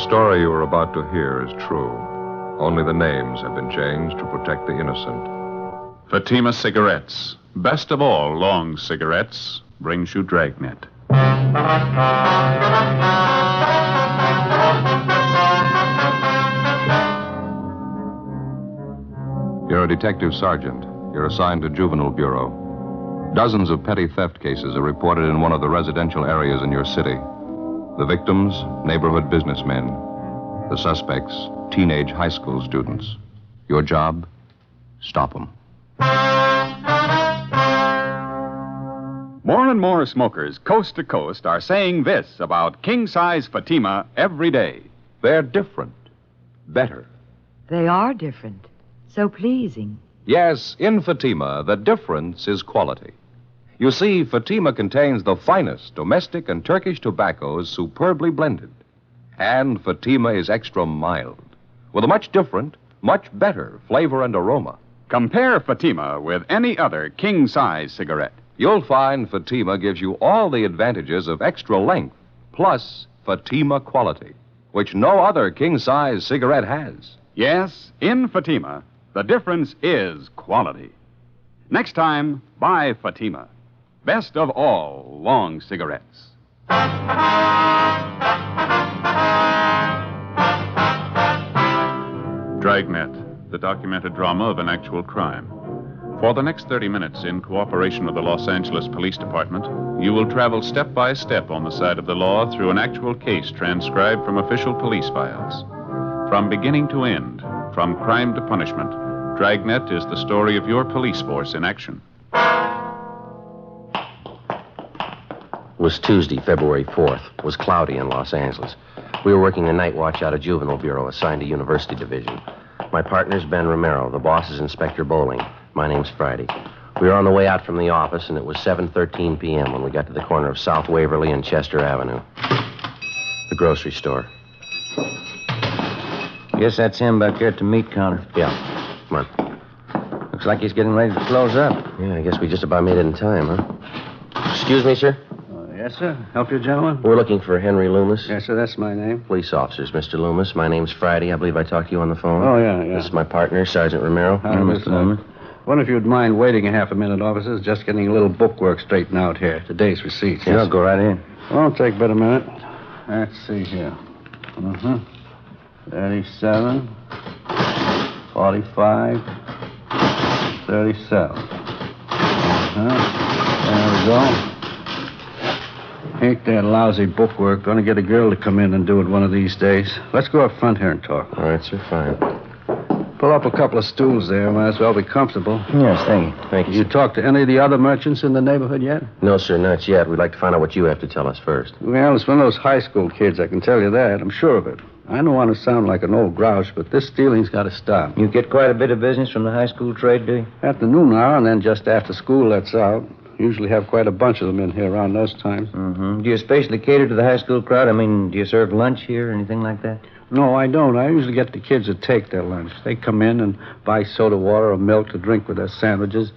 story you are about to hear is true. Only the names have been changed to protect the innocent. Fatima Cigarettes, best of all long cigarettes, brings you Dragnet. You're a detective sergeant. You're assigned to Juvenile Bureau. Dozens of petty theft cases are reported in one of the residential areas in your city. The victims, neighborhood businessmen. The suspects, teenage high school students. Your job? Stop them. More and more smokers, coast to coast, are saying this about king-size Fatima every day. They're different. Better. They are different. So pleasing. Yes, in Fatima, the difference is quality. You see, Fatima contains the finest domestic and Turkish tobaccos superbly blended. And Fatima is extra mild, with a much different, much better flavor and aroma. Compare Fatima with any other king-size cigarette. You'll find Fatima gives you all the advantages of extra length, plus Fatima quality, which no other king-size cigarette has. Yes, in Fatima, the difference is quality. Next time, buy Fatima. Best of all long cigarettes. Dragnet, the documented drama of an actual crime. For the next 30 minutes, in cooperation with the Los Angeles Police Department, you will travel step by step on the side of the law through an actual case transcribed from official police files. From beginning to end, from crime to punishment, Dragnet is the story of your police force in action. It was Tuesday, February 4th. It was cloudy in Los Angeles. We were working a night watch out of Juvenile Bureau, assigned to University Division. My partner's Ben Romero. The boss is Inspector Bowling. My name's Friday. We were on the way out from the office, and it was 7:13 p.m. when we got to the corner of South Waverly and Chester Avenue. The grocery store. Guess that's him back there at the meat counter. Yeah. Come on. Looks like he's getting ready to close up. Yeah, I guess we just about made it in time, huh? Excuse me, sir? Yes, sir. Help you, gentlemen? We're looking for Henry Loomis. Yes, sir. That's my name. Police officers, Mr. Loomis. My name's Friday. I believe I talked to you on the phone. Oh, yeah. This is my partner, Sergeant Romero. Hi, Mr. Loomis. Wonder if you'd mind waiting a half a minute, officers. Just getting a little bookwork straightened out here. Today's receipts. Yeah, Yes. go right in. Won't take but a minute. Let's see here. 37, 45, 37. There we go. Ain't that lousy bookwork. Gonna get a girl to come in and do it one of these days. Let's go up front here and talk. All right, sir, fine. Pull up a couple of stools there. Might as well be comfortable. Yes, thank you. Thank you, You sir. talked to any of the other merchants in the neighborhood yet? No, sir, not yet. We'd like to find out what you have to tell us first. Well, it's one of those high school kids, I can tell you that. I'm sure of it. I don't want to sound like an old grouch, but this stealing's got to stop. You get quite a bit of business from the high school trade, do you? At the noon hour, and then just after school lets out. Usually have quite a bunch of them in here around those times. Mm-hmm. Do you especially cater to the high school crowd? I mean, do you serve lunch here or anything like that? No, I don't. I usually get the kids to take their lunch. They come in and buy soda water or milk to drink with their sandwiches.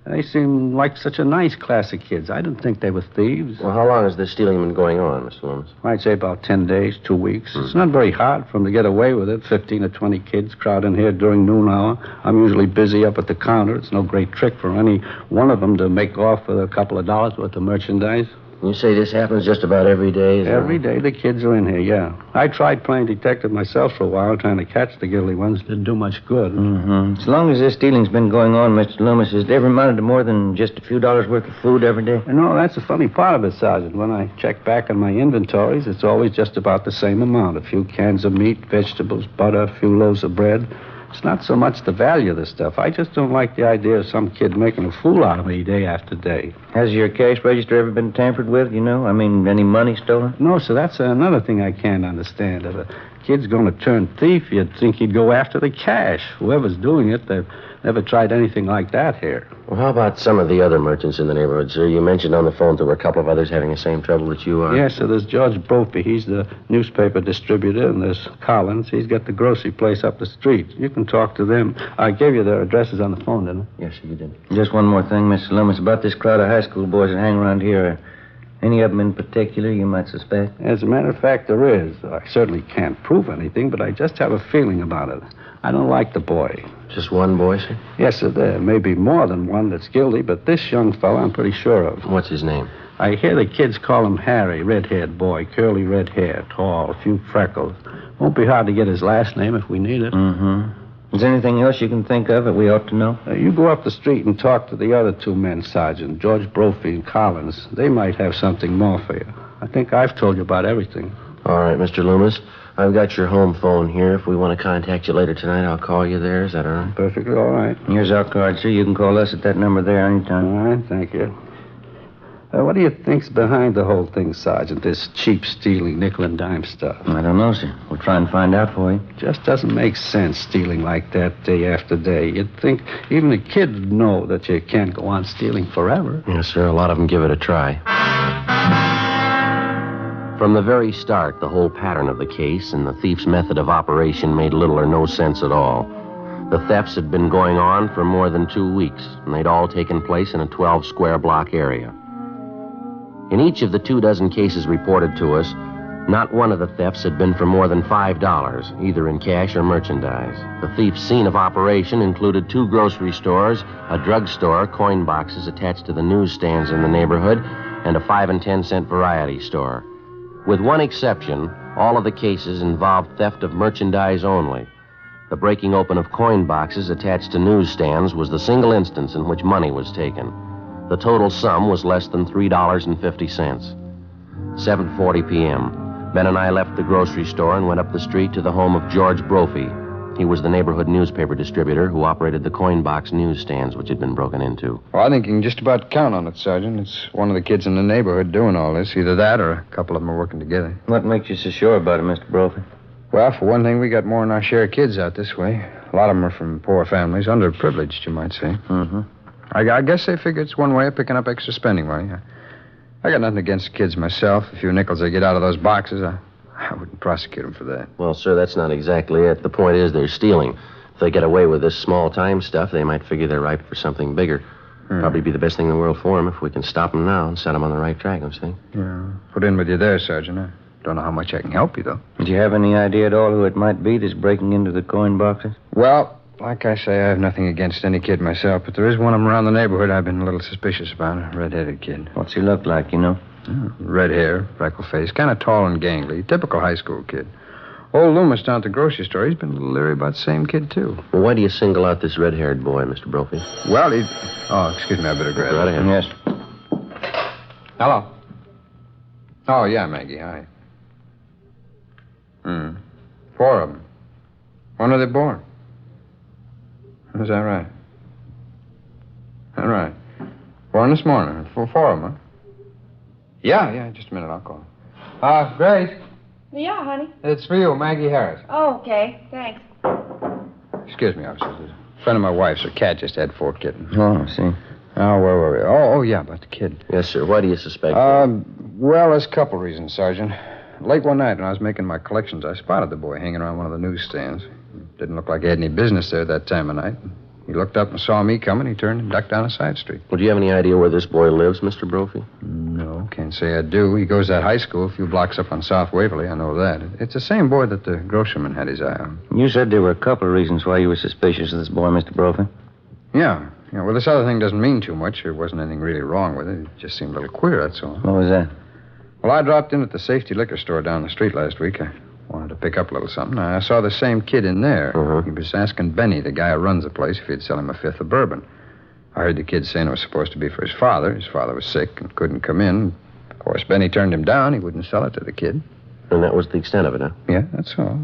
They seem like such a nice class of kids. I didn't think they were thieves. Well, how long has this stealing been going on, Mr. Loomis? I'd say about 10 days, 2 weeks. It's not very hard for them to get away with it. 15 or 20 kids crowd in here during noon hour. I'm usually busy up at the counter. It's no great trick for any one of them to make off with a couple of dollars worth of merchandise. You say this happens just about every day? Every day the kids are in here, yeah. I tried playing detective myself for a while, trying to catch the guilty ones. Didn't do much good. Mm-hmm. As long as this stealing's been going on, Mr. Loomis, has it ever amounted to more than just a few dollars worth of food every day? You know, that's the funny part of it, Sergeant. When I check back on my inventories, it's always just about the same amount. A few cans of meat, vegetables, butter, a few loaves of bread. It's not so much the value of the stuff. I just don't like the idea of some kid making a fool out of me day after day. Has your cash register ever been tampered with, you know? I mean, any money stolen? No, so that's another thing I can't understand. If a kid's going to turn thief, you'd think he'd go after the cash. Whoever's doing it, they've never tried anything like that here. Well, how about some of the other merchants in the neighborhood, sir? You mentioned on the phone there were a couple of others having the same trouble that you are. Yes, so there's George Brophy. He's the newspaper distributor, and there's Collins. He's got the grocery place up the street. You can talk to them. I gave you their addresses on the phone, didn't I? Yes, sir, you did. Just one more thing, Mr. Loomis, about this crowd of high school boys that hang around here. Any of them in particular you might suspect? As a matter of fact, there is. I certainly can't prove anything, but I just have a feeling about it. I don't like the boy. Just one boy, sir? Yes, sir, there may be more than one that's guilty, but this young fellow I'm pretty sure of. What's his name? I hear the kids call him Harry, red-haired boy, curly red hair, tall, a few freckles. Won't be hard to get his last name if we need it. Mm-hmm. Is there anything else you can think of that we ought to know? You go up the street and talk to the other two men, Sergeant, George Brophy and Collins. They might have something more for you. I think I've told you about everything. All right, Mr. Loomis. I've got your home phone here. If we want to contact you later tonight, I'll call you there. Is that all right? Perfectly all right. Here's our card, sir. You can call us at that number there anytime. All right, thank you. What do you think's behind the whole thing, Sergeant, this cheap stealing, nickel and dime stuff? I don't know, sir. We'll try and find out for you. Just doesn't make sense stealing like that day after day. You'd think even a kid would know that you can't go on stealing forever. Yes, sir. A lot of them give it a try. From the very start, the whole pattern of the case and the thief's method of operation made little or no sense at all. The thefts had been going on for more than 2 weeks, and they'd all taken place in a 12-square-block area. In each of the 24 cases reported to us, not one of the thefts had been for more than $5, either in cash or merchandise. The thief's scene of operation included 2 grocery stores, a drugstore, coin boxes attached to the newsstands in the neighborhood, and a 5 and 10 cent variety store. With one exception, all of the cases involved theft of merchandise only. The breaking open of coin boxes attached to newsstands was the single instance in which money was taken. The total sum was less than $3.50. 7:40 p.m. Ben and I left the grocery store and went up the street to the home of George Brophy. He was the neighborhood newspaper distributor who operated the coin box newsstands which had been broken into. Well, I think you can just about count on it, Sergeant. It's one of the kids in the neighborhood doing all this. Either that or a couple of them are working together. What makes you so sure about it, Mr. Brophy? Well, for one thing, we got more than our share of kids out this way. A lot of them are from poor families, underprivileged, you might say. Mm-hmm. I guess they figure it's one way of picking up extra spending money. I got nothing against kids myself. A few nickels they get out of those boxes, I wouldn't prosecute them for that. Well, sir, that's not exactly it. The point is they're stealing. If they get away with this small-time stuff, they might figure they're ripe for something bigger. Probably be the best thing in the world for them if we can stop them now and set them on the right track, don't you think? Yeah. Put in with you there, Sergeant. I don't know how much I can help you, though. Do you have any idea at all who it might be that's breaking into the coin boxes? Well, like I say, I have nothing against any kid myself, but there is one of them around the neighborhood I've been a little suspicious about, a red-headed kid. What's he look like, you know? Red hair, freckle face, kind of tall and gangly, typical high school kid. Old Loomis down at the grocery store, he's been a little leery about the same kid, too. Well, why do you single out this red-haired boy, Mr. Brophy? Well, he... Oh, excuse me, I better grab Go right it. ahead. Yes. Hello. Oh, yeah, Maggie, hi. 4 of them. When are they born? Is that right? All right. Born this morning. 4 of them, huh? Yeah, just a minute, I'll call. Grace, Yeah, honey. it's for you, Maggie Harris. Oh, okay. Thanks. Excuse me, officer. A friend of my wife's, her cat just had 4 kittens. Oh, I see. Oh, where were we? Oh, yeah, about the kid. Yes, sir. Why do you suspect Well, there's a couple reasons, Sergeant. Late one night when I was making my collections, I spotted the boy hanging around one of the newsstands. Didn't look like he had any business there that time of night. He looked up and saw me coming. He turned and ducked down a side street. Well, do you have any idea where this boy lives, Mr. Brophy? No, can't say I do. He goes to that high school a few blocks up on South Waverly. I know that. It's the same boy that the grocerman had his eye on. You said there were a couple of reasons why you were suspicious of this boy, Mr. Brophy. Yeah. Well, this other thing doesn't mean too much. There wasn't anything really wrong with it. It just seemed a little queer, that's all. What was that? Well, I dropped in at the safety liquor store down the street last week. I wanted to pick up a little something. I saw the same kid in there. He was asking Benny, the guy who runs the place, if he'd sell him a 5th of bourbon. I heard the kid saying it was supposed to be for his father. His father was sick and couldn't come in. Of course, Benny turned him down. He wouldn't sell it to the kid. And that was the extent of it, huh? Yeah, that's all.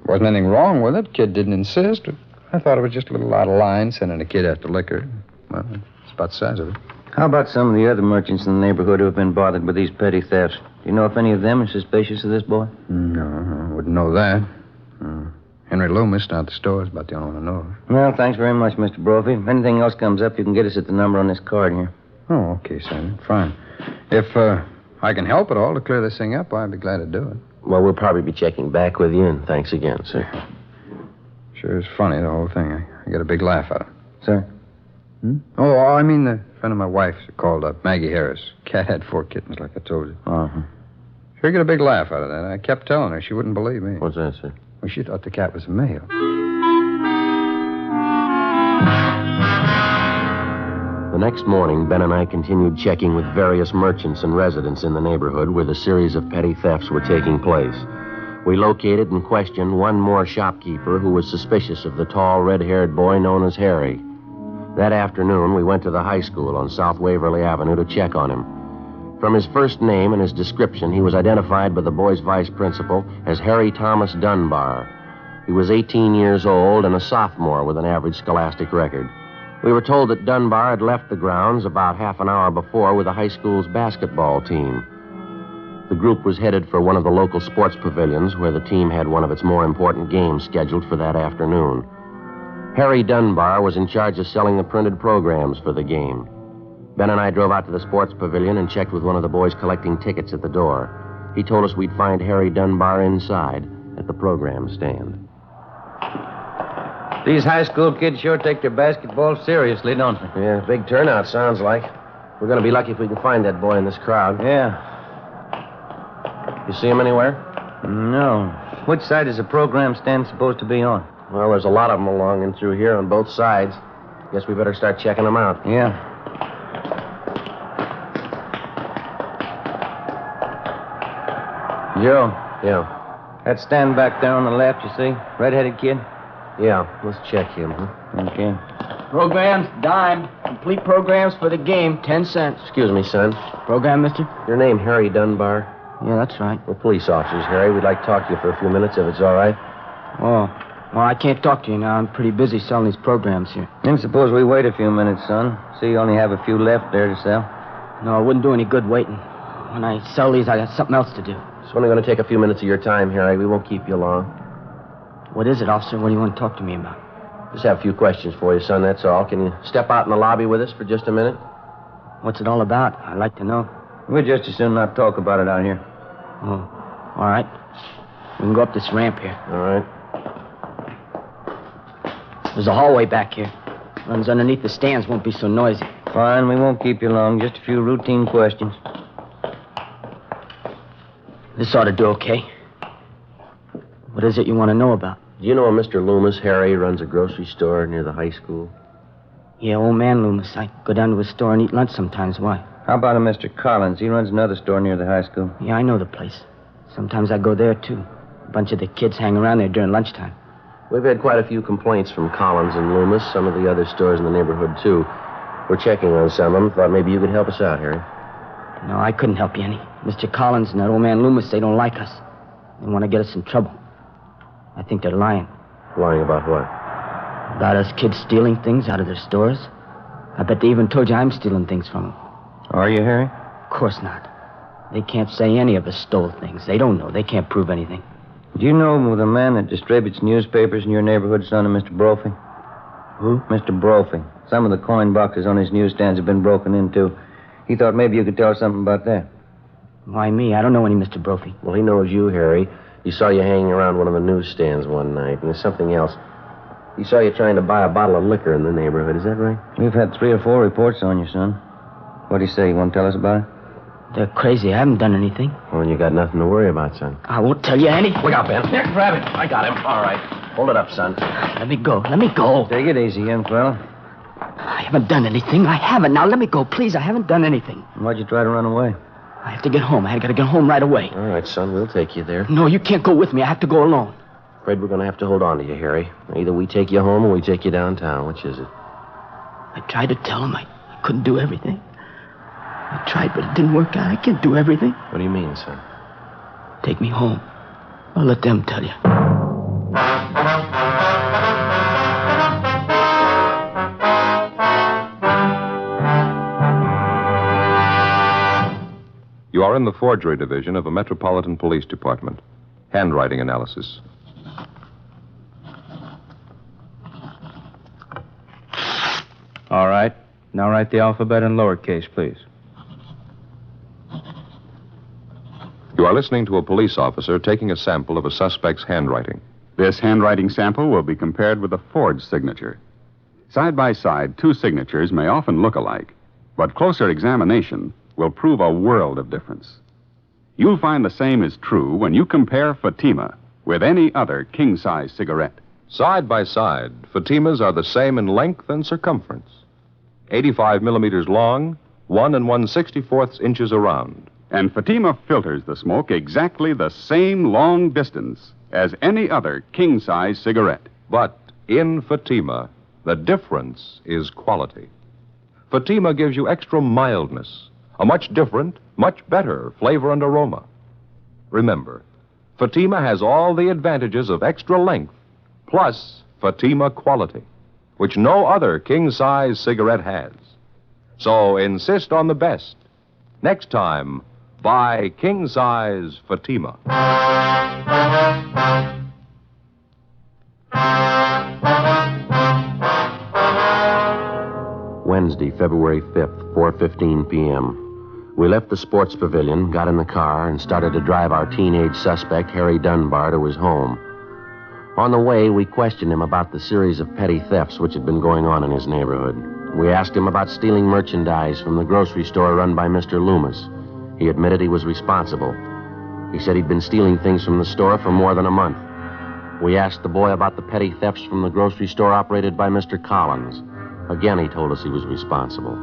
Wasn't anything wrong with it. Kid didn't insist. I thought it was just a little out of line, sending a kid after liquor. Well, it's about the size of it. How about some of the other merchants in the neighborhood who have been bothered with these petty thefts? Do you know if any of them are suspicious of this boy? No, I wouldn't know that. Henry Loomis down at the store is about the only one I know of. Well, thanks very much, Mr. Brophy. If anything else comes up, you can get us at the number on this card here. Oh, okay, Sergeant. Fine. If I can help at all to clear this thing up, I'd be glad to do it. Well, we'll probably be checking back with you, and thanks again, sir. Sure is funny, the whole thing. I get a big laugh out of it. Sir? Oh, I mean the friend of my wife's called up, Maggie Harris. Cat had 4 kittens, like I told you. Uh-huh. Sure get a big laugh out of that. I kept telling her. She wouldn't believe me. What's that, sir? Well, she thought the cat was a male. The next morning, Ben and I continued checking with various merchants and residents in the neighborhood where the series of petty thefts were taking place. We located and questioned one more shopkeeper who was suspicious of the tall, red-haired boy known as Harry. That afternoon, we went to the high school on South Waverly Avenue to check on him. From his first name and his description, he was identified by the boy's vice principal as Harry Thomas Dunbar. He was 18 years old and a sophomore with an average scholastic record. We were told that Dunbar had left the grounds about half an hour before with the high school's basketball team. The group was headed for one of the local sports pavilions where the team had one of its more important games scheduled for that afternoon. Harry Dunbar was in charge of selling the printed programs for the game. Ben and I drove out to the sports pavilion and checked with one of the boys collecting tickets at the door. He told us we'd find Harry Dunbar inside at the program stand. These high school kids sure take their basketball seriously, don't they? Yeah, big turnout, sounds like. We're going to be lucky if we can find that boy in this crowd. Yeah. You see him anywhere? No. Which side is the program stand supposed to be on? Well, there's a lot of them along and through here on both sides. Guess we better start checking them out. Yeah. Joe. Yeah. That stand back there on the left, you see? Red-headed kid? Yeah, let's check him, huh? Okay. Programs, dime. Complete programs for the game, 10 cents. Excuse me, son. Program, mister? Your name, Harry Dunbar? Yeah, that's right. We're police officers, Harry. We'd like to talk to you for a few minutes, if it's all right. Oh. Well, I can't talk to you now. I'm pretty busy selling these programs here. Then suppose we wait a few minutes, son. See, you only have a few left there to sell. No, it wouldn't do any good waiting. When I sell these, I got something else to do. It's only going to take a few minutes of your time, Harry. We won't keep you long. What is it, officer? What do you want to talk to me about? Just have a few questions for you, son, that's all. Can you step out in the lobby with us for just a minute? What's it all about? I'd like to know. We'd just as soon not talk about it out here. Oh, all right. We can go up this ramp here. All right. There's a hallway back here. Runs underneath the stands, won't be so noisy. Fine, we won't keep you long. Just a few routine questions. This ought to do okay. What is it you want to know about? Do you know a Mr. Loomis? Harry runs a grocery store near the high school. Yeah, old man Loomis. I go down to his store and eat lunch sometimes. Why? How about a Mr. Collins? He runs another store near the high school. Yeah, I know the place. Sometimes I go there, too. A bunch of the kids hang around there during lunchtime. We've had quite a few complaints from Collins and Loomis, some of the other stores in the neighborhood, too. We're checking on some of them. Thought maybe you could help us out, Harry. No, I couldn't help you any. Mr. Collins and that old man Loomis, they don't like us. They want to get us in trouble. I think they're lying. Lying about what? About us kids stealing things out of their stores. I bet they even told you I'm stealing things from them. Are you, Harry? Of course not. They can't say any of us stole things. They don't know. They can't prove anything. Do you know the man that distributes newspapers in your neighborhood, son of Mr. Brophy? Who? Mr. Brophy. Some of the coin boxes on his newsstands have been broken into. He thought maybe you could tell us something about that. Why me? I don't know any Mr. Brophy. Well, he knows you, Harry. He saw you hanging around one of the newsstands one night, and there's something else. He saw you trying to buy a bottle of liquor in the neighborhood. Is that right? We've had 3 or 4 reports on you, son. What do you say? You want to tell us about it? They're crazy. I haven't done anything. Well, you got nothing to worry about, son. I won't tell you anything. Look out, Ben. Here, grab it. I got him. All right. Hold it up, son. Let me go. Let me go. Take it easy, young fella. I haven't done anything. I haven't. Now, let me go, please. I haven't done anything. Why'd you try to run away? I have to get home. I got to get home right away. All right, son. We'll take you there. No, you can't go with me. I have to go alone. Afraid we're going to have to hold on to you, Harry. Either we take you home or we take you downtown. Which is it? I tried to tell him I couldn't do everything. I tried, but it didn't work out. I can't do everything. What do you mean, son? Take me home. I'll let them tell you. You are in the forgery division of a Metropolitan Police Department. Handwriting analysis. All right. Now write the alphabet in lowercase, please. You are listening to a police officer taking a sample of a suspect's handwriting. This handwriting sample will be compared with a forged signature. Side by side, two signatures may often look alike, but closer examination will prove a world of difference. You'll find the same is true when you compare Fatima with any other king-size cigarette. Side by side, Fatimas are the same in length and circumference. 85 millimeters long, 1 1/64 inches around. And Fatima filters the smoke exactly the same long distance as any other king-size cigarette. But in Fatima, the difference is quality. Fatima gives you extra mildness, a much different, much better flavor and aroma. Remember, Fatima has all the advantages of extra length, plus Fatima quality, which no other king-size cigarette has. So insist on the best. Next time, buy king-size Fatima. Wednesday, February 5th, 4:15 p.m. We left the sports pavilion, got in the car, and started to drive our teenage suspect, Harry Dunbar, to his home. On the way, we questioned him about the series of petty thefts which had been going on in his neighborhood. We asked him about stealing merchandise from the grocery store run by Mr. Loomis. He admitted he was responsible. He said he'd been stealing things from the store for more than a month. We asked the boy about the petty thefts from the grocery store operated by Mr. Collins. Again, he told us he was responsible.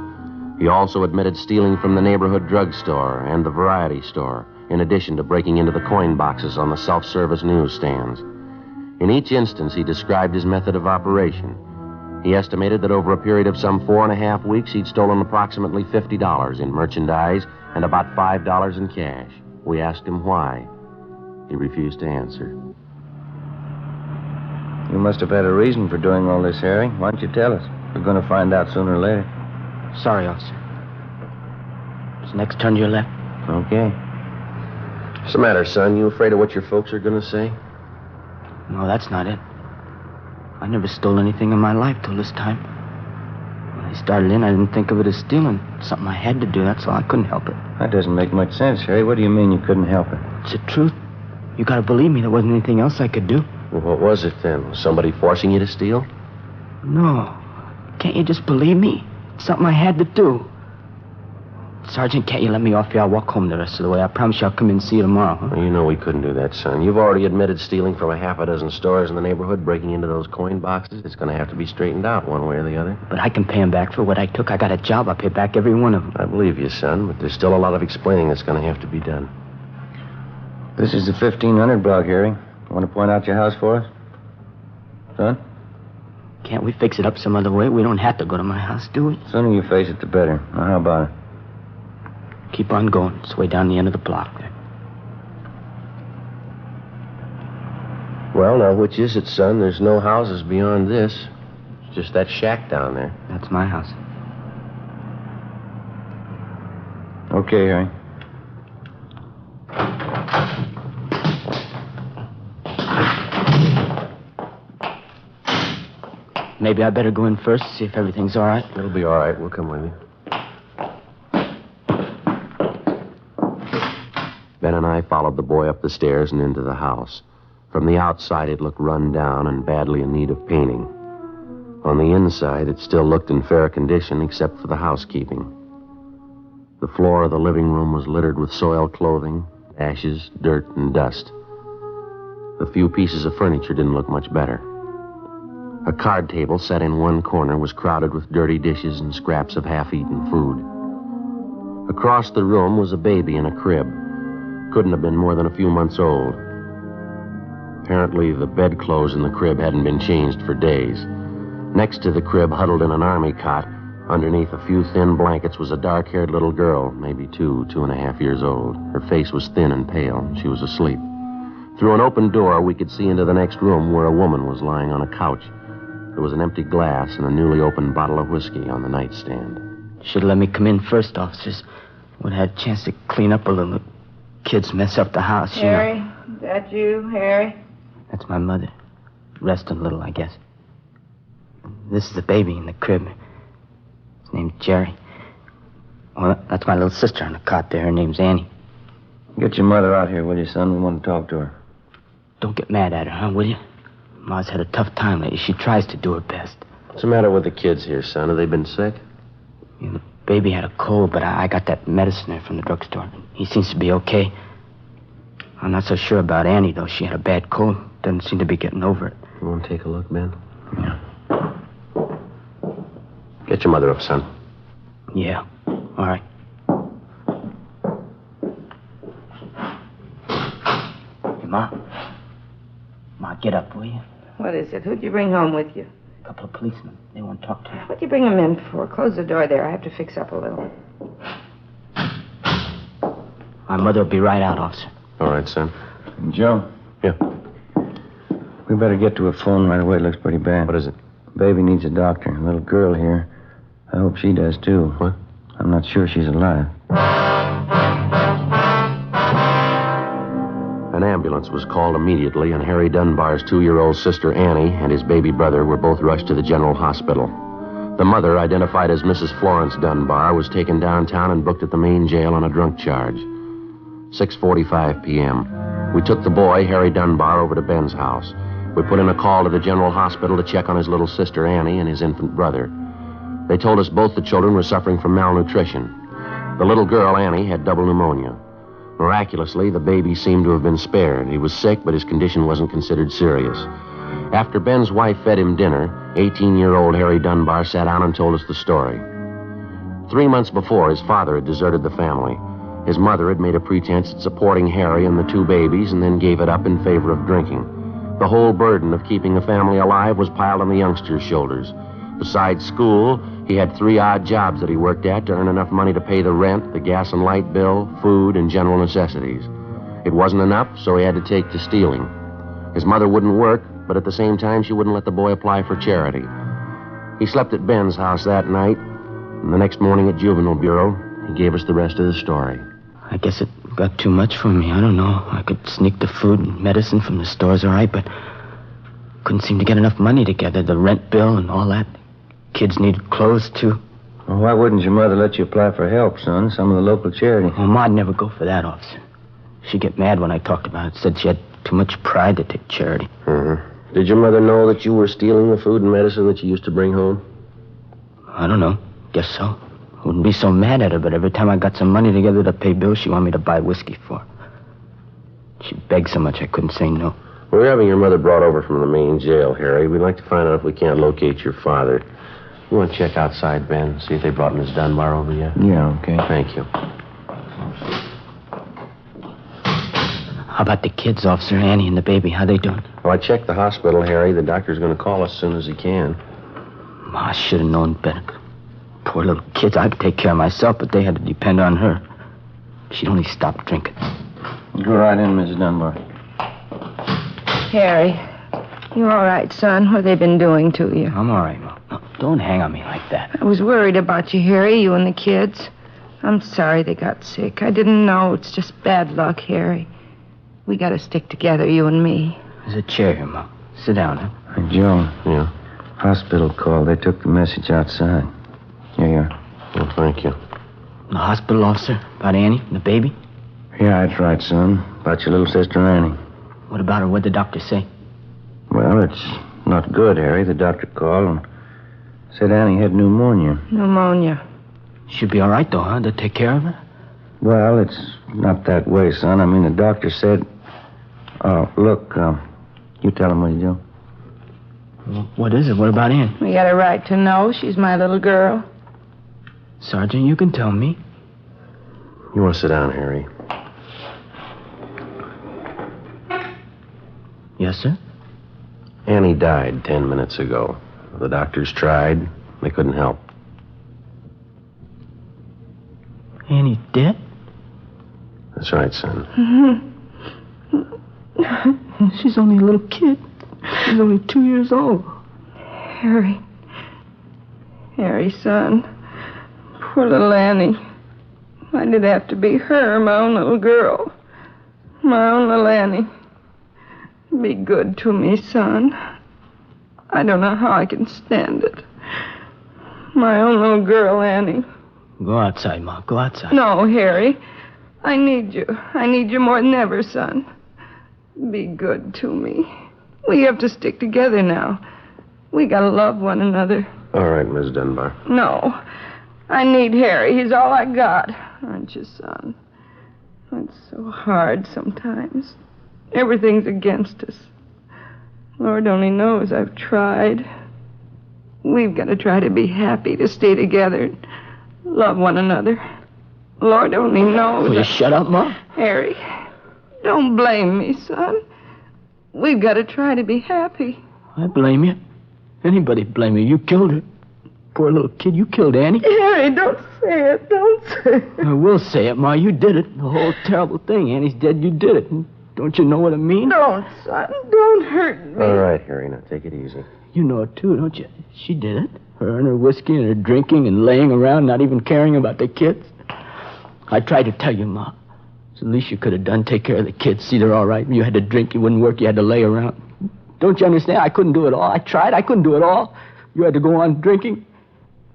He also admitted stealing from the neighborhood drugstore and the variety store, in addition to breaking into the coin boxes on the self-service newsstands. In each instance, he described his method of operation. He estimated that over a period of some 4.5 weeks, he'd stolen approximately $50 in merchandise and about $5 in cash. We asked him why. He refused to answer. You must have had a reason for doing all this, Harry. Why don't you tell us? We're going to find out sooner or later. Sorry, officer. Just next turn to your left. Okay. What's the matter, son? You afraid of what your folks are going to say? No, that's not it. I never stole anything in my life till this time. When I started in, I didn't think of it as stealing. Something I had to do, that's all. I couldn't help it. That doesn't make much sense, Harry. What do you mean you couldn't help it? It's the truth. You gotta believe me, there wasn't anything else I could do. Well, what was it then? Was somebody forcing you to steal? No. Can't you just believe me? It's something I had to do. Sergeant, can't you let me off here? I'll walk home the rest of the way. I promise you I'll come in and see you tomorrow, huh? Well, you know we couldn't do that, son. You've already admitted stealing from a half a dozen stores in the neighborhood, breaking into those coin boxes. It's going to have to be straightened out one way or the other. But I can pay him back for what I took. I got a job. I'll pay back every one of them. I believe you, son, but there's still a lot of explaining that's going to have to be done. This is the 1500 block, Harry. Want to point out your house for us? Son? Can't we fix it up some other way? We don't have to go to my house, do we? The sooner you face it, the better. Now, how about it? Keep on going. It's way down the end of the block there. Well, now, which is it, son? There's no houses beyond this. It's just that shack down there. That's my house. Okay, Harry. Maybe I better go in first, see if everything's all right. It'll be all right. We'll come with you. Ben and I followed the boy up the stairs and into the house. From the outside, it looked run down and badly in need of painting. On the inside, it still looked in fair condition, except for the housekeeping. The floor of the living room was littered with soiled clothing, ashes, dirt, and dust. The few pieces of furniture didn't look much better. A card table set in one corner was crowded with dirty dishes and scraps of half-eaten food. Across the room was a baby in a crib. Couldn't have been more than a few months old. Apparently, the bedclothes in the crib hadn't been changed for days. Next to the crib, huddled in an army cot, underneath a few thin blankets, was a dark-haired little girl, maybe 2.5 years old. Her face was thin and pale. She was asleep. Through an open door, we could see into the next room where a woman was lying on a couch. There was an empty glass and a newly opened bottle of whiskey on the nightstand. Should have let me come in first, officers. Would have had a chance to clean up a little. Kids mess up the house, you know. Harry, is that you, Harry? That's my mother. Resting a little, I guess. This is the baby in the crib. His name's Jerry. Well, that's my little sister on the cot there. Her name's Annie. Get your mother out here, will you, son? We want to talk to her. Don't get mad at her, huh, will you? Ma's had a tough time lately. She tries to do her best. What's the matter with the kids here, son? Have they been sick? Yeah, the baby had a cold, but I got that medicine there from the drugstore. He seems to be okay. I'm not so sure about Annie, though. She had a bad cold. Doesn't seem to be getting over it. You want to take a look, Ben? Yeah. Get your mother up, son. Yeah. All right. Hey, Ma. Ma, get up, will you? What is it? Who'd you bring home with you? A couple of policemen. They want to talk to you. What'd you bring them in for? Close the door there. I have to fix up a little. My mother will be right out, officer. All right, son. Joe? Yeah. We better get to a phone right away. It looks pretty bad. What is it? Baby needs a doctor. A little girl here. I hope she does, too. What? I'm not sure she's alive. An ambulance was called immediately, and Harry Dunbar's 2-year-old sister Annie and his baby brother were both rushed to the general hospital. The mother, identified as Mrs. Florence Dunbar, was taken downtown and booked at the main jail on a drunk charge. 6:45 p.m. We took the boy, Harry Dunbar, over to Ben's house. We put in a call to the general hospital to check on his little sister Annie and his infant brother. They told us both the children were suffering from malnutrition. The little girl, Annie, had double pneumonia. Miraculously, the baby seemed to have been spared. He was sick, but his condition wasn't considered serious. After Ben's wife fed him dinner, 18-year-old Harry Dunbar sat down and told us the story. 3 months before, his father had deserted the family. His mother had made a pretense at supporting Harry and the 2 babies and then gave it up in favor of drinking. The whole burden of keeping the family alive was piled on the youngster's shoulders. Besides school, he had 3 odd jobs that he worked at to earn enough money to pay the rent, the gas and light bill, food, and general necessities. It wasn't enough, so he had to take to stealing. His mother wouldn't work, but at the same time, she wouldn't let the boy apply for charity. He slept at Ben's house that night, and the next morning at Juvenile Bureau, he gave us the rest of the story. I guess it got too much for me. I don't know. I could sneak the food and medicine from the stores, all right, but couldn't seem to get enough money together. The rent bill and all that. Kids needed clothes, too. Well, why wouldn't your mother let you apply for help, son? Some of the local charity. Well, Ma'd never go for that, officer. She'd get mad when I talked about it. Said she had too much pride to take charity. Did your mother know that you were stealing the food and medicine that you used to bring home? I don't know. Guess so. I wouldn't be so mad at her, but every time I got some money together to pay bills, she wanted me to buy whiskey for her. She begged so much I couldn't say no. We're having your mother brought over from the main jail, Harry. We'd like to find out if we can't locate your father. You want to check outside, Ben? See if they brought Miss Dunbar over yet? Yeah, okay. Thank you. How about the kids, Officer? Annie and the baby? How they doing? Well, I checked the hospital, Harry. The doctor's going to call us as soon as he can. I should have known better. Poor little kids. I could take care of myself, but they had to depend on her. She'd only stopped drinking. Go right in, Mrs. Dunbar. Harry, you all right, son? What have they been doing to you? I'm all right, Ma. No, don't hang on me like that. I was worried about you, Harry, you and the kids. I'm sorry they got sick. I didn't know. It's just bad luck, Harry. We got to stick together, you and me. There's a chair here, Ma. Sit down, huh? Hey, Joe. Yeah? Hospital call. They took the message outside. Here you are. Well, thank you. The hospital, officer? About Annie and the baby? Yeah, that's right, son. About your little sister Annie. What about her? What'd the doctor say? Well, it's not good, Harry. The doctor called and said Annie had pneumonia. Pneumonia. She'll be all right, though, huh? They'll take care of her? Well, it's not that way, son. I mean, the doctor said... Oh, look, you tell him what you do. Well, what is it? What about Ann? We got a right to know. She's my little girl. Sergeant, you can tell me. You want to sit down, Harry? Yes, sir? Annie died 10 minutes ago. The doctors tried. They couldn't help. Annie dead? That's right, son. She's only a little kid. She's only 2 years old. Harry. Harry, son. Poor little Annie. Why did it have to be her, my own little girl? My own little Annie. Be good to me, son. I don't know how I can stand it. My own little girl, Annie. Go outside, Ma. Go outside. No, Harry. I need you. I need you more than ever, son. Be good to me. We have to stick together now. We gotta love one another. All right, Miss Dunbar. No. I need Harry. He's all I got. Aren't you, son? It's so hard sometimes. Everything's against us. Lord only knows I've tried. We've got to try to be happy, to stay together, love one another. Lord only knows. Will you shut up, Ma? Harry, don't blame me, son. We've got to try to be happy. I blame you. Anybody blame you. You killed her. Poor little kid, you killed Annie. Harry, don't say it. Don't say it. I will say it, Ma. You did it. The whole terrible thing. Annie's dead. You did it. Don't you know what I mean? Don't, son. Don't hurt me. All right, Harry, now take it easy. You know it, too, don't you? She did it. Her and her whiskey and her drinking and laying around, not even caring about the kids. I tried to tell you, Ma. It's the least you could have done. Take care of the kids. See they're all right. You had to drink. You wouldn't work. You had to lay around. Don't you understand? I couldn't do it all. I tried. I couldn't do it all. You had to go on drinking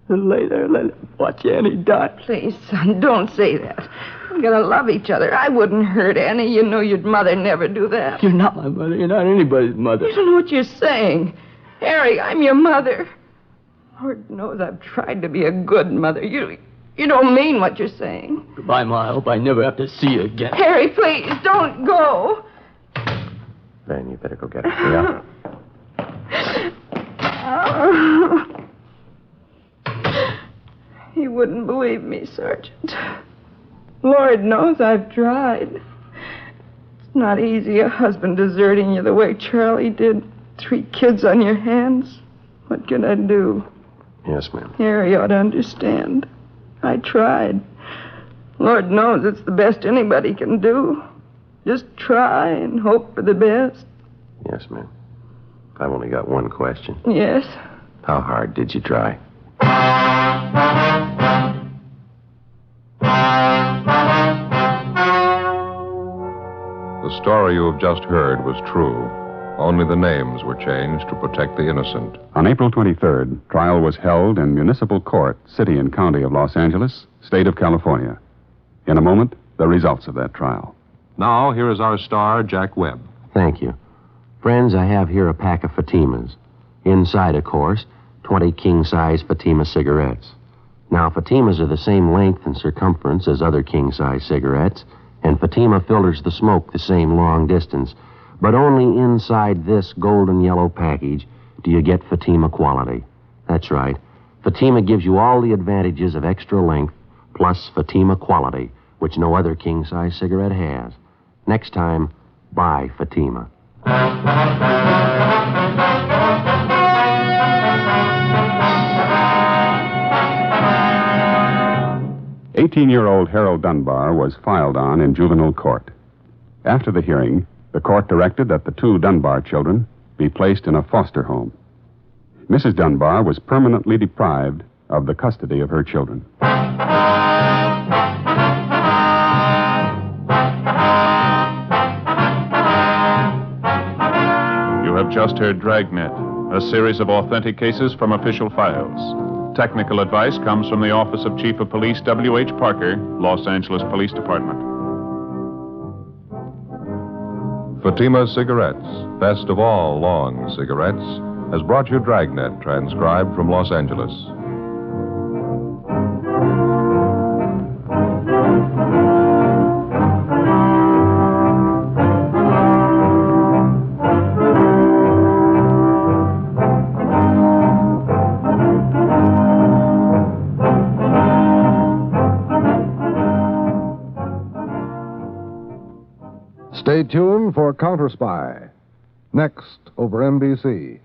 and lay there and watch Annie die. Please, son, don't say that. We gotta love each other. I wouldn't hurt Annie. You know your mother never do that. You're not my mother. You're not anybody's mother. You don't know what you're saying. Harry, I'm your mother. Lord knows I've tried to be a good mother. You don't mean what you're saying. Goodbye, Ma. I hope I never have to see you again. Harry, please, don't go. Ben, you better go get her. Yeah? He wouldn't believe me, Sergeant. Lord knows I've tried. It's not easy, a husband deserting you the way Charlie did. 3 kids on your hands. What can I do? Yes, ma'am. Harry ought to understand. I tried. Lord knows it's the best anybody can do. Just try and hope for the best. Yes, ma'am. I've only got one question. Yes. How hard did you try? The story you have just heard was true. Only the names were changed to protect the innocent. On April 23rd, trial was held in Municipal Court, City and County of Los Angeles, State of California. In a moment, the results of that trial. Now, here is our star, Jack Webb. Thank you. Friends, I have here a pack of Fatimas. Inside, of course, 20 king-size Fatima cigarettes. Now, Fatimas are the same length and circumference as other king-size cigarettes, and Fatima filters the smoke the same long distance. But only inside this golden yellow package do you get Fatima quality. That's right. Fatima gives you all the advantages of extra length plus Fatima quality, which no other king-size cigarette has. Next time, buy Fatima. 18-year-old Harold Dunbar was filed on in juvenile court. After the hearing, the court directed that the 2 Dunbar children be placed in a foster home. Mrs. Dunbar was permanently deprived of the custody of her children. You have just heard Dragnet, a series of authentic cases from official files. Technical advice comes from the Office of Chief of Police W.H. Parker, Los Angeles Police Department. Fatima Cigarettes, best of all long cigarettes, has brought you Dragnet, transcribed from Los Angeles. Stay tuned for Counter Spy, next over NBC.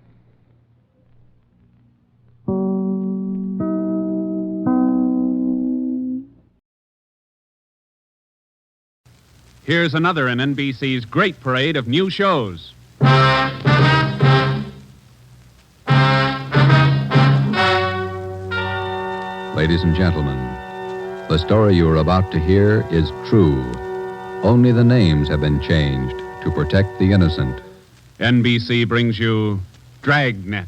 Here's another in NBC's great parade of new shows. Ladies and gentlemen, the story you are about to hear is true. Only the names have been changed to protect the innocent. NBC brings you Dragnet.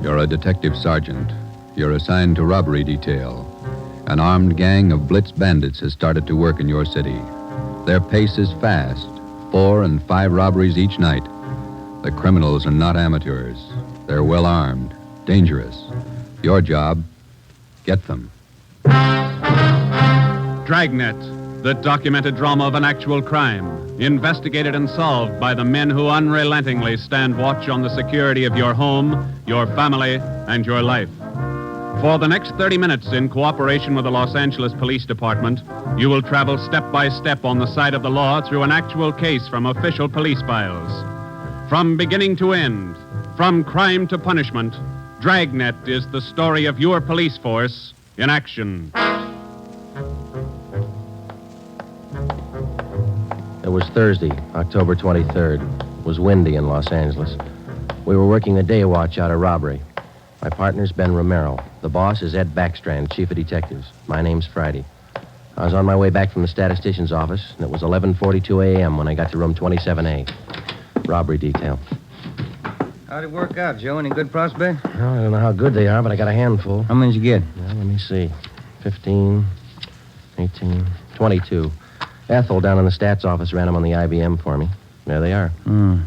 You're a detective sergeant. You're assigned to robbery detail. An armed gang of blitz bandits has started to work in your city. Their pace is fast, 4 and 5 robberies each night. The criminals are not amateurs. They're well armed, dangerous. Your job, get them. Dragnet, the documented drama of an actual crime, investigated and solved by the men who unrelentingly stand watch on the security of your home, your family, and your life. For the next 30 minutes, in cooperation with the Los Angeles Police Department, you will travel step by step on the side of the law through an actual case from official police files. From beginning to end, from crime to punishment, Dragnet is the story of your police force in action. It was Thursday, October 23rd. It was windy in Los Angeles. We were working a day watch out of robbery. My partner's Ben Romero. The boss is Ed Backstrand, chief of detectives. My name's Friday. I was on my way back from the statistician's office, and it was 11:42 a.m. when I got to room 27A. Robbery detail. How'd it work out, Joe? Any good prospect? Well, I don't know how good they are, but I got a handful. How many did you get? Well, let me see. 15, 18, 22. Ethel down in the stats office ran them on the IBM for me. There they are.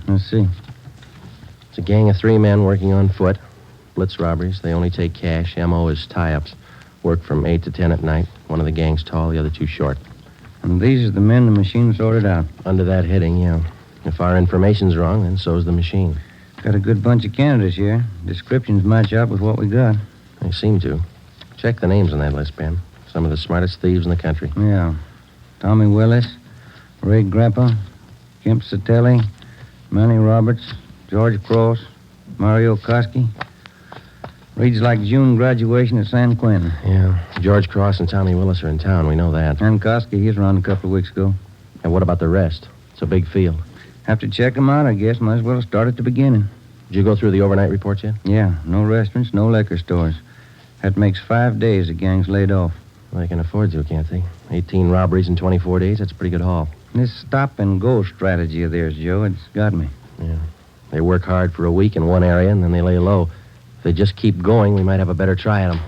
Let's see. It's a gang of 3 men working on foot. Blitz robberies. They only take cash. M.O. is tie-ups. Work from 8 to 10 at night. One of the gang's tall, the other 2 short. And these are the men the machine sorted out. Under that heading, yeah. If our information's wrong, then so's the machine. Got a good bunch of candidates here. Descriptions match up with what we got. They seem to. Check the names on that list, Ben. Some of the smartest thieves in the country. Yeah. Tommy Willis, Ray Grappa, Kemp Satelli, Manny Roberts, George Cross, Mario Koski. Reads like June graduation at San Quentin. Yeah. George Cross and Tommy Willis are in town. We know that. And Koski, he's around a couple of weeks ago. And what about the rest? It's a big field. Have to check them out, I guess. Might as well start at the beginning. Did you go through the overnight reports yet? Yeah. No restaurants, no liquor stores. That makes 5 days the gang's laid off. Well, they can afford to, can't they? 18 robberies in 24 days, that's a pretty good haul. This stop-and-go strategy of theirs, Joe, it's got me. Yeah. They work hard for a week in one area, and then they lay low. If they just keep going, we might have a better try at them.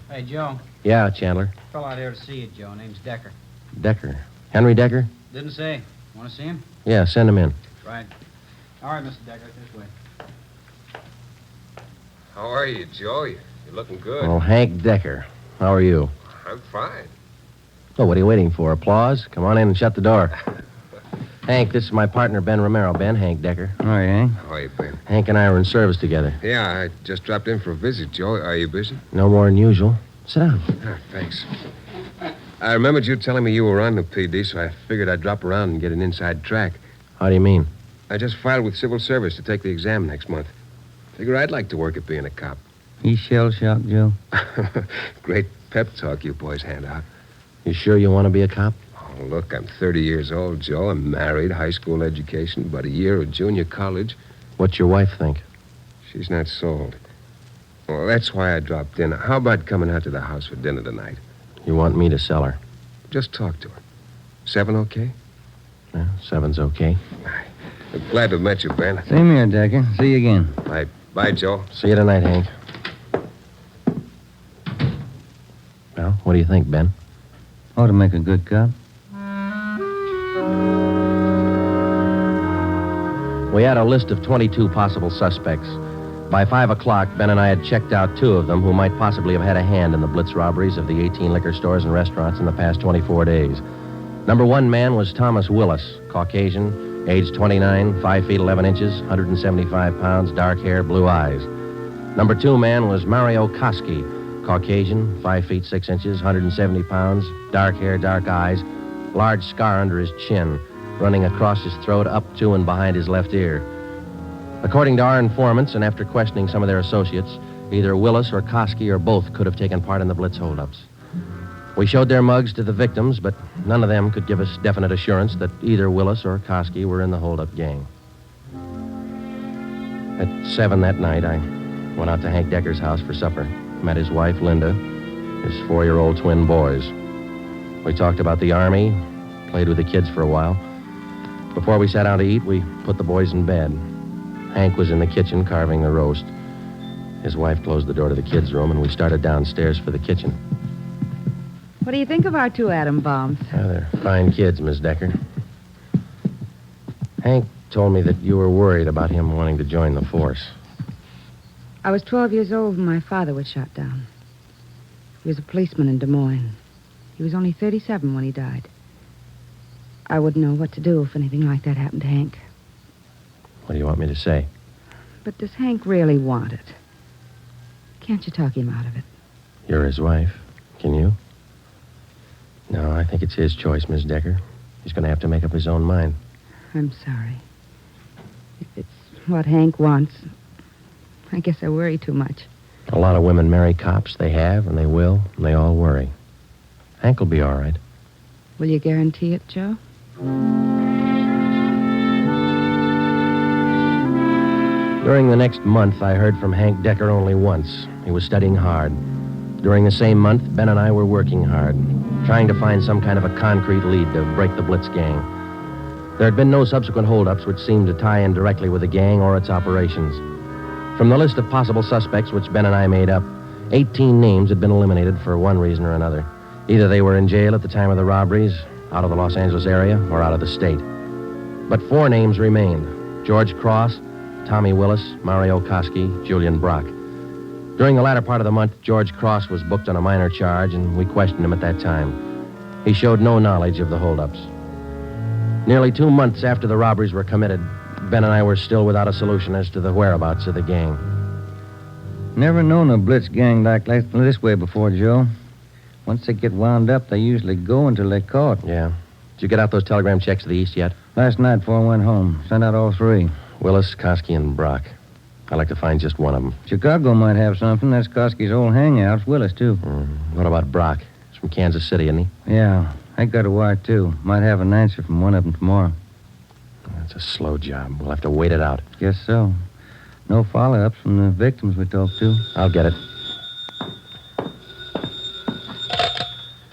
Hey, Joe. Yeah, Chandler. Fellow out here to see you, Joe. Name's Decker. Decker. Henry Decker? Didn't say. Want to see him? Yeah, send him in. Right. All right, Mr. Decker, this way. How are you, Joe? You're looking good. Well, Hank Decker. How are you? I'm fine. Oh, what are you waiting for? Applause? Come on in and shut the door. Hank, this is my partner, Ben Romero. Ben, Hank Decker. All right, Hank. How are you, Ben? Hank and I were in service together. Yeah, I just dropped in for a visit, Joe. Are you busy? No more than usual. Sit down. Thanks. I remembered you telling me you were on the PD, so I figured I'd drop around and get an inside track. How do you mean? I just filed with Civil Service to take the exam next month. Figure I'd like to work at being a cop. He's shell-shocked, Joe. Great pep talk you boys hand out. You sure you want to be a cop? Oh, look, I'm 30 years old, Joe. I'm married, high school education, about a year of junior college. What's your wife think? She's not sold. Well, that's why I dropped in. How about coming out to the house for dinner tonight? You want me to sell her? Just talk to her. 7 okay? Yeah, 7's okay. I'm glad to have met you, Ben. Same here, Decker. See you again. Bye, Joe. See you tonight, Hank. Well, what do you think, Ben? Ought to make a good cop. We had a list of 22 possible suspects. By 5 o'clock, Ben and I had checked out 2 of them who might possibly have had a hand in the blitz robberies of the 18 liquor stores and restaurants in the past 24 days. Number 1 man was Thomas Willis, Caucasian, age 29, 5 feet 11 inches, 175 pounds, dark hair, blue eyes. Number 2 man was Mario Koski, Caucasian, 5 feet 6 inches, 170 pounds, dark hair, dark eyes, large scar under his chin, running across his throat, up to and behind his left ear. According to our informants, and after questioning some of their associates, either Willis or Koski or both could have taken part in the blitz holdups. We showed their mugs to the victims, but none of them could give us definite assurance that either Willis or Koski were in the holdup gang. At 7 that night, I went out to Hank Decker's house for supper. Met his wife, Linda, his 4-year-old twin boys. We talked about the Army, played with the kids for a while. Before we sat down to eat, we put the boys in bed. Hank was in the kitchen carving the roast. His wife closed the door to the kids' room, and we started downstairs for the kitchen. What do you think of our two atom bombs? They're fine kids, Miss Decker. Hank told me that you were worried about him wanting to join the force. I was 12 years old when my father was shot down. He was a policeman in Des Moines. He was only 37 when he died. I wouldn't know what to do if anything like that happened to Hank. What do you want me to say? But does Hank really want it? Can't you talk him out of it? You're his wife. Can you? No, I think it's his choice, Miss Decker. He's going to have to make up his own mind. I'm sorry. If it's what Hank wants, I guess I worry too much. A lot of women marry cops. They have, and they will, and they all worry. Hank will be all right. Will you guarantee it, Joe? During the next month, I heard from Hank Decker only once. He was studying hard. During the same month, Ben and I were working hard, trying to find some kind of a concrete lead to break the Blitz gang. There had been no subsequent holdups which seemed to tie in directly with the gang or its operations. From the list of possible suspects which Ben and I made up, 18 names had been eliminated for one reason or another. Either they were in jail at the time of the robberies, out of the Los Angeles area, or out of the state. But 4 names remained: George Cross, Tommy Willis, Mario Koski, Julian Brock. During the latter part of the month, George Cross was booked on a minor charge, and we questioned him at that time. He showed no knowledge of the holdups. Nearly 2 months after the robberies were committed, Ben and I were still without a solution as to the whereabouts of the gang. Never known a Blitz gang like this way before, Joe. Once they get wound up, they usually go until they're caught. Yeah. Did you get out those telegram checks to the east yet? Last night before I went home. Sent out all 3. Willis, Koski, and Brock. I'd like to find just one of them. Chicago might have something. That's Koski's old hangout. Willis, too. What about Brock? He's from Kansas City, isn't he? Yeah. I got a wire, too. Might have an answer from one of them tomorrow. That's a slow job. We'll have to wait it out. Guess so. No follow-ups from the victims we talked to. I'll get it.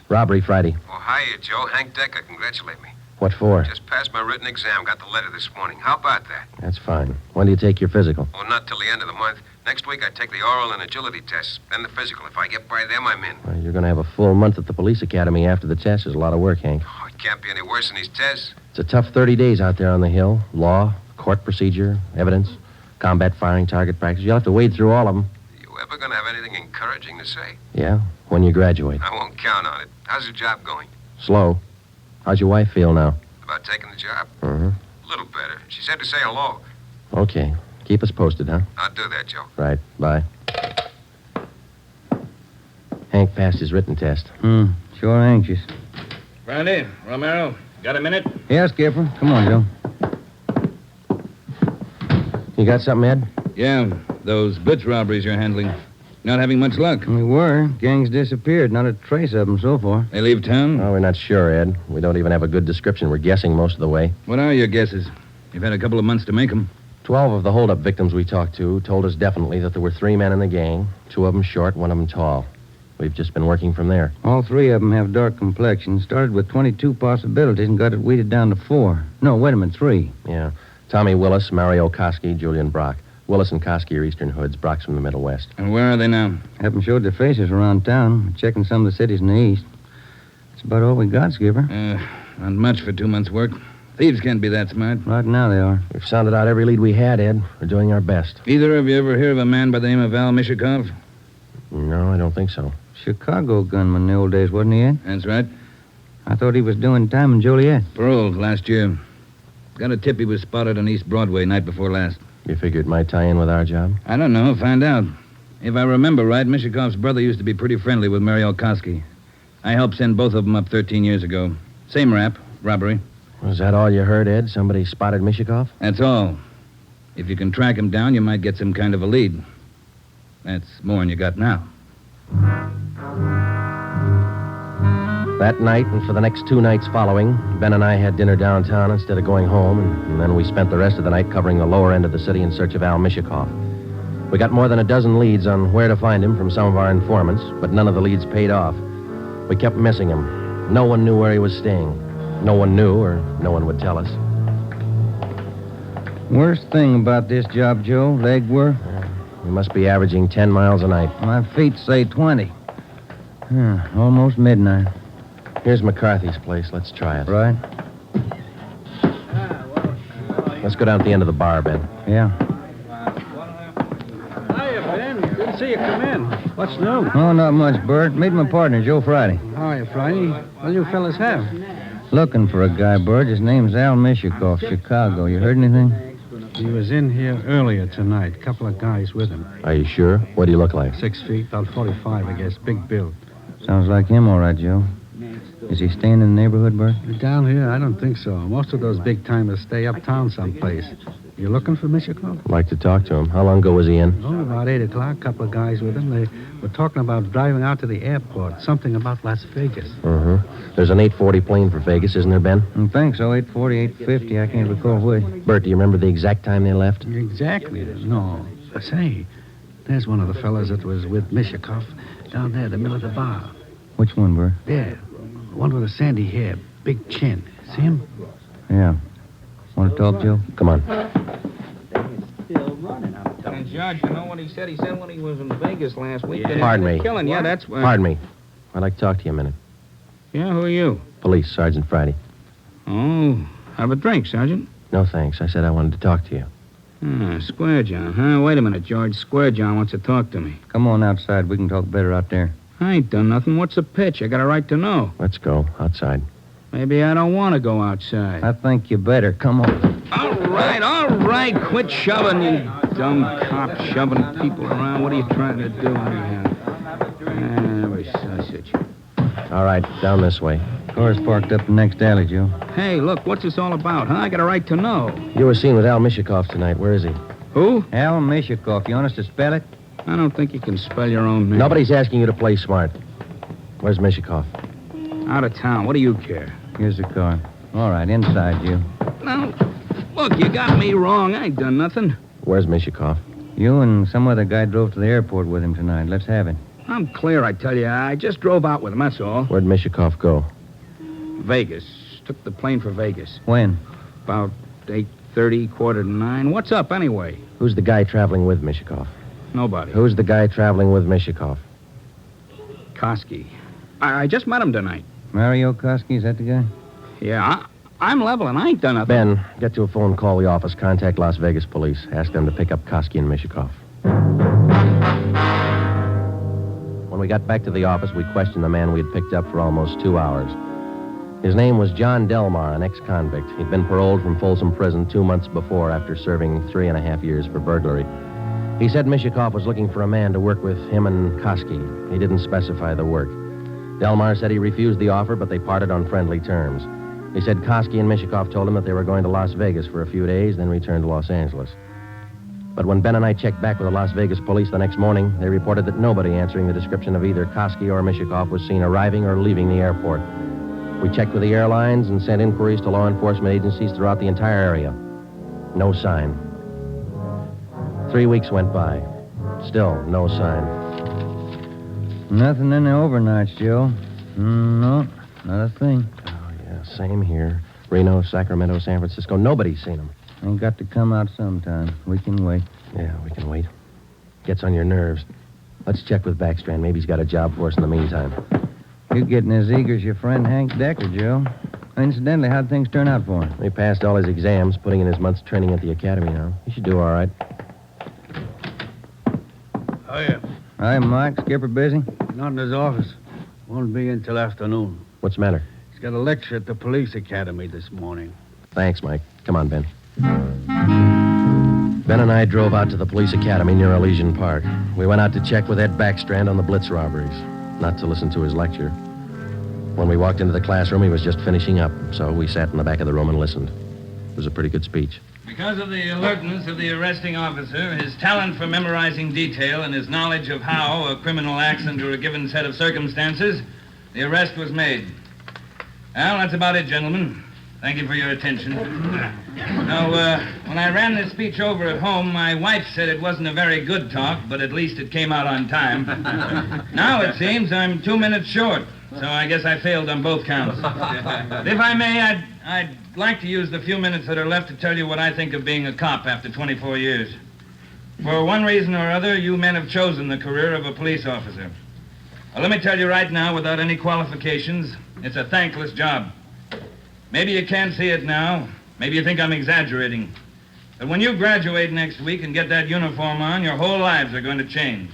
Robbery Friday. Oh, hiya, Joe. Hank Decker, congratulate me. What for? Just passed my written exam. Got the letter this morning. How about that? That's fine. When do you take your physical? Oh, not till the end of the month. Next week I take the oral and agility tests, then the physical. If I get by them, I'm in. Well, you're going to have a full month at the police academy after the test. There's a lot of work, Hank. Oh, it can't be any worse than these tests. It's a tough 30 days out there on the Hill. Law, court procedure, evidence, combat firing, target practice. You'll have to wade through all of them. You ever gonna have anything encouraging to say? Yeah, when you graduate. I won't count on it. How's your job going? Slow. How's your wife feel now? About taking the job? Uh-huh. A little better. She said to say hello. Okay. Keep us posted, huh? I'll do that, Joe. Right. Bye. Hank passed his written test. Sure anxious. Brandy, Romero, got a minute? Yeah, Skipper. Come on, Joe. You got something, Ed? Yeah, those Blitz robberies you're handling. Not having much luck. We were. Gang's disappeared. Not a trace of them so far. They leave town? Oh, we're not sure, Ed. We don't even have a good description. We're guessing most of the way. What are your guesses? You've had a couple of months to make them. 12 of the holdup victims we talked to told us definitely that there were 3 men in the gang, 2 of them short, 1 of them tall. We've just been working from there. All 3 of them have dark complexions. Started with 22 possibilities and got it weeded down to 4. No, wait a minute, 3. Yeah. Tommy Willis, Mario Koski, Julian Brock. Willis and Koski are Eastern Hoods. Brock's from the Middle West. And where are they now? Haven't showed their faces around town. We're checking some of the cities in the east. That's about all we got, Skipper. Not much for 2 months' work. Thieves can't be that smart. Right now they are. We've sounded out every lead we had, Ed. We're doing our best. Either of you ever hear of a man by the name of Al Mishakov? No, I don't think so. Chicago gunman in the old days, wasn't he, Ed? That's right. I thought he was doing time in Joliet. Paroled last year. Got a tip he was spotted on East Broadway night before last. You figure it might tie in with our job? I don't know. Find out. If I remember right, Mishakov's brother used to be pretty friendly with Mario Koski. I helped send both of them up 13 years ago. Same rap, robbery. Was that all you heard, Ed? Somebody spotted Mishakov? That's all. If you can track him down, you might get some kind of a lead. That's more than you got now. That night and for the next 2 nights following, Ben and I had dinner downtown instead of going home, and then we spent the rest of the night covering the lower end of the city in search of Al Mishakov. We got more than a dozen leads on where to find him from some of our informants, but none of the leads paid off. We kept missing him. No one knew where he was staying. No one knew, or no one would tell us. Worst thing about this job, Joe, leg work. We must be averaging 10 miles a night. My feet say 20. Almost midnight. Here's McCarthy's place. Let's try it. Right? Let's go down to the end of the bar, Ben. Yeah. Hiya, Ben. Good to see you come in. What's new? Oh, not much, Bert. Meet my partner, Joe Friday. How are you, Friday? What do you fellas have? Looking for a guy, Bert. His name's Al Mishikoff, Chicago. You heard anything? He was in here earlier tonight. Couple of guys with him. Are you sure? What do you look like? 6 feet, about 45, I guess. Big build. Sounds like him, all right, Joe. Is he staying in the neighborhood, Bert? Down here, I don't think so. Most of those big-timers stay uptown someplace. You looking for Mishikoff? I'd like to talk to him. How long ago was he in? Oh, about 8 o'clock. Couple of guys with him. They were talking about driving out to the airport. Something about Las Vegas. There's an 840 plane for Vegas, isn't there, Ben? I think so. 840, 850. I can't recall which. Bert, do you remember the exact time they left? Exactly. No. Say, there's one of the fellas that was with Mishikoff down there in the middle of the bar. Which one, Bert? There. One with the sandy hair, big chin. See him? Yeah. Want to talk, Joe? Come on. And Judge, you know what he said? He said when he was in Vegas last week. Yeah. Pardon me. Killing. Yeah, that's where... Pardon me. I'd like to talk to you a minute. Yeah, who are you? Police, Sergeant Friday. Oh, have a drink, Sergeant. No, thanks. I said I wanted to talk to you. Square John, huh? Wait a minute, George. Square John wants to talk to me. Come on outside. We can talk better out there. I ain't done nothing. What's the pitch? I got a right to know. Let's go. Outside. Maybe I don't want to go outside. I think you better. Come on. All right. Quit shoving, you dumb cop, shoving people around. What are you trying to do anyhow? Every sausage. All right, down this way. Car's parked up the next alley, Joe. Hey, look, what's this all about, huh? I got a right to know. You were seen with Al Mishikoff tonight. Where is he? Who? Al Mishikoff. You want us to spell it? I don't think you can spell your own name. Nobody's asking you to play smart. Where's Mishikoff? Out of town. What do you care? Here's the car. All right, inside, you. Now, look, you got me wrong. I ain't done nothing. Where's Mishikoff? You and some other guy drove to the airport with him tonight. Let's have it. I'm clear, I tell you. I just drove out with him, that's all. Where'd Mishikoff go? Vegas. Took the plane for Vegas. When? About 8:30, 8:45. What's up, anyway? Who's the guy traveling with Mishikoff? Nobody. Who's the guy traveling with Mishikoff? Koski. I just met him tonight. Mario Koski, is that the guy? Yeah, I'm leveling. I ain't done nothing. Ben, get to a phone, call the office, contact Las Vegas police. Ask them to pick up Koski and Mishikoff. When we got back to the office, we questioned the man we had picked up for almost 2 hours. His name was John Delmar, an ex-convict. He'd been paroled from Folsom Prison 2 months before after serving 3.5 years for burglary. He said Mishikoff was looking for a man to work with him and Koski. He didn't specify the work. Delmar said he refused the offer, but they parted on friendly terms. He said Koski and Mishikoff told him that they were going to Las Vegas for a few days, then return to Los Angeles. But when Ben and I checked back with the Las Vegas police the next morning, they reported that nobody answering the description of either Koski or Mishikoff was seen arriving or leaving the airport. We checked with the airlines and sent inquiries to law enforcement agencies throughout the entire area. No sign. 3 weeks went by. Still no sign. Nothing in the overnights, Joe. No, not a thing. Oh, yeah, same here. Reno, Sacramento, San Francisco. Nobody's seen him. Ain't got to come out sometime. We can wait. Yeah, we can wait. Gets on your nerves. Let's check with Backstrand. Maybe he's got a job for us in the meantime. You're getting as eager as your friend Hank Decker, Joe. Incidentally, how'd things turn out for him? He passed all his exams, putting in his month's training at the academy now. He should do all right. Oh, yeah. Hi, Mike. Skipper busy? Not in his office. Won't be in till afternoon. What's the matter? He's got a lecture at the police academy this morning. Thanks, Mike. Come on, Ben. Ben and I drove out to the police academy near Elysian Park. We went out to check with Ed Backstrand on the Blitz robberies, not to listen to his lecture. When we walked into the classroom, he was just finishing up, so we sat in the back of the room and listened. It was a pretty good speech. Because of the alertness of the arresting officer, his talent for memorizing detail, and his knowledge of how a criminal acts under a given set of circumstances, the arrest was made. Well, that's about it, gentlemen. Thank you for your attention. Now, when I ran this speech over at home, my wife said it wasn't a very good talk, but at least it came out on time. Now it seems I'm 2 minutes short, so I guess I failed on both counts. But if I may, I'd like to use the few minutes that are left to tell you what I think of being a cop after 24 years. For one reason or other, you men have chosen the career of a police officer. Well, let me tell you right now, without any qualifications, it's a thankless job. Maybe you can't see it now. Maybe you think I'm exaggerating. But when you graduate next week and get that uniform on, your whole lives are going to change.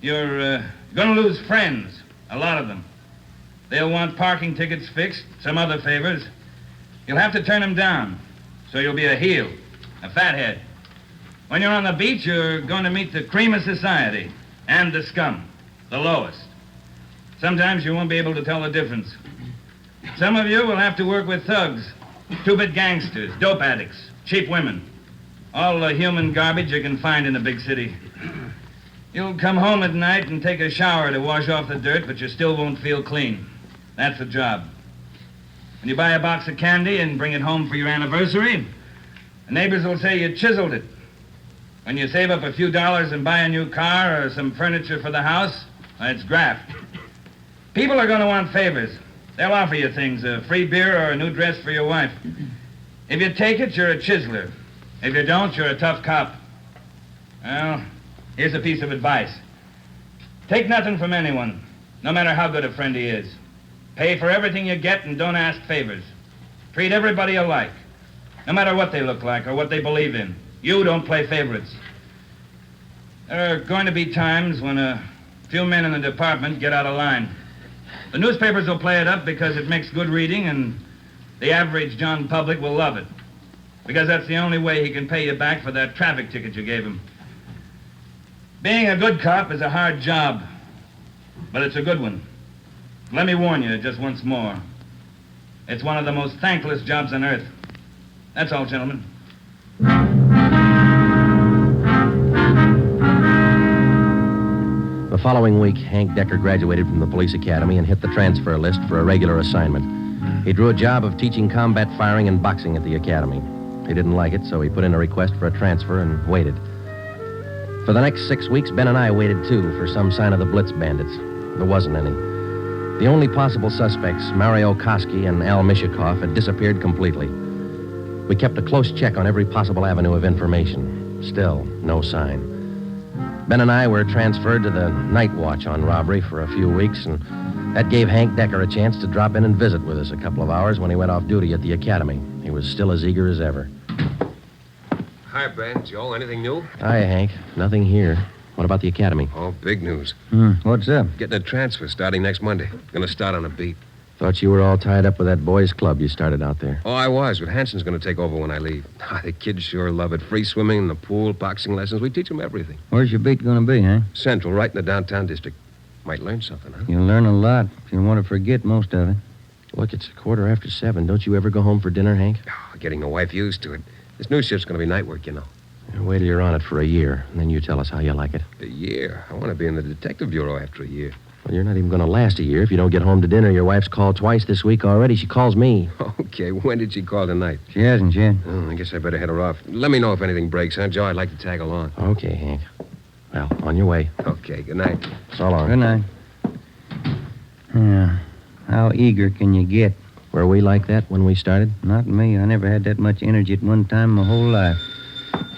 You're going to lose friends, a lot of them. They'll want parking tickets fixed, some other favors. You'll have to turn them down, so you'll be a heel, a fathead. When you're on the beach, you're going to meet the cream of society and the scum, the lowest. Sometimes you won't be able to tell the difference. Some of you will have to work with thugs, two-bit gangsters, dope addicts, cheap women, all the human garbage you can find in a big city. You'll come home at night and take a shower to wash off the dirt, but you still won't feel clean. That's the job. When you buy a box of candy and bring it home for your anniversary, the neighbors will say you chiseled it. When you save up a few dollars and buy a new car or some furniture for the house, it's graft. People are going to want favors. They'll offer you things, a free beer or a new dress for your wife. If you take it, you're a chiseler. If you don't, you're a tough cop. Well, here's a piece of advice. Take nothing from anyone, no matter how good a friend he is. Pay for everything you get and don't ask favors. Treat everybody alike, no matter what they look like or what they believe in. You don't play favorites. There are going to be times when a few men in the department get out of line. The newspapers will play it up because it makes good reading, and the average John public will love it. Because that's the only way he can pay you back for that traffic ticket you gave him. Being a good cop is a hard job, but it's a good one. Let me warn you just once more. It's one of the most thankless jobs on earth. That's all, gentlemen. The following week, Hank Decker graduated from the police academy and hit the transfer list for a regular assignment. He drew a job of teaching combat firing and boxing at the academy. He didn't like it, so he put in a request for a transfer and waited. For the next 6 weeks, Ben and I waited, too, for some sign of the Blitz bandits. There wasn't any. The only possible suspects, Mario Koski and Al Mishikoff, had disappeared completely. We kept a close check on every possible avenue of information. Still, no sign. Ben and I were transferred to the night watch on robbery for a few weeks, and that gave Hank Decker a chance to drop in and visit with us a couple of hours when he went off duty at the academy. He was still as eager as ever. Hi, Ben. Joe, anything new? Hi, Hank. Nothing here. What about the academy? Oh, big news. What's up? Getting a transfer starting next Monday. Gonna start on a beat. Thought you were all tied up with that boys' club you started out there. Oh, I was, but Hanson's gonna take over when I leave. The kids sure love it. Free swimming in the pool, boxing lessons. We teach them everything. Where's your beat going to be, huh? Central, right in the downtown district. Might learn something, huh? You'll learn a lot if you want to forget most of it. Look, it's 7:15. Don't you ever go home for dinner, Hank? Oh, getting the wife used to it. This new shift's gonna be night work, you know. Wait till you're on it for a year, and then you tell us how you like it. A year? I want to be in the detective bureau after a year. Well, you're not even going to last a year if you don't get home to dinner. Your wife's called twice this week already. She calls me. Okay, when did she call tonight? She hasn't yet. Oh, I guess I better head her off. Let me know if anything breaks, huh, Joe? I'd like to tag along. Okay, Hank. Well, on your way. Okay, good night. So long. Good night. Yeah. How eager can you get? Were we like that when we started? Not me. I never had that much energy at one time my whole life.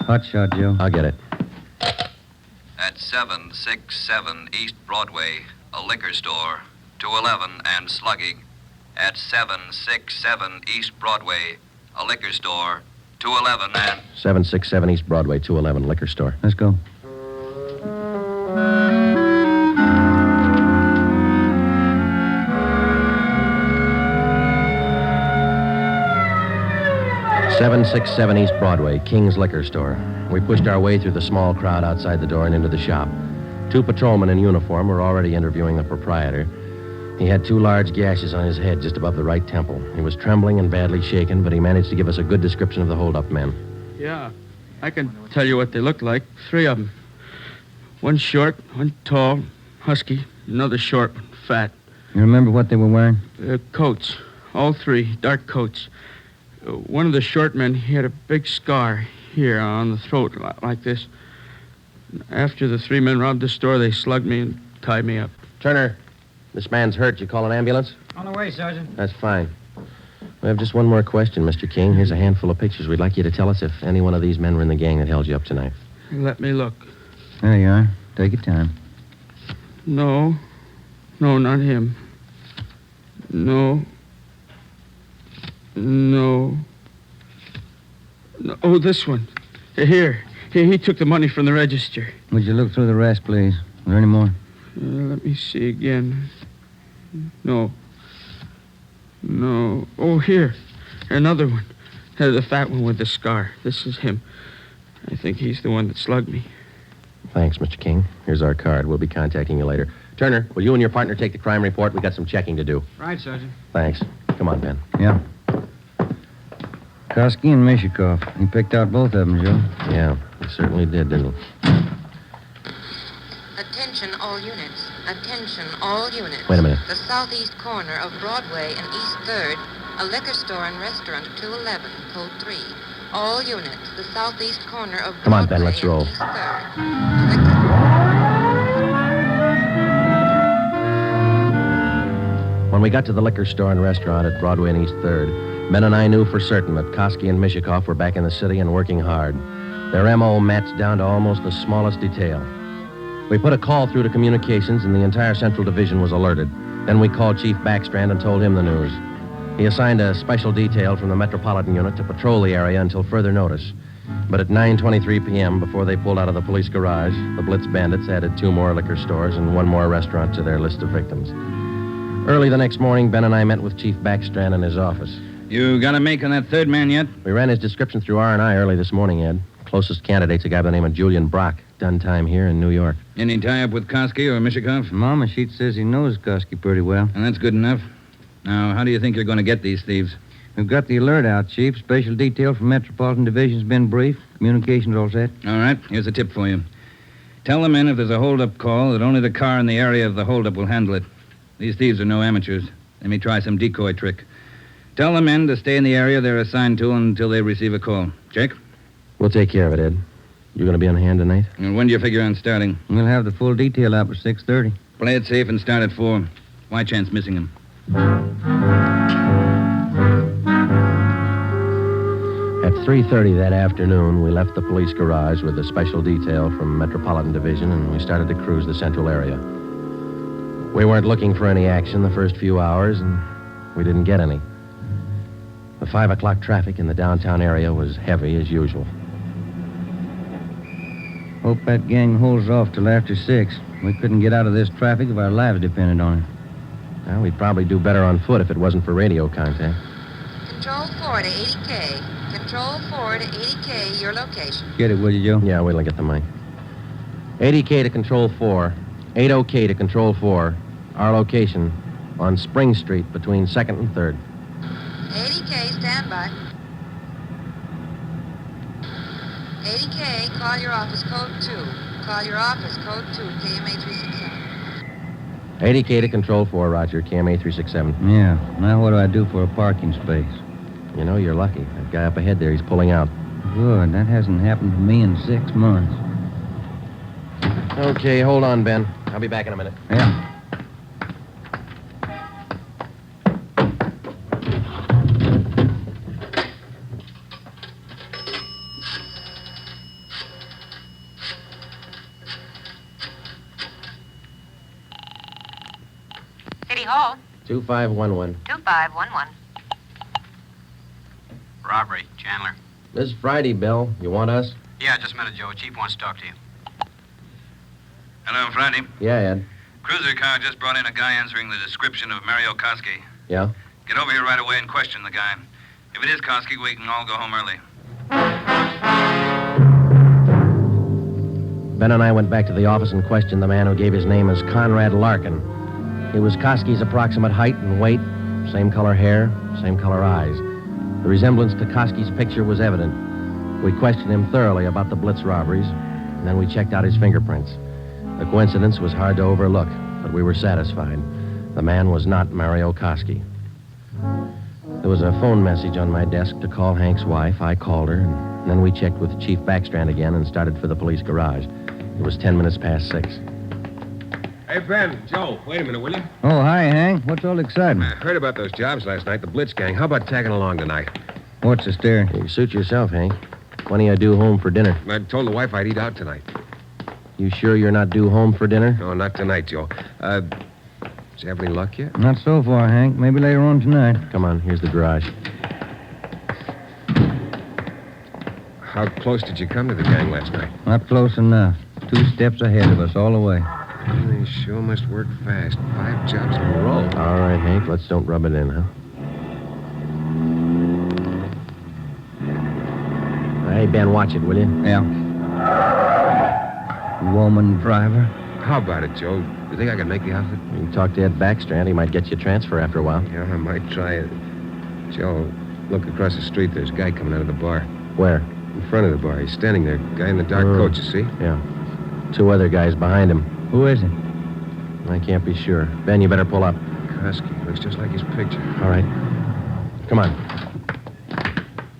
Hot shot, Joe. I'll get it. At 767 East Broadway, a liquor store, 211 and slugging. At 767 East Broadway, a liquor store, 211 and... 767 East Broadway, 211, liquor store. Let's go. .767 East Broadway, King's Liquor Store. We pushed our way through the small crowd outside the door and into the shop. 2 patrolmen in uniform were already interviewing the proprietor. He had 2 large gashes on his head just above the right temple. He was trembling and badly shaken, but he managed to give us a good description of the hold-up men. Yeah, I can tell you what they looked like. 3 of them. One short, one tall, husky, another short, fat. You remember what they were wearing? Coats. All 3, dark coats. One of the short men, he had a big scar here on the throat, like this. After the 3 men robbed the store, they slugged me and tied me up. Turner, this man's hurt. You call an ambulance? On the way, Sergeant. That's fine. We have just one more question, Mr. King. Here's a handful of pictures. We'd like you to tell us if any one of these men were in the gang that held you up tonight. Let me look. There you are. Take your time. No. No, not him. No. Oh, this one. Here. He took the money from the register. Would you look through the rest, please? Is there any more? Let me see again. No. Oh, here. Another one. The fat one with the scar. This is him. I think he's the one that slugged me. Thanks, Mr. King. Here's our card. We'll be contacting you later. Turner, will you and your partner take the crime report? We got some checking to do. Right, Sergeant. Thanks. Come on, Ben. Yeah. Koski and Mishikov. He picked out both of them, Joe. Yeah, he certainly did, didn't he? Attention all units. Attention all units. Wait a minute. The southeast corner of Broadway and East 3rd, a liquor store and restaurant 211, code 3. All units, the southeast corner of Broadway. Come on, Ben, let's roll. and East 3rd. When we got to the liquor store and restaurant at Broadway and East 3rd, Ben and I knew for certain that Koski and Mishikov were back in the city and working hard. Their M.O. matched down to almost the smallest detail. We put a call through to communications, and the entire Central Division was alerted. Then we called Chief Backstrand and told him the news. He assigned a special detail from the Metropolitan Unit to patrol the area until further notice. But at 9:23 p.m., before they pulled out of the police garage, the Blitz bandits added 2 more liquor stores and 1 more restaurant to their list of victims. Early the next morning, Ben and I met with Chief Backstrand in his office. You got a make on that third man yet? We ran his description through R&I early this morning, Ed. Closest candidate's a guy by the name of Julian Brock. Done time here in New York. Any tie-up with Koski or Mishikov? Mama sheet says he knows Koski pretty well. And that's good enough. Now, how do you think you're going to get these thieves? We've got the alert out, Chief. Special detail from Metropolitan Division's been briefed. Communications all set. All right, here's a tip for you. Tell the men if there's a hold-up call that only the car in the area of the hold-up will handle it. These thieves are no amateurs. They may try some decoy trick. Tell the men to stay in the area they're assigned to until they receive a call. Jake? We'll take care of it, Ed. You going to be on hand tonight? And when do you figure on starting? We'll have the full detail out by 6:30. Play it safe and start at 4. Why chance missing him? At 3:30 that afternoon, we left the police garage with a special detail from Metropolitan Division, and we started to cruise the central area. We weren't looking for any action the first few hours, and we didn't get any. The 5 o'clock traffic in the downtown area was heavy as usual. Hope that gang holds off till after 6. We couldn't get out of this traffic if our lives depended on it. Well, we'd probably do better on foot if it wasn't for radio contact. Control 4 to 80K. Control 4 to 80K, your location. Get it, will you, Joe? Yeah, wait till I get the mic. 80K to Control 4. 80K to Control 4. Our location on Spring Street between 2nd and 3rd. 80K, stand by. 80K, call your office code 2. Call your office code 2, KMA 367. 80K to Control 4, Roger, KMA 367. Yeah. Now what do I do for a parking space? You know, you're lucky. That guy up ahead there, he's pulling out. Good. That hasn't happened to me in 6 months. Okay, hold on, Ben. I'll be back in a minute. Yeah. City Hall. 2511. 2511. Robbery, Chandler. This Friday, Bill. You want us? Yeah, just a minute, Joe. Chief wants to talk to you. Hello, Friday. Yeah, Ed. Cruiser car just brought in a guy answering the description of Mario Koski. Yeah? Get over here right away and question the guy. If it is Koski, we can all go home early. Ben and I went back to the office and questioned the man who gave his name as Conrad Larkin. He was Koski's approximate height and weight, same color hair, same color eyes. The resemblance to Koski's picture was evident. We questioned him thoroughly about the Blitz robberies, and then we checked out his fingerprints. The coincidence was hard to overlook, but we were satisfied. The man was not Mario Koski. There was a phone message on my desk to call Hank's wife. I called her, and then we checked with Chief Backstrand again and started for the police garage. It was 10 minutes past 6. Hey, Ben, Joe, wait a minute, will you? Oh, hi, Hank. What's all the excitement? I heard about those jobs last night, the Blitz gang. How about tagging along tonight? What's the stare? You suit yourself, Hank. When are you due home for dinner? I told the wife I'd eat out tonight. You sure you're not due home for dinner? No, not tonight, Joe. Did you have any luck yet? Not so far, Hank. Maybe later on tonight. Come on, here's the garage. How close did you come to the gang last night? Not close enough. 2 steps ahead of us all the way. They sure must work fast. 5 jobs in a row. All right, Hank, let's don't rub it in, huh? Hey, Ben, watch it, will you? Yeah. Woman driver. How about it, Joe? You think I can make the outfit? You can talk to Ed Backstrand. He might get you a transfer after a while. Yeah, I might try it. Joe, look across the street. There's a guy coming out of the bar. Where? In front of the bar. He's standing there. Guy in the dark coat, you see? Yeah. 2 other guys behind him. Who is it? I can't be sure. Ben, you better pull up. Husky. Looks just like his picture. All right. Come on.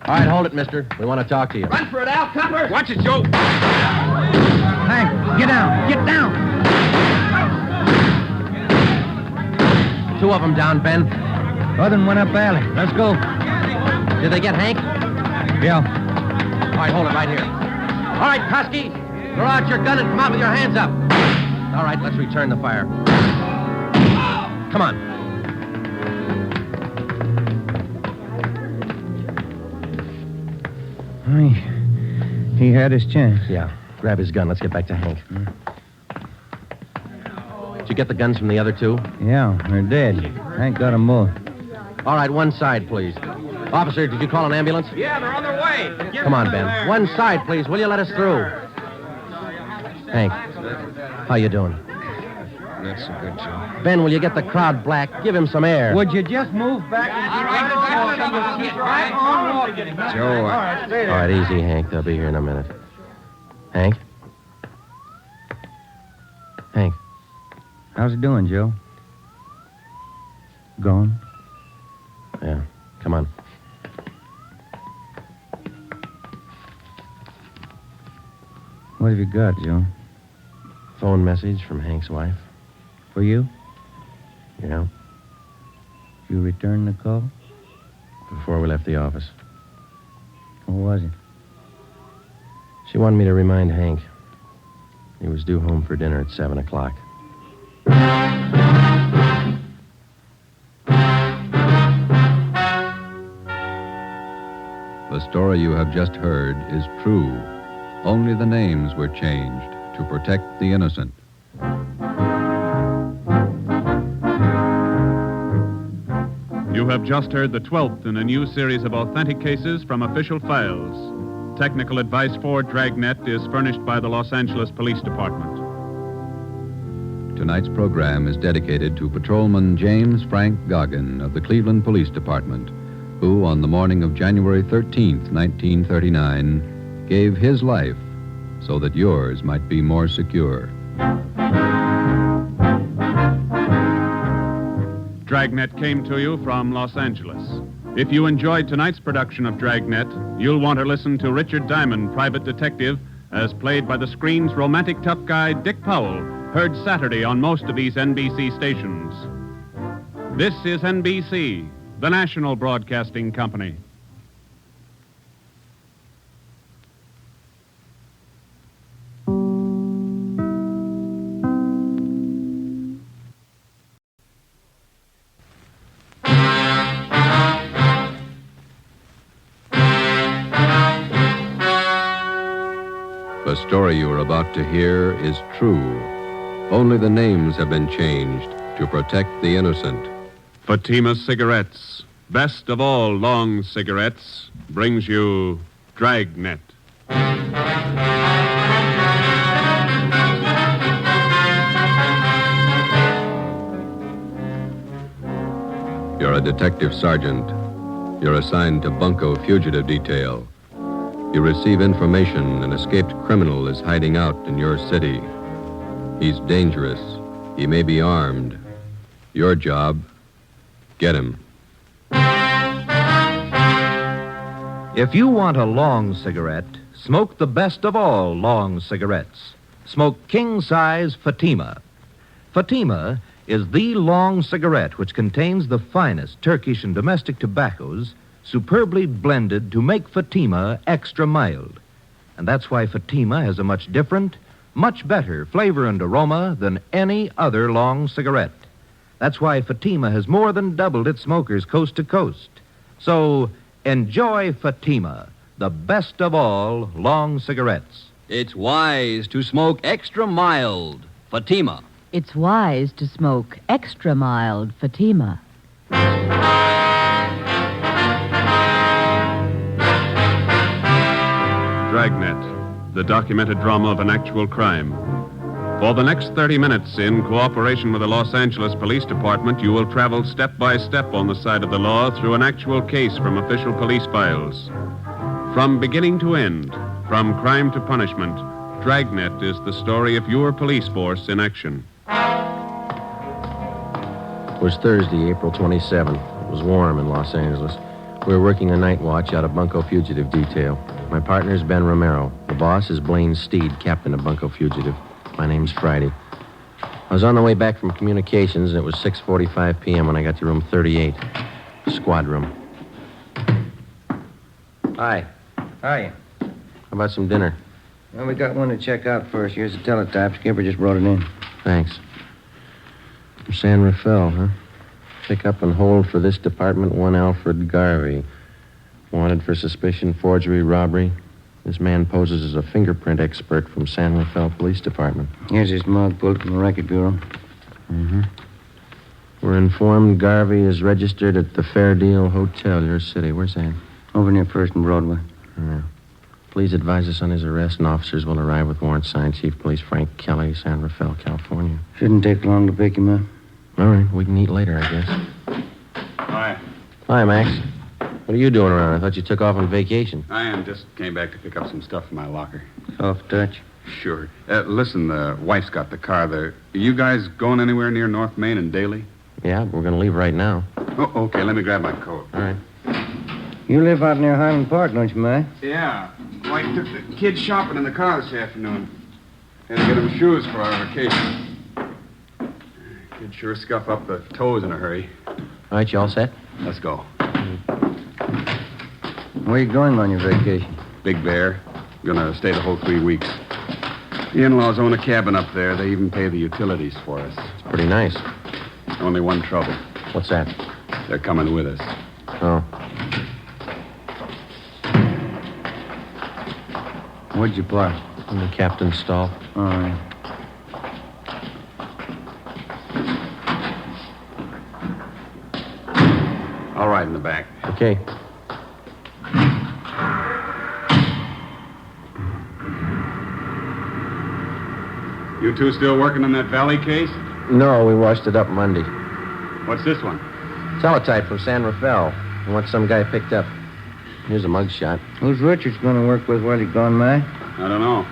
All right, hold it, mister. We want to talk to you. Run for it, Al Copper! Watch it, Joe! Hank, get down! Get down! 2 of them down, Ben. Other one went up alley. Let's go. Did they get Hank? Yeah. All right, hold it right here. All right, Kosky, throw out your gun and come out with your hands up. All right, let's return the fire. Come on. He had his chance. Yeah. Grab his gun. Let's get back to Hank. Did you get the guns from the other 2? Yeah, they're dead. Hank got them both. All right, one side, please. Officer, did you call an ambulance? Yeah, they're on their way. Come on, Ben. One side, please. Will you let us through? Hank, how you doing? Not so good, Joe. Ben, will you get the crowd black? Give him some air. Would you just move back and keep right on walking? Joe, All right, stay there. All right, easy, Hank. They'll be here in a minute. Hank? Hank? How's it doing, Joe? Gone? Yeah. Come on. What have you got, Joe? Phone message from Hank's wife. For you? Yeah. You returned the call? Before we left the office. What was it? She wanted me to remind Hank. He was due home for dinner at 7 o'clock. The story you have just heard is true. Only the names were changed to protect the innocent. You have just heard the 12th in a new series of authentic cases from official files. Technical advice for Dragnet is furnished by the Los Angeles Police Department. Tonight's program is dedicated to Patrolman James Frank Goggin of the Cleveland Police Department, who, on the morning of January 13th, 1939, gave his life so that yours might be more secure. Dragnet came to you from Los Angeles. If you enjoyed tonight's production of Dragnet, you'll want to listen to Richard Diamond, private detective, as played by the screen's romantic tough guy, Dick Powell, heard Saturday on most of these NBC stations. This is NBC, the national broadcasting company. The story you are about to hear is true. Only the names have been changed to protect the innocent. Fatima Cigarettes, best of all long cigarettes, brings you Dragnet. You're a detective sergeant. You're assigned to Bunko Fugitive Detail. You receive information an escaped criminal is hiding out in your city. He's dangerous. He may be armed. Your job, get him. If you want a long cigarette, smoke the best of all long cigarettes. Smoke king-size Fatima. Fatima is the long cigarette which contains the finest Turkish and domestic tobaccos superbly blended to make Fatima extra mild. And that's why Fatima has a much different, much better flavor and aroma than any other long cigarette. That's why Fatima has more than doubled its smokers coast to coast. So enjoy Fatima, the best of all long cigarettes. It's wise to smoke extra mild Fatima. It's wise to smoke extra mild Fatima. Dragnet, the documented drama of an actual crime. For the next 30 minutes, in cooperation with the Los Angeles Police Department, you will travel step by step on the side of the law through an actual case from official police files. From beginning to end, from crime to punishment, Dragnet is the story of your police force in action. It was Thursday, April 27th. It was warm in Los Angeles. We were working a night watch out of Bunko Fugitive Detail. My partner's Ben Romero. The boss is Blaine Steed, captain of Bunko Fugitive. My name's Friday. I was on the way back from communications, and it was 6:45 p.m. when I got to room 38, squad room. Hi. How are you? How about some dinner? Well, we got one to check out first. Here's the teletype. Skipper just brought it in. Thanks. From San Rafael, huh? Pick up and hold for this department one Alfred Garvey. Wanted for suspicion, forgery, robbery. This man poses as a fingerprint expert from San Rafael Police Department. Here's his mug pulled from the Record Bureau. Mm-hmm. We're informed Garvey is registered at the Fair Deal Hotel, your city. Where's that? Over near First and Broadway. Yeah. Please advise us on his arrest, and officers will arrive with warrant signed. Chief Police Frank Kelly, San Rafael, California. Shouldn't take long to pick him up. All right, we can eat later, I guess. Hi. Hi, Max. What are you doing around? I thought you took off on vacation. I am. Just came back to pick up some stuff in my locker. Soft touch. Sure. Listen, the wife's got the car there. Are you guys going anywhere near North Main and Daly? Yeah, we're going to leave right now. Oh, okay. Let me grab my coat. All right. You live out near Highland Park, don't you, Max? Yeah. Well, I took the kids shopping in the car this afternoon. Had to get them shoes for our vacation. Kids sure scuff up the toes in a hurry. All right, you all set? Let's go. Where are you going on your vacation? Big Bear. Gonna stay the whole 3 weeks. The in-laws own a cabin up there. They even pay the utilities for us. It's pretty nice. Only one trouble. What's that? They're coming with us. Oh. Where'd you park? In the captain's stall. All right. All right, in the back. Okay. You two still working on that Valley case? No, we washed it up Monday. What's this one? Teletype from San Rafael. I want some guy picked up. Here's a mugshot. Who's Richards going to work with while he's gone, Mac? I don't know.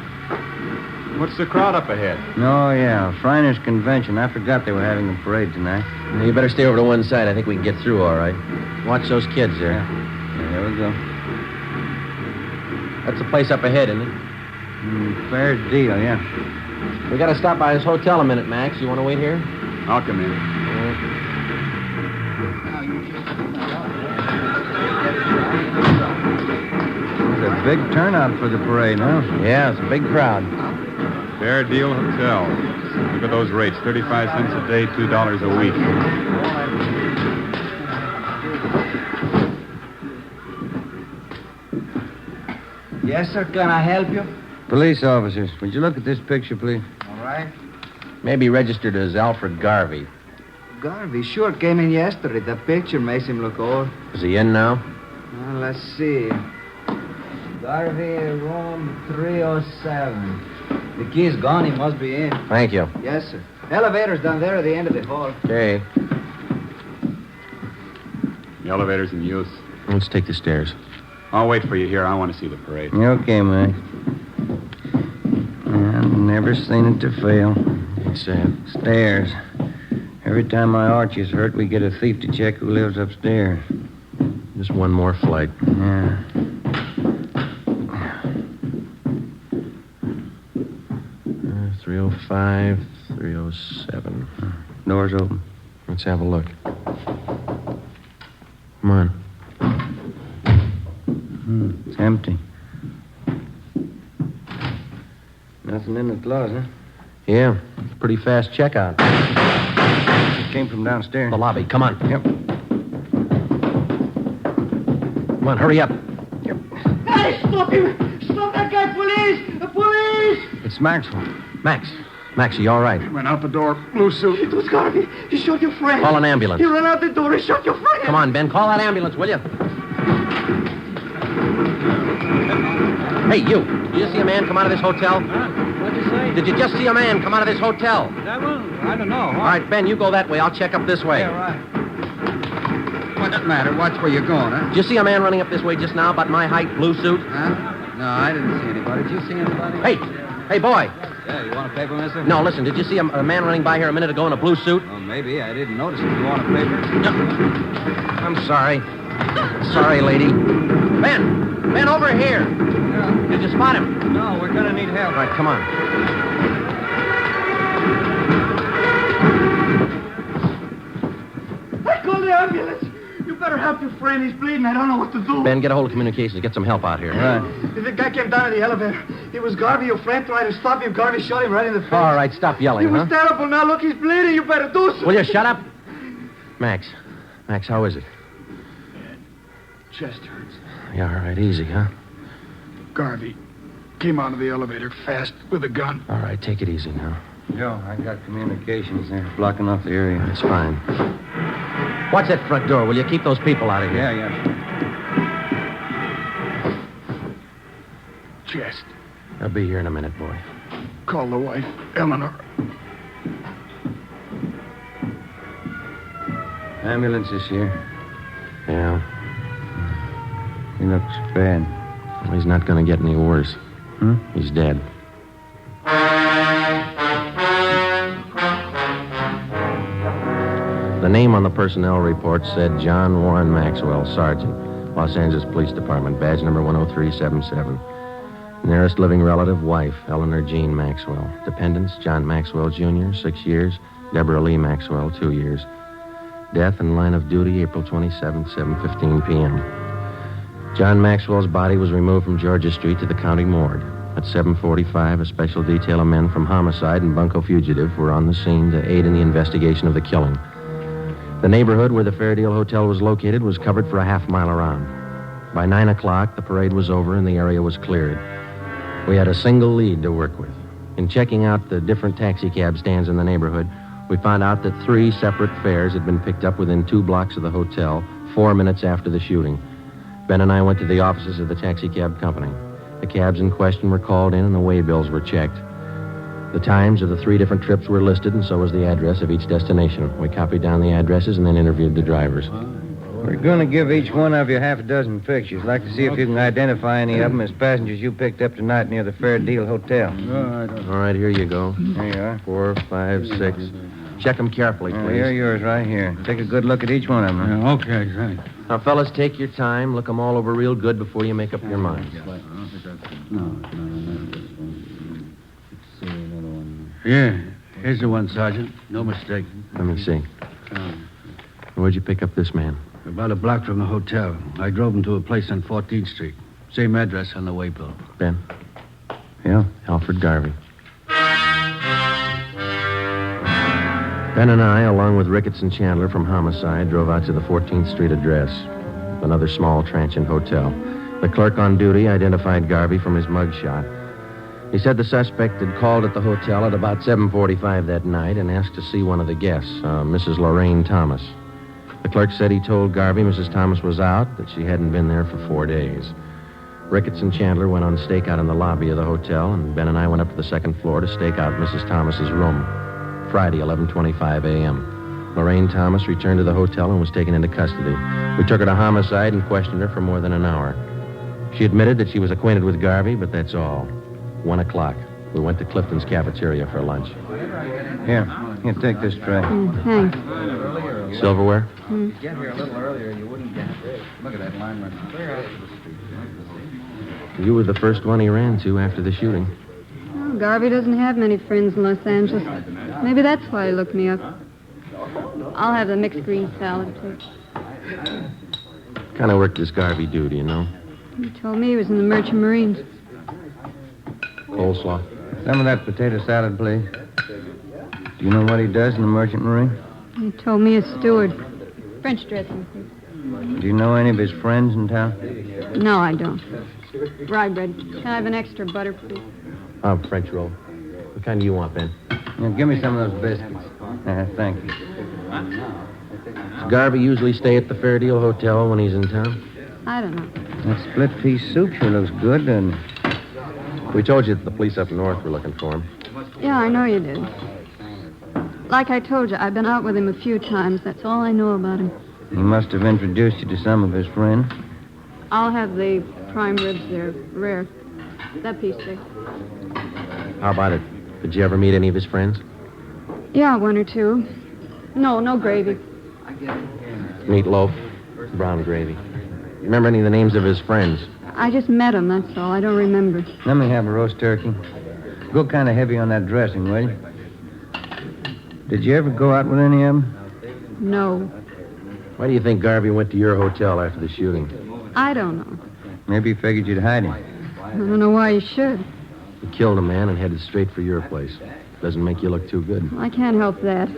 What's the crowd up ahead? Oh, yeah. Shriners Convention. I forgot they were having a parade tonight. You better stay over to one side. I think we can get through all right. Watch those kids there. Yeah, there we go. That's the place up ahead, isn't it? Fair deal, yeah. We got to stop by this hotel a minute, Max. You want to wait here? I'll come in. It's a big turnout for the parade, huh? Yeah, it's a big crowd. Fair Deal Hotel. Look at those rates. 35 cents a day, $2 a week. Yes, sir. Can I help you? Police officers, would you look at this picture, please? All right. Maybe registered as Alfred Garvey. Garvey sure came in yesterday. The picture makes him look old. Is he in now? Well, let's see. Garvey, room 307. The key's gone. He must be in. Thank you. Yes, sir. Elevator's down there at the end of the hall. Okay. The elevator's in use. Let's take the stairs. I'll wait for you here. I want to see the parade. Okay, Mac. I've never seen it to fail. It's sad. Stairs. Every time my arch is hurt, we get a thief to check who lives upstairs. Just one more flight. Yeah. 305, 307. Door's open. Let's have a look. Come on. It's empty. Nothing in the closet. Yeah, pretty fast checkout. It came from downstairs. The lobby. Come on. Yep. Come on, hurry up. Guys, stop him! Stop that guy, police! The police! It's Maxwell. Max, are you all right? He went out the door, blue suit. It was Garvey. He shot your friend. Call an ambulance. He ran out the door. He shot your friend. Come on, Ben. Call that ambulance, will you? Hey, you. Did you see a man come out of this hotel? What'd you say? Did you just see a man come out of this hotel? That one? I don't know. All right, Ben, you go that way. I'll check up this way. Yeah, right. What's the matter? Watch where you're going, huh? Did you see a man running up this way just now, about my height, blue suit? Huh? No, I didn't see anybody. Did you see anybody? Hey, boy. Yeah, you want a paper, mister? No, listen, did you see a man running by here a minute ago in a blue suit? Well, maybe. I didn't notice it. You want a paper? No. I'm sorry. Sorry, lady. Ben, over here. Yeah. Did you spot him? No, we're gonna need help. All right, come on. I called the ambulance. You better help your friend. He's bleeding. I don't know what to do. Ben, get a hold of communications. Get some help out here. Right. The guy came down in the elevator. It was Garvey. Your friend tried to stop him. Garvey shot him right in the face. All right, stop yelling, He was terrible. Now, look, he's bleeding. You better do something. Will you shut up? Max, how is it? Chest hurts. Yeah, all right, easy, huh? Garvey came out of the elevator fast with a gun. All right, take it easy now. Joe, I got communications there blocking off the area. It's fine. Watch that front door, will you? Keep those people out of here. Yeah. Chest. I'll be here in a minute, boy. Call the wife, Eleanor. Ambulance is here. Yeah. He looks bad. Well, he's not going to get any worse. He's dead. The name on the personnel report said John Warren Maxwell, Sergeant, Los Angeles Police Department, badge number 10377. Nearest living relative, wife, Eleanor Jean Maxwell. Dependents, John Maxwell, Jr., 6 years. Deborah Lee Maxwell, 2 years. Death in line of duty, April 27th, 7:15 p.m. John Maxwell's body was removed from Georgia Street to the county morgue. At 7:45, a special detail of men from homicide and bunco fugitive were on the scene to aid in the investigation of the killing. The neighborhood where the Fairdale Hotel was located was covered for a half mile around. By 9 o'clock, the parade was over and the area was cleared. We had a single lead to work with. In checking out the different taxicab stands in the neighborhood, we found out that 3 separate fares had been picked up within 2 blocks of the hotel 4 minutes after the shooting. Ben and I went to the offices of the taxicab company. The cabs in question were called in and the waybills were checked. The times of the 3 different trips were listed, and so was the address of each destination. We copied down the addresses and then interviewed the drivers. We're going to give each one of you half a dozen pictures. Like to see if you can identify any of them as passengers you picked up tonight near the Fairdale Hotel. All right, here you go. There you are. 4, 5, 6. Check them carefully, please. Here are yours right here. Take a good look at each one of them. Huh? Okay, right. Now, fellas, take your time. Look them all over real good before you make up your minds. Yeah, here's the one, Sergeant. No mistake. Let me see. Where'd you pick up this man? About a block from the hotel. I drove him to a place on 14th Street. Same address on the waybill. Ben? Yeah? Alfred Garvey. Ben and I, along with Ricketts and Chandler from Homicide, drove out to the 14th Street address, another small transient hotel. The clerk on duty identified Garvey from his mugshot. He said the suspect had called at the hotel at about 7:45 that night and asked to see one of the guests, Mrs. Lorraine Thomas. The clerk said he told Garvey Mrs. Thomas was out, that she hadn't been there for 4 days. Ricketts and Chandler went on stakeout in the lobby of the hotel, and Ben and I went up to the second floor to stake out Mrs. Thomas's room. Friday, 11:25 a.m. Lorraine Thomas returned to the hotel and was taken into custody. We took her to Homicide and questioned her for more than an hour. She admitted that she was acquainted with Garvey, but that's all. 1 o'clock. We went to Clifton's cafeteria for lunch. Here, take this tray. Thanks. Silverware? Get here a little earlier, you wouldn't get this. Look at that line running clear out to the street. You were the first one he ran to after the shooting. Well, Garvey doesn't have many friends in Los Angeles. Maybe that's why he looked me up. I'll have the mixed green salad, please. What kind of work does Garvey do, do you know? He told me he was in the Merchant Marines. Coleslaw. Some of that potato salad, please. Do you know what he does in the Merchant Marine? He told me a steward. French dressing, please. Do you know any of his friends in town? No, I don't. Rye bread. Can I have an extra butter, please? French roll. What kind do you want, Ben? Yeah, give me some of those biscuits. Thank you. Does Garvey usually stay at the Fair Deal Hotel when he's in town? I don't know. That split pea soup sure looks good, doesn't it? We told you that the police up north were looking for him. Yeah, I know you did. Like I told you, I've been out with him a few times. That's all I know about him. He must have introduced you to some of his friends. I'll have the prime ribs there, rare. That piece there. How about it? Did you ever meet any of his friends? Yeah, one or two. No gravy. Meatloaf, brown gravy. Remember any of the names of his friends? I just met him, that's all. I don't remember. Let me have a roast turkey. Go kind of heavy on that dressing, will you? Did you ever go out with any of them? No. Why do you think Garvey went to your hotel after the shooting? I don't know. Maybe he figured you'd hide him. I don't know why you should. He killed a man and headed straight for your place. Doesn't make you look too good. I can't help that.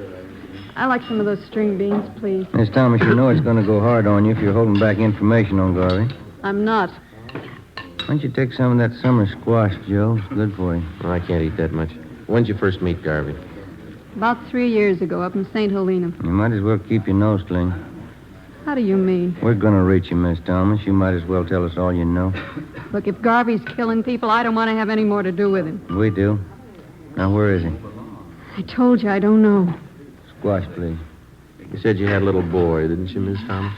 I like some of those string beans, please. Miss Thomas, you know it's going to go hard on you if you're holding back information on Garvey. I'm not. Why don't you take some of that summer squash, Joe? It's good for you. Well, I can't eat that much. When'd you first meet Garvey? About 3 years ago, up in St. Helena. You might as well keep your nose clean. How do you mean? We're going to reach you, Miss Thomas. You might as well tell us all you know. Look, if Garvey's killing people, I don't want to have any more to do with him. We do. Now, where is he? I told you, I don't know. Squash, please. You said you had a little boy, didn't you, Miss Thomas?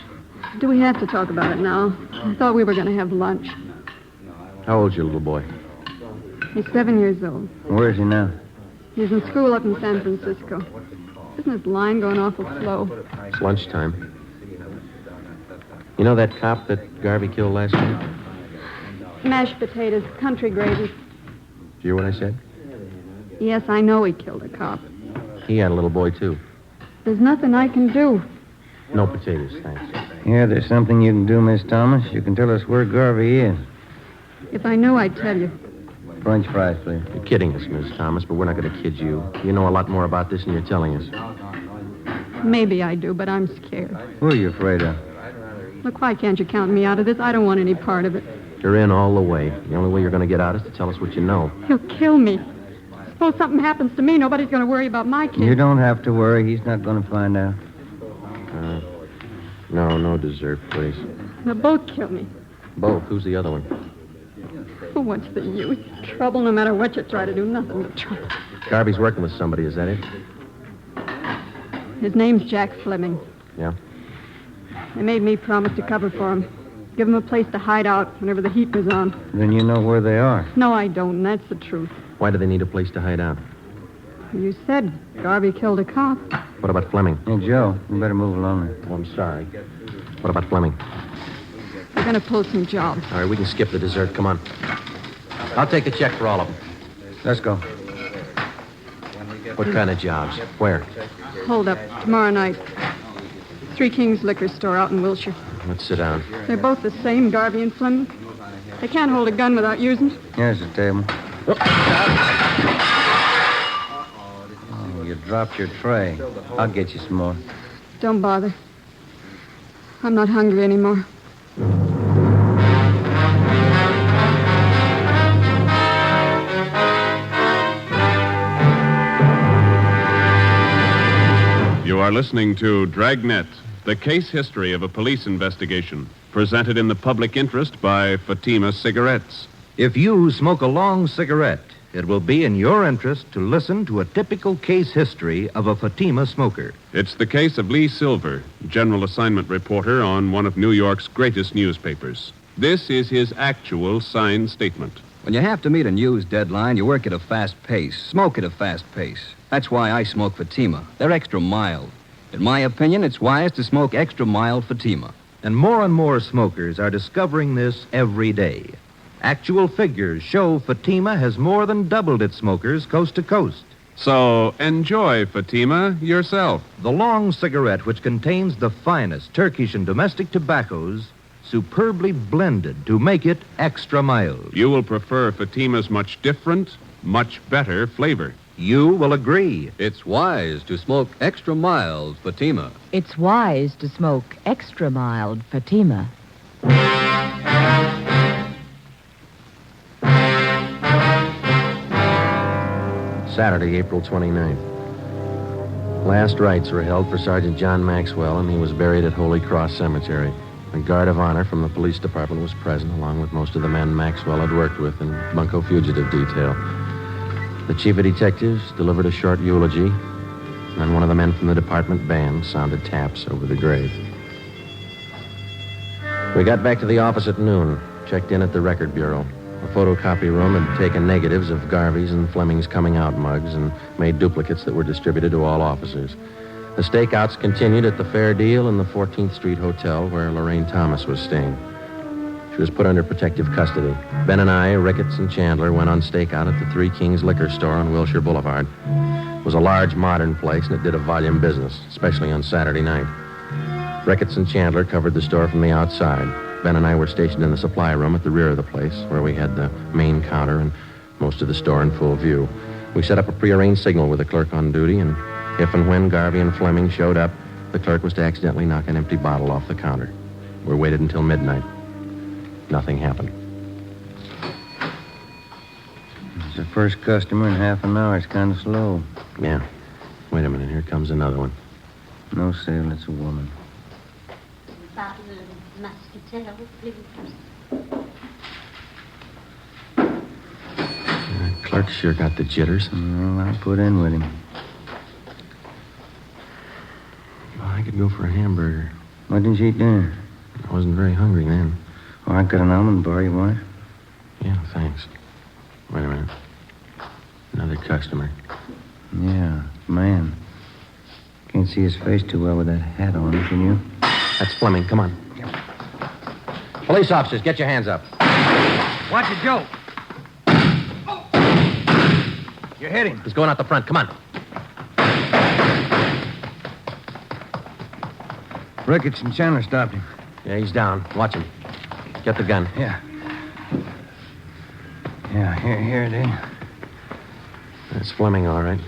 Do we have to talk about it now? I thought we were going to have lunch. How old's your little boy? He's 7 years old. Where is he now? He's in school up in San Francisco. Isn't his line going awful slow? It's lunchtime. You know that cop that Garvey killed last night? Mashed potatoes, country gravy. Did you hear what I said? Yes, I know he killed a cop. He had a little boy, too. There's nothing I can do. No potatoes, thanks. Yeah, there's something you can do, Miss Thomas. You can tell us where Garvey is. If I knew, I'd tell you. French fries, please. You're kidding us, Miss Thomas, but we're not going to kid you. You know a lot more about this than you're telling us. Maybe I do, but I'm scared. Who are you afraid of? Look, why can't you count me out of this? I don't want any part of it. You're in all the way. The only way you're going to get out is to tell us what you know. He'll kill me. Suppose something happens to me, nobody's going to worry about my kid. You don't have to worry. He's not going to find out. No dessert, please. They'll both kill me. Both? Who's the other one? What's the use? Trouble, no matter what you try to do, nothing but trouble. Garvey's working with somebody, is that it? His name's Jack Fleming. Yeah? They made me promise to cover for him. Give him a place to hide out whenever the heat was on. Then you know where they are. No, I don't, and that's the truth. Why do they need a place to hide out? You said Garvey killed a cop. What about Fleming? Hey, Joe, you better move along there. Oh, I'm sorry. What about Fleming? We're going to pull some jobs. All right, we can skip the dessert. Come on. I'll take a check for all of them. Let's go. What kind of jobs? Where? Hold up. Tomorrow night. Three Kings Liquor Store out in Wilshire. Let's sit down. They're both the same, Garvey and Fleming. They can't hold a gun without using it. Here's the table. Oh, you dropped your tray. I'll get you some more. Don't bother. I'm not hungry anymore. You are listening to Dragnet, the case history of a police investigation, presented in the public interest by Fatima Cigarettes. If you smoke a long cigarette, it will be in your interest to listen to a typical case history of a Fatima smoker. It's the case of Lee Silver, general assignment reporter on one of New York's greatest newspapers. This is his actual signed statement. When you have to meet a news deadline, you work at a fast pace, smoke at a fast pace. That's why I smoke Fatima. They're extra mild. In my opinion, it's wise to smoke extra mild Fatima. And more smokers are discovering this every day. Actual figures show Fatima has more than doubled its smokers coast to coast. So enjoy Fatima yourself. The long cigarette, which contains the finest Turkish and domestic tobaccos, superbly blended to make it extra mild. You will prefer Fatima's much different, much better flavor. you will agree. It's wise to smoke extra mild Fatima. It's wise to smoke extra mild Fatima. Saturday, April 29th. Last rites were held for Sergeant John Maxwell, and he was buried at Holy Cross Cemetery. A guard of honor from the police department was present, along with most of the men Maxwell had worked with in Bunko Fugitive Detail. The chief of detectives delivered a short eulogy, and one of the men from the department band sounded taps over the grave. We got back to the office at noon, checked in at the record bureau. The photocopy room had taken negatives of Garvey's and Fleming's coming out mugs and made duplicates that were distributed to all officers. The stakeouts continued at the Fair Deal and the 14th Street Hotel where Lorraine Thomas was staying. She was put under protective custody. Ben and I, Ricketts and Chandler, went on stakeout at the Three Kings Liquor Store on Wilshire Boulevard. It was a large, modern place, and it did a volume business, especially on Saturday night. Ricketts and Chandler covered the store from the outside. Ben and I were stationed in the supply room at the rear of the place, where we had the main counter and most of the store in full view. We set up a prearranged signal with the clerk on duty, and if and when Garvey and Fleming showed up, the clerk was to accidentally knock an empty bottle off the counter. We waited until midnight. Nothing happened. It's the first customer in half an hour. It's kind of slow. Yeah. Wait a minute. Here comes another one. No sale. It's a woman. Bottle of muscatel, please. Clerk sure got the jitters. Well, I'll put in with him. Well, I could go for a hamburger. Why didn't you eat dinner? I wasn't very hungry then. Oh, I got an almond bar. You want it? Yeah, thanks. Wait a minute. Another customer. Yeah, man. Can't see his face too well with that hat on, can you? That's Fleming. Come on. Police officers, get your hands up. Watch it, Joe. You hit him. He's going out the front. Come on. Ricketts and Chandler stopped him. Yeah, he's down. Watch him. Get the gun. Yeah. Yeah, here it is. That's Fleming, all right.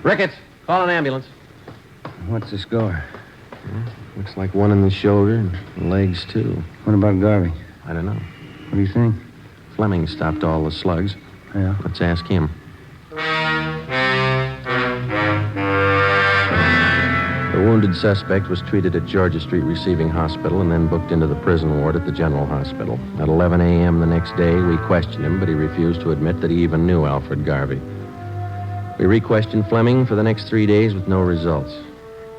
Ricketts, call an ambulance. What's the score? Looks like one in the shoulder and legs, too. What about Garvey? I don't know. What do you think? Fleming stopped all the slugs. Yeah. Let's ask him. The wounded suspect was treated at Georgia Street Receiving Hospital and then booked into the prison ward at the General Hospital. At 11 a.m. the next day, we questioned him, but he refused to admit that he even knew Alfred Garvey. We re-questioned Fleming for the next 3 days with no results.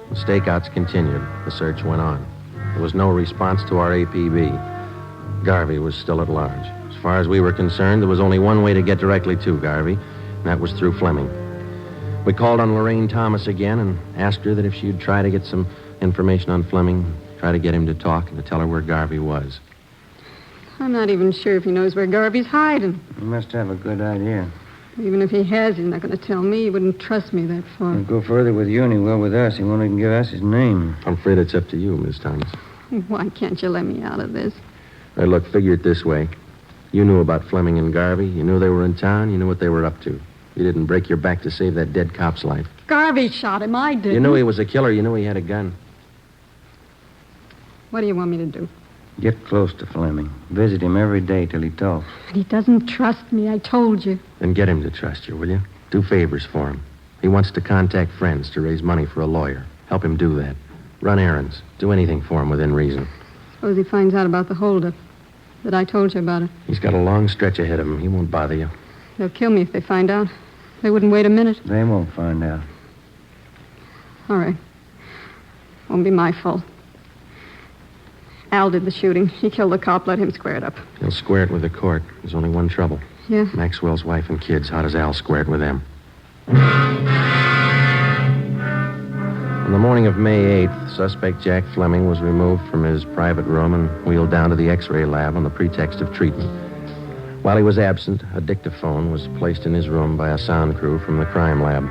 The stakeouts continued. The search went on. There was no response to our APB. Garvey was still at large. As far as we were concerned, there was only one way to get directly to Garvey, and that was through Fleming. We called on Lorraine Thomas again and asked her that if she'd try to get some information on Fleming, try to get him to talk and to tell her where Garvey was. I'm not even sure if he knows where Garvey's hiding. He must have a good idea. Even if he has, he's not going to tell me. He wouldn't trust me that far. He'll go further with you than he will with us. He won't even give us his name. I'm afraid it's up to you, Miss Thomas. Why can't you let me out of this? Hey, look, figure it this way. You knew about Fleming and Garvey. You knew they were in town. You knew what they were up to. You didn't break your back to save that dead cop's life. Garvey shot him. I didn't. You knew he was a killer. You knew he had a gun. What do you want me to do? Get close to Fleming. Visit him every day till he talks. But he doesn't trust me. I told you. Then get him to trust you, will you? Do favors for him. He wants to contact friends to raise money for a lawyer. Help him do that. Run errands. Do anything for him within reason. Suppose he finds out about the holdup. That I told you about it. He's got a long stretch ahead of him. He won't bother you. They'll kill me if they find out. They wouldn't wait a minute. They won't find out. All right. Won't be my fault. Al did the shooting. He killed the cop. Let him square it up. He'll square it with the court. There's only one trouble. Yeah? Maxwell's wife and kids. How does Al square it with them? On the morning of May 8th, suspect Jack Fleming was removed from his private room and wheeled down to the X-ray lab on the pretext of treatment. While he was absent, a dictaphone was placed in his room by a sound crew from the crime lab.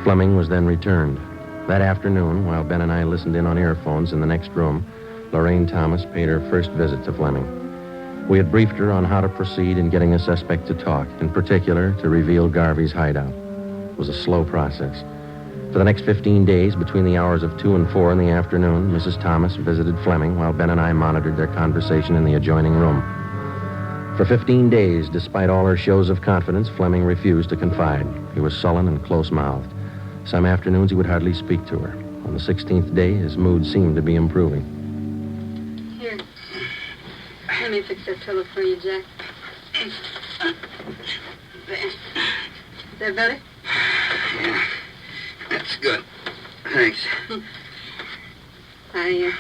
Fleming was then returned. That afternoon, while Ben and I listened in on earphones in the next room, Lorraine Thomas paid her first visit to Fleming. We had briefed her on how to proceed in getting the suspect to talk, in particular, to reveal Garvey's hideout. It was a slow process. For the next 15 days, between the hours of 2 and 4 in the afternoon, Mrs. Thomas visited Fleming while Ben and I monitored their conversation in the adjoining room. For 15 days, despite all her shows of confidence, Fleming refused to confide. He was sullen and close-mouthed. Some afternoons he would hardly speak to her. On the 16th day, his mood seemed to be improving. Here. Let me fix that pillow for you, Jack. There. Is that better? Yeah. That's good. Thanks. I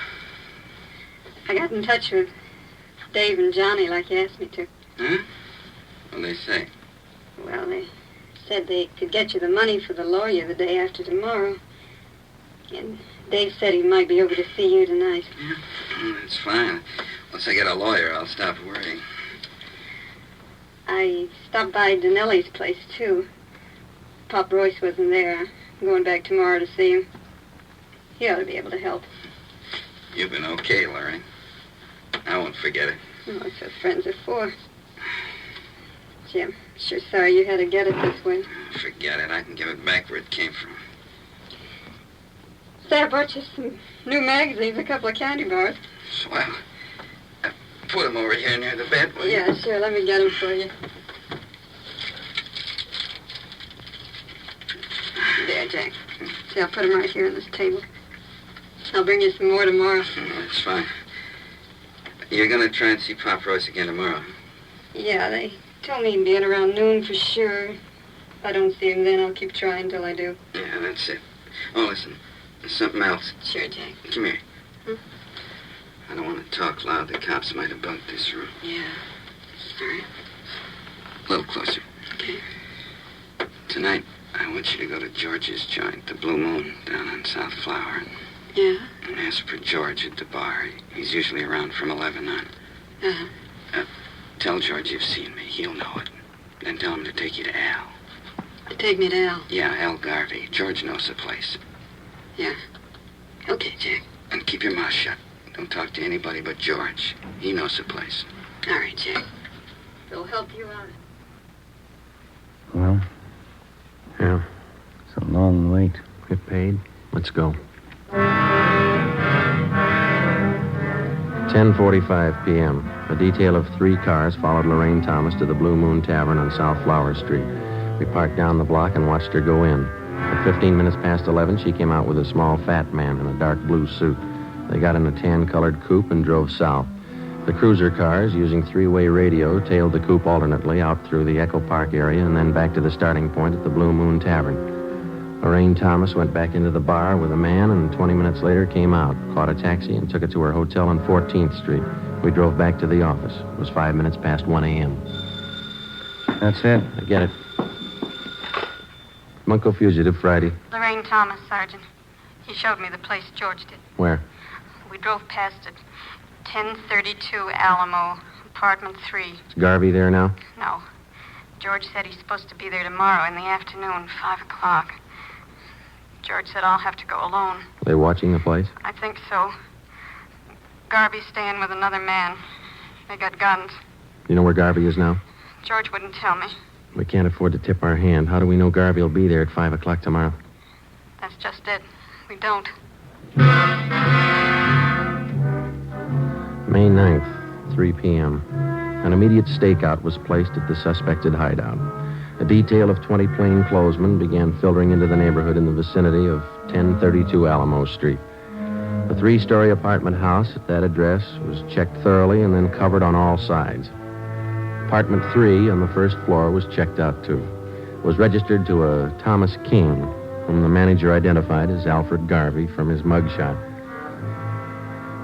got in touch with Dave and Johnny like you asked me to. Huh? What'd they say? Well, they said they could get you the money for the lawyer the day after tomorrow. And Dave said he might be over to see you tonight. Yeah. That's fine. Once I get a lawyer, I'll stop worrying. I stopped by Danelli's place, too. Pop Royce wasn't there. I'm going back tomorrow to see him. He ought to be able to help. You've been okay, Larry. I won't forget it. Oh, that's what friends are for. Gee, I'm sure sorry you had to get it this way. Forget it. I can give it back where it came from. Say, I brought you some new magazines, a couple of candy bars. Swell. Put them over here near the bed, will you? Yeah, sure. Let me get them for you. There, Jack. See, I'll put them right here on this table. I'll bring you some more tomorrow. That's fine. You're going to try and see Pop Royce again tomorrow? Yeah, they told me he'd be in around noon for sure. If I don't see him then, I'll keep trying till I do. Yeah, that's it. Oh, listen. There's something else. Sure, Jack. Come here. Hmm? I don't want to talk loud. The cops might have bunked this room. Yeah. All right. A little closer. Okay. Tonight, I want you to go to George's joint, the Blue Moon, down on South Flower. Yeah? And ask for George at the bar. He's usually around from 11 on. Uh-huh. Tell George you've seen me. He'll know it. Then tell him to take you to Al. To take me to Al? Yeah, Al Garvey. George knows the place. Yeah. Okay, Jack. And keep your mouth shut. Don't talk to anybody but George. He knows the place. All right, Jack. It'll help you out. Well, Yeah. it's a long wait. Get paid. Let's go. 10:45 p.m. A detail of 3 cars followed Lorraine Thomas to the Blue Moon Tavern on South Flower Street. We parked down the block and watched her go in. At 15 minutes past 11, she came out with a small, fat man in a dark blue suit. They got in a tan-colored coupe and drove south. The cruiser cars, using 3-way radio, tailed the coupe alternately out through the Echo Park area and then back to the starting point at the Blue Moon Tavern. Lorraine Thomas went back into the bar with a man and 20 minutes later came out, caught a taxi, and took it to her hotel on 14th Street. We drove back to the office. It was 5 minutes past 1 a.m. That's it? I get it. Munko Fugitive, Friday. Lorraine Thomas, Sergeant. He showed me the place George did. Where? We drove past it. 1032 Alamo, apartment 3. Is Garvey there now? No. George said he's supposed to be there tomorrow in the afternoon, 5 o'clock. George said I'll have to go alone. Are they watching the place? I think so. Garvey's staying with another man. They got guns. You know where Garvey is now? George wouldn't tell me. We can't afford to tip our hand. How do we know Garvey will be there at 5 o'clock tomorrow? That's just it. We don't. May 9th, 3 p.m. An immediate stakeout was placed at the suspected hideout. A detail of 20 plainclothesmen began filtering into the neighborhood in the vicinity of 1032 Alamo Street. The 3-story apartment house at that address was checked thoroughly and then covered on all sides. Apartment 3 on the first floor was checked out, too. It was registered to a Thomas King, whom the manager identified as Alfred Garvey from his mugshot.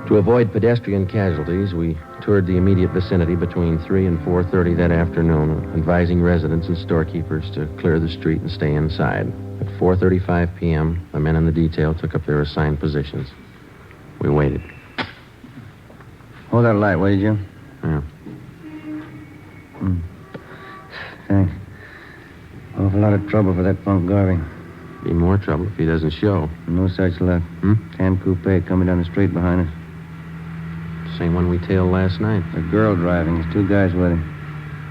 To avoid pedestrian casualties, we toured the immediate vicinity between 3 and 4:30 that afternoon, advising residents and storekeepers to clear the street and stay inside. At 4:35 p.m., the men in the detail took up their assigned positions. We waited. Hold that light, will you? Yeah. Thanks. Awful lot of trouble for that punk Garvey. Be more trouble if he doesn't show. No such luck. Tan coupe coming down the street behind us. Same one we tailed last night. A girl driving. There's 2 guys with him.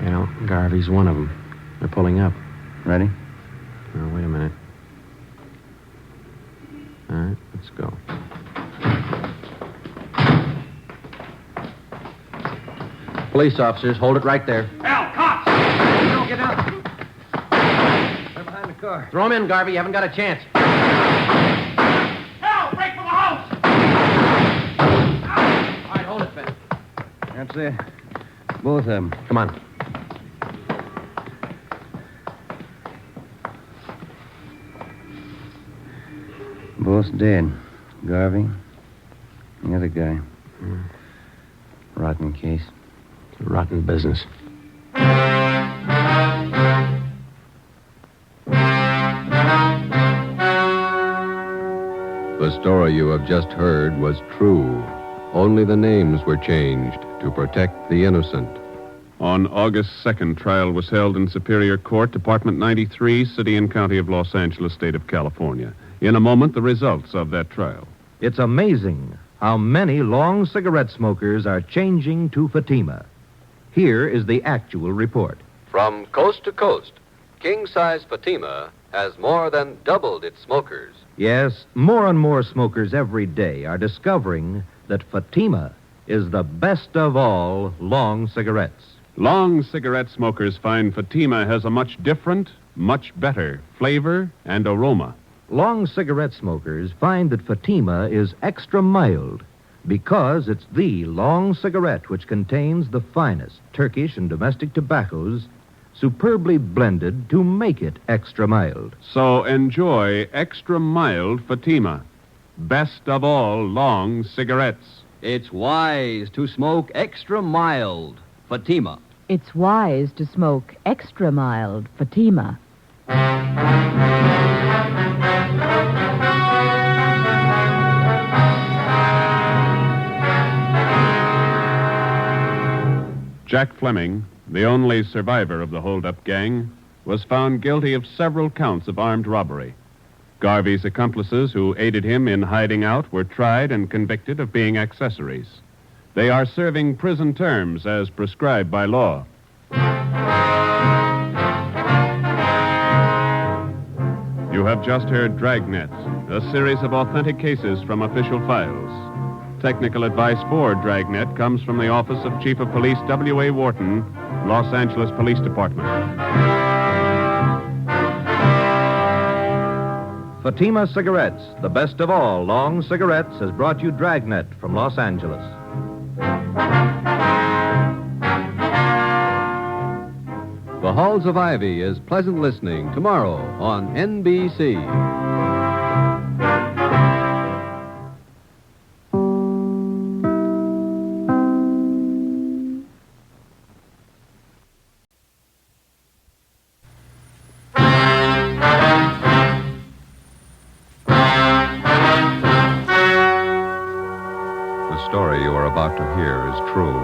Yeah, Garvey's one of them. They're pulling up. Ready? Now, wait a minute. All right, let's go. Police officers, hold it right there. Al, cops! No, get down. They're behind the car. Throw him in, Garvey. You haven't got a chance. Al, break for the house! All right, hold it, Ben. That's it. Both of them. Come on. Both dead. Garvey. The other guy. Rotten case. It's a rotten business. The story you have just heard was true. Only the names were changed to protect the innocent. On August 2nd, trial was held in Superior Court, Department 93, City and County of Los Angeles, State of California. In a moment, the results of that trial. It's amazing how many long cigarette smokers are changing to Fatima. Here is the actual report. From coast to coast, king-size Fatima has more than doubled its smokers. Yes, more and more smokers every day are discovering that Fatima is the best of all long cigarettes. Long cigarette smokers find Fatima has a much different, much better flavor and aroma. Long cigarette smokers find that Fatima is extra mild because it's the long cigarette which contains the finest Turkish and domestic tobaccos superbly blended to make it extra mild. So enjoy extra mild Fatima. Best of all long cigarettes. It's wise to smoke extra mild Fatima. It's wise to smoke extra mild Fatima. Jack Fleming, the only survivor of the hold-up gang, was found guilty of several counts of armed robbery. Garvey's accomplices who aided him in hiding out were tried and convicted of being accessories. They are serving prison terms as prescribed by law. You have just heard Dragnet, a series of authentic cases from official files. Technical advice for Dragnet comes from the Office of Chief of Police W.A. Wharton, Los Angeles Police Department. Fatima Cigarettes, the best of all long cigarettes, has brought you Dragnet from Los Angeles. The Halls of Ivy is pleasant listening tomorrow on NBC. The story you are about to hear is true.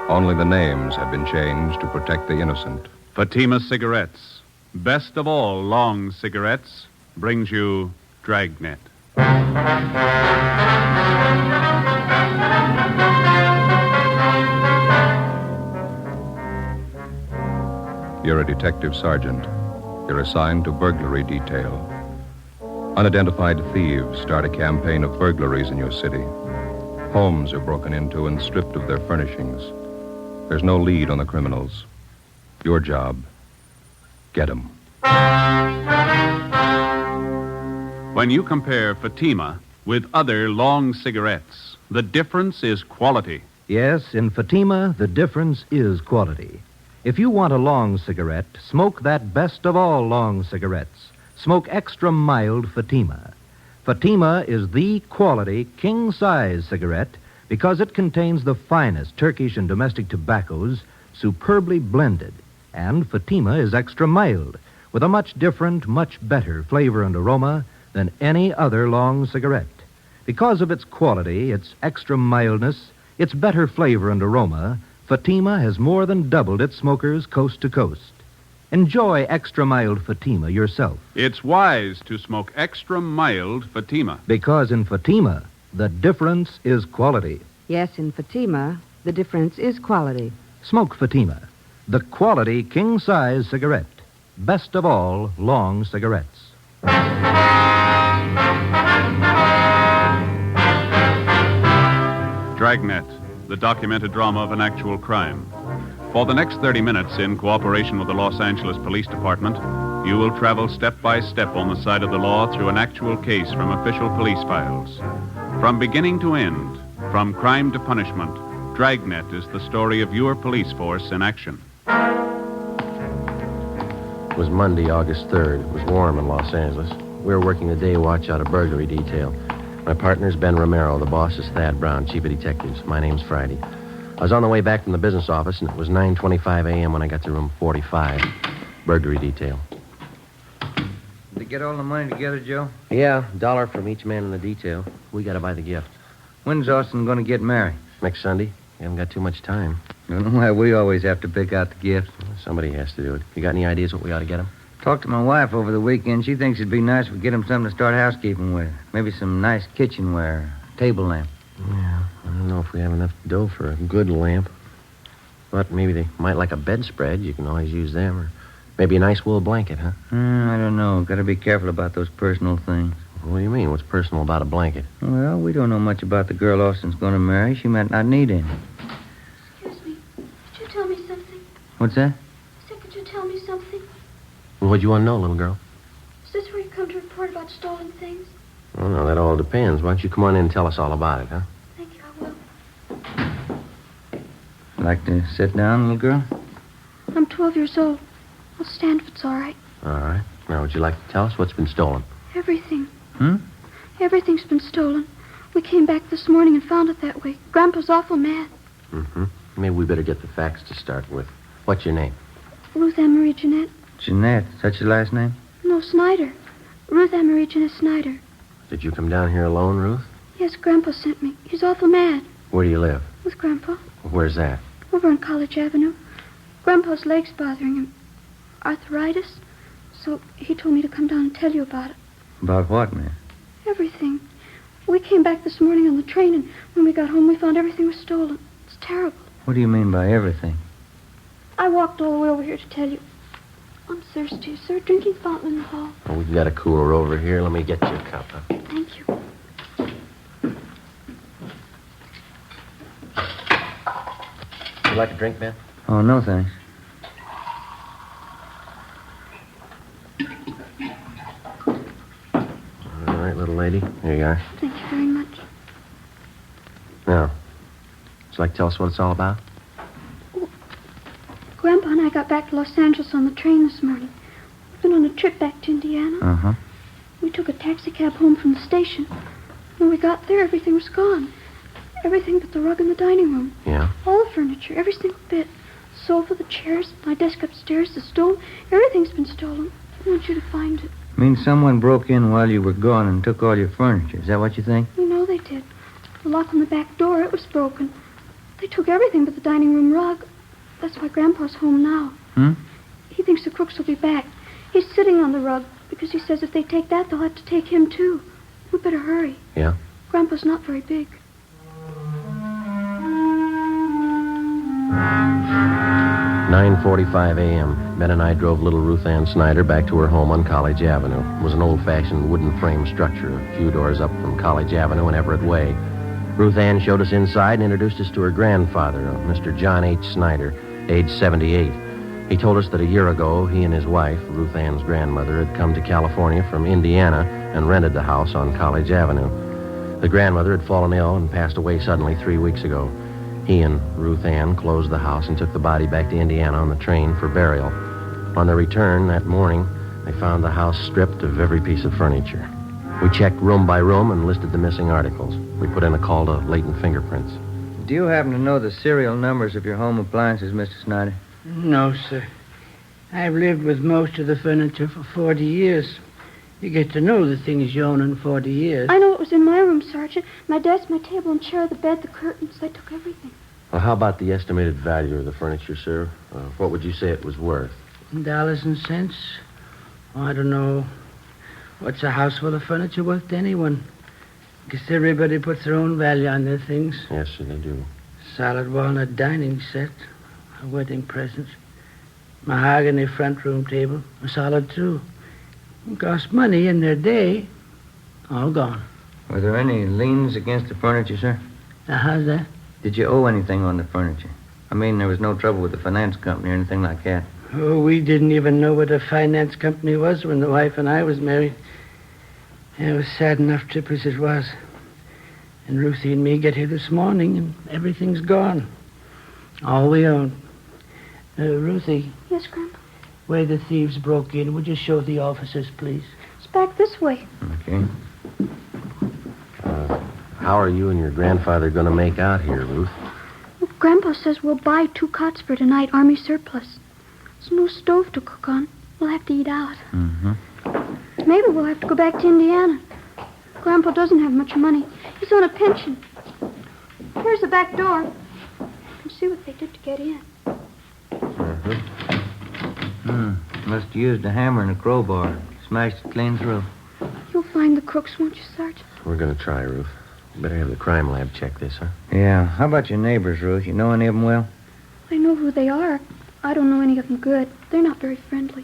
Only the names have been changed to protect the innocent. Fatima Cigarettes, best of all long cigarettes, brings you Dragnet. You're a detective sergeant. You're assigned to burglary detail. Unidentified thieves start a campaign of burglaries in your city. Homes are broken into and stripped of their furnishings. There's no lead on the criminals. Your job, get them. When you compare Fatima with other long cigarettes, the difference is quality. Yes, in Fatima, the difference is quality. If you want a long cigarette, smoke that best of all long cigarettes. Smoke extra mild Fatima. Fatima is the quality king-size cigarette because it contains the finest Turkish and domestic tobaccos superbly blended. And Fatima is extra mild with a much different, much better flavor and aroma than any other long cigarette. Because of its quality, its extra mildness, its better flavor and aroma, Fatima has more than doubled its smokers coast to coast. Enjoy extra mild Fatima yourself. It's wise to smoke extra mild Fatima. Because in Fatima, the difference is quality. Yes, in Fatima, the difference is quality. Smoke Fatima, the quality king-size cigarette. best of all long cigarettes. Dragnet, the documented drama of an actual crime. For the next 30 minutes, in cooperation with the Los Angeles Police Department, you will travel step by step on the side of the law through an actual case from official police files. From beginning to end, from crime to punishment, Dragnet is the story of your police force in action. It was Monday, August 3rd. It was warm in Los Angeles. We were working the day watch out of burglary detail. My partner's Ben Romero. The boss is Thad Brown, chief of detectives. My name's Friday. I was on the way back from the business office, and it was 9:25 a.m. when I got to room 45, burglary detail. Did they get all the money together, Joe? Yeah, $1 from each man in the detail. We got to buy the gift. When's Austin going to get married? Next Sunday. We haven't got too much time. I don't know why we always have to pick out the gifts. Somebody has to do it. You got any ideas what we ought to get him? Talked to my wife over the weekend. She thinks it'd be nice if we get him something to start housekeeping with. Maybe some nice kitchenware, table lamp. Yeah, I don't know if we have enough dough for a good lamp. But maybe they might like a bedspread. You can always use them. Or maybe a nice wool blanket, huh? I don't know. Got to be careful about those personal things. What do you mean? What's personal about a blanket? Well, we don't know much about the girl Austin's going to marry. She might not need any. Excuse me. Could you tell me something? What's that? I said, could you tell me something? Well, what do you want to know, little girl? Is this where you come to report about stolen things? Oh, no, that all depends. Why don't you come on in and tell us all about it, huh? Thank you, I will. Like to sit down, little girl? I'm 12 years old. I'll stand if it's all right. All right. Now, would you like to tell us what's been stolen? Everything. Hmm? Everything's been stolen. We came back this morning and found it that way. Grandpa's awful mad. Mm-hmm. Maybe we better get the facts to start with. What's your name? Ruth Ann Marie Jeanette. Jeanette. Is that your last name? No, Snyder. Ruth Ann Marie Jeanette Snyder. Did you come down here alone, Ruth? Yes, Grandpa sent me. He's awful mad. Where do you live? With Grandpa. Where's that? Over on College Avenue. Grandpa's leg's bothering him. Arthritis. So he told me to come down and tell you about it. About what, man? Everything. We came back this morning on the train, and when we got home, we found everything was stolen. It's terrible. What do you mean by everything? I walked all the way over here to tell you. I'm thirsty. Is there a drinking fountain in the hall? Oh, we've got a cooler over here. Let me get you a cup, huh? Thank you. You like a drink, Ben? Oh, no, thanks. All right, little lady. Here you are. Thank you very much. Now, would you like to tell us what it's all about? Grandpa and I got back to Los Angeles on the train this morning. We've been on a trip back to Indiana. Uh-huh. We took a taxi cab home from the station. When we got there, everything was gone. Everything but the rug in the dining room. Yeah? All the furniture, every single bit. The sofa, the chairs, my desk upstairs, the stove. Everything's been stolen. I want you to find it. Means someone broke in while you were gone and took all your furniture. Is that what you think? You know they did. The lock on the back door, it was broken. They took everything but the dining room rug. That's why Grandpa's home now. Hmm? He thinks the crooks will be back. He's sitting on the rug because he says if they take that, they'll have to take him, too. We better hurry. Yeah? Grandpa's not very big. 9:45 a.m. Ben and I drove little Ruth Ann Snyder back to her home on College Avenue. It was an old-fashioned wooden frame structure a few doors up from College Avenue and Everett Way. Ruth Ann showed us inside and introduced us to her grandfather, Mr. John H. Snyder, age 78. He told us that a year ago, he and his wife, Ruth Ann's grandmother, had come to California from Indiana and rented the house on College Avenue. The grandmother had fallen ill and passed away suddenly 3 weeks ago. He and Ruth Ann closed the house and took the body back to Indiana on the train for burial. On their return that morning, they found the house stripped of every piece of furniture. We checked room by room and listed the missing articles. We put in a call to latent fingerprints. Do you happen to know the serial numbers of your home appliances, Mr. Snyder? No, sir. I've lived with most of the furniture for 40 years. You get to know the things you own in 40 years. I know it was in my room, Sergeant. My desk, my table and chair, the bed, the curtains. They took everything. Well, how about the estimated value of the furniture, sir? What would you say it was worth? Dollars and cents? Oh, I don't know. What's a house full of furniture worth to anyone? Guess everybody puts their own value on their things. Yes, sir, they do. Solid walnut dining set. A wedding present. Mahogany front room table, a solid two. Cost money in their day. All gone. Were there any liens against the furniture, sir? How's that? Did you owe anything on the furniture? I mean, there was no trouble with the finance company or anything like that. Oh, we didn't even know what a finance company was when the wife and I was married. It was sad enough trip as it was. And Ruthie and me get here this morning, and everything's gone. All we own. Ruthie. Yes, Grandpa? Where the thieves broke in, would you show the officers, please? It's back this way. Okay. How are you and your grandfather going to make out here, Ruth? Well, Grandpa says we'll buy 2 cots for tonight, Army surplus. There's no stove to cook on. We'll have to eat out. Mm-hmm. Maybe we'll have to go back to Indiana. Grandpa doesn't have much money. He's on a pension. Here's the back door. You can see what they did to get in. Must have used a hammer and a crowbar. Smashed it clean through. You'll find the crooks, won't you, Sergeant? We're going to try, Ruth. Better have the crime lab check this, huh? Yeah. How about your neighbors, Ruth? You know any of them well? I know who they are. I don't know any of them good. They're not very friendly.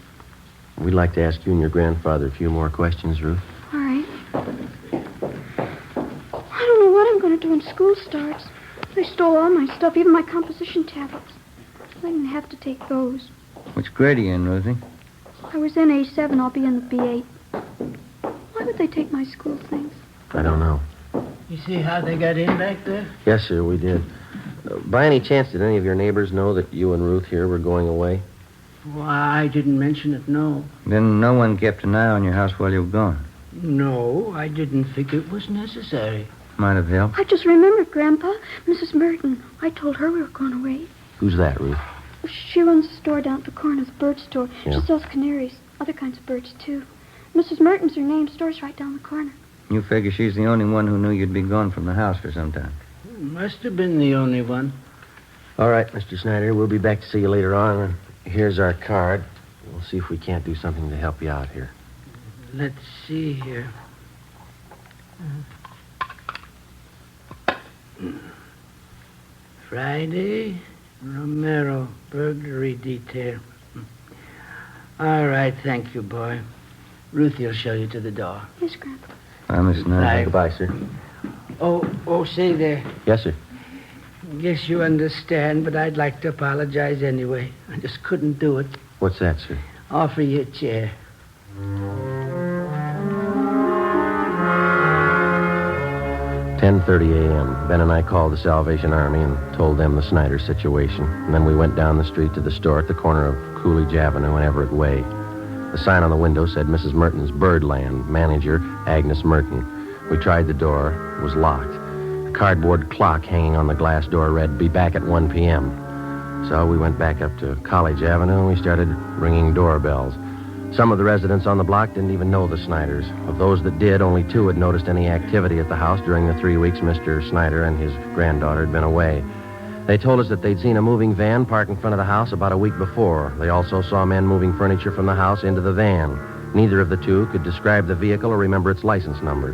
We'd like to ask you and your grandfather a few more questions, Ruth. All right. I don't know what I'm going to do when school starts. They stole all my stuff, even my composition tablets. I didn't have to take those. Which grade are you in, Ruthie? I was in A7. I'll be in the B8. Why would they take my school things? I don't know. You see how they got in back there? Yes, sir, we did. By any chance, did any of your neighbors know that you and Ruth here were going away? Well, I didn't mention it, no. Then no one kept an eye on your house while you were gone. No, I didn't think it was necessary. Might have helped. I just remembered, Grandpa. Mrs. Merton. I told her we were going away. Who's that, Ruth? She runs a store down at the corner, the bird store. Yeah. She sells canaries, other kinds of birds, too. Mrs. Merton's her name. Store's right down the corner. You figure she's the only one who knew you'd be gone from the house for some time. Must have been the only one. All right, Mr. Snyder, we'll be back to see you later on. And here's our card. We'll see if we can't do something to help you out here. Let's see here. Friday, Romero, burglary detail. All right, thank you, boy. Ruthie will show you to the door. Yes, Grandpa. Bye, Miss Snyder. Goodbye, sir. Oh, say there. Yes, sir. Guess you understand, but I'd like to apologize anyway. I just couldn't do it. What's that, sir? Offer you a chair. 10:30 a.m. Ben and I called the Salvation Army and told them the Snyder situation. And then we went down the street to the store at the corner of Coolidge Avenue and Everett Way. The sign on the window said Mrs. Merton's Birdland, manager Agnes Merton. We tried the door. It was locked. A cardboard clock hanging on the glass door read, "Be back at 1 p.m." So we went back up to College Avenue and we started ringing doorbells. Some of the residents on the block didn't even know the Snyders. Of those that did, only 2 had noticed any activity at the house during the 3 weeks Mr. Snyder and his granddaughter had been away. They told us that they'd seen a moving van parked in front of the house about a week before. They also saw men moving furniture from the house into the van. Neither of the 2 could describe the vehicle or remember its license number.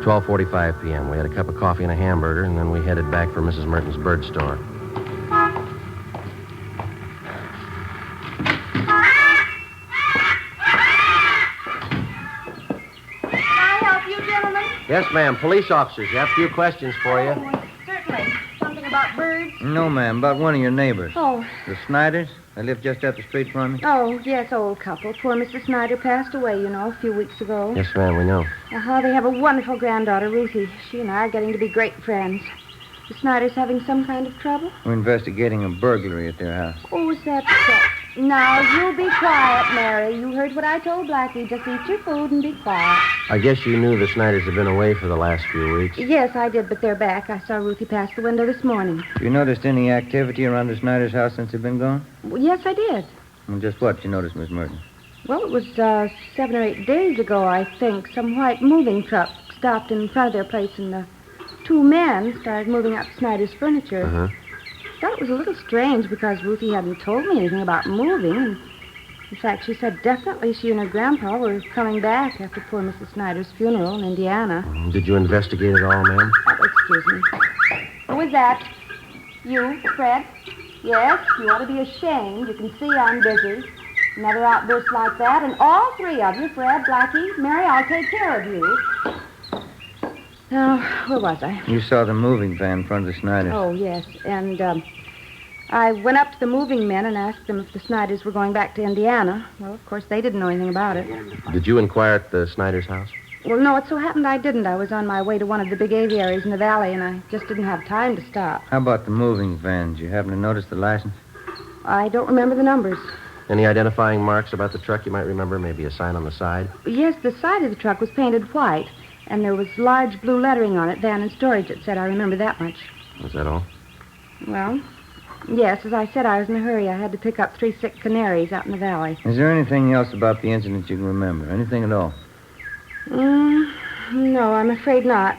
12:45 p.m. We had a cup of coffee and a hamburger, and then we headed back for Mrs. Merton's bird store. Yes, ma'am. Police officers. You have a few questions for you. Certainly. Something about birds? No, ma'am. About one of your neighbors. Oh. The Snyders. They live just up the street from me. Oh, yes, old couple. Poor Mr. Snyder passed away, you know, a few weeks ago. Yes, ma'am, we know. They have a wonderful granddaughter, Ruthie. She and I are getting to be great friends. The Snyders having some kind of trouble? We're investigating a burglary at their house. Oh, is that so? Now, you be quiet, Mary. You heard what I told Blackie. Just eat your food and be quiet. I guess you knew the Snyders have been away for the last few weeks. Yes, I did, but they're back. I saw Ruthie pass the window this morning. You noticed any activity around the Snyders' house since they've been gone? Well, yes, I did. Well, just what you noticed, Miss Merton? Well, it was 7 or 8 days ago, I think. Some white moving truck stopped in front of their place, and the 2 men started moving out Snyder's furniture. Uh-huh. Thought it was a little strange because Ruthie hadn't told me anything about moving. And in fact, she said definitely she and her grandpa were coming back after poor Mrs. Snyder's funeral in Indiana. Did you investigate it all, ma'am? Oh, excuse me. Who was that? You, Fred? Yes, you ought to be ashamed. You can see I'm busy. Another outburst like that, and all three of you, Fred, Blackie, Mary, I'll take care of you. Now, where was I? You saw the moving van in front of the Snyders. Oh, yes. And I went up to the moving men and asked them if the Snyders were going back to Indiana. Well, of course, they didn't know anything about it. Did you inquire at the Snyder's house? Well, no, it so happened I didn't. I was on my way to one of the big aviaries in the valley, and I just didn't have time to stop. How about the moving van? Did you happen to notice the license? I don't remember the numbers. Any identifying marks about the truck you might remember? Maybe a sign on the side? Yes, the side of the truck was painted white, and there was large blue lettering on it, van and storage, it said. I remember that much. Was that all? Well, yes, as I said, I was in a hurry. I had to pick up 3 sick canaries out in the valley. Is there anything else about the incident you can remember? Anything at all? No, I'm afraid not.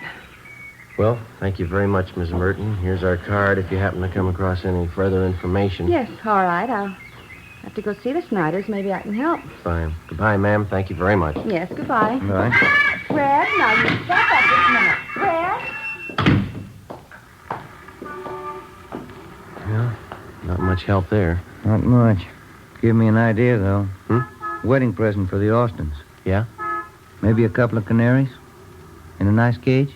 Well, thank you very much, Miss Merton. Here's our card if you happen to come across any further information. Yes, all right. I'll have to go see the Snyders. Maybe I can help. Fine. Goodbye, ma'am. Thank you very much. Yes, goodbye. Bye. Fred, now you step up just a minute. Fred? Yeah, not much help there. Not much. Give me an idea, though. Wedding present for the Austins. Yeah? Maybe a couple of canaries? In a nice cage?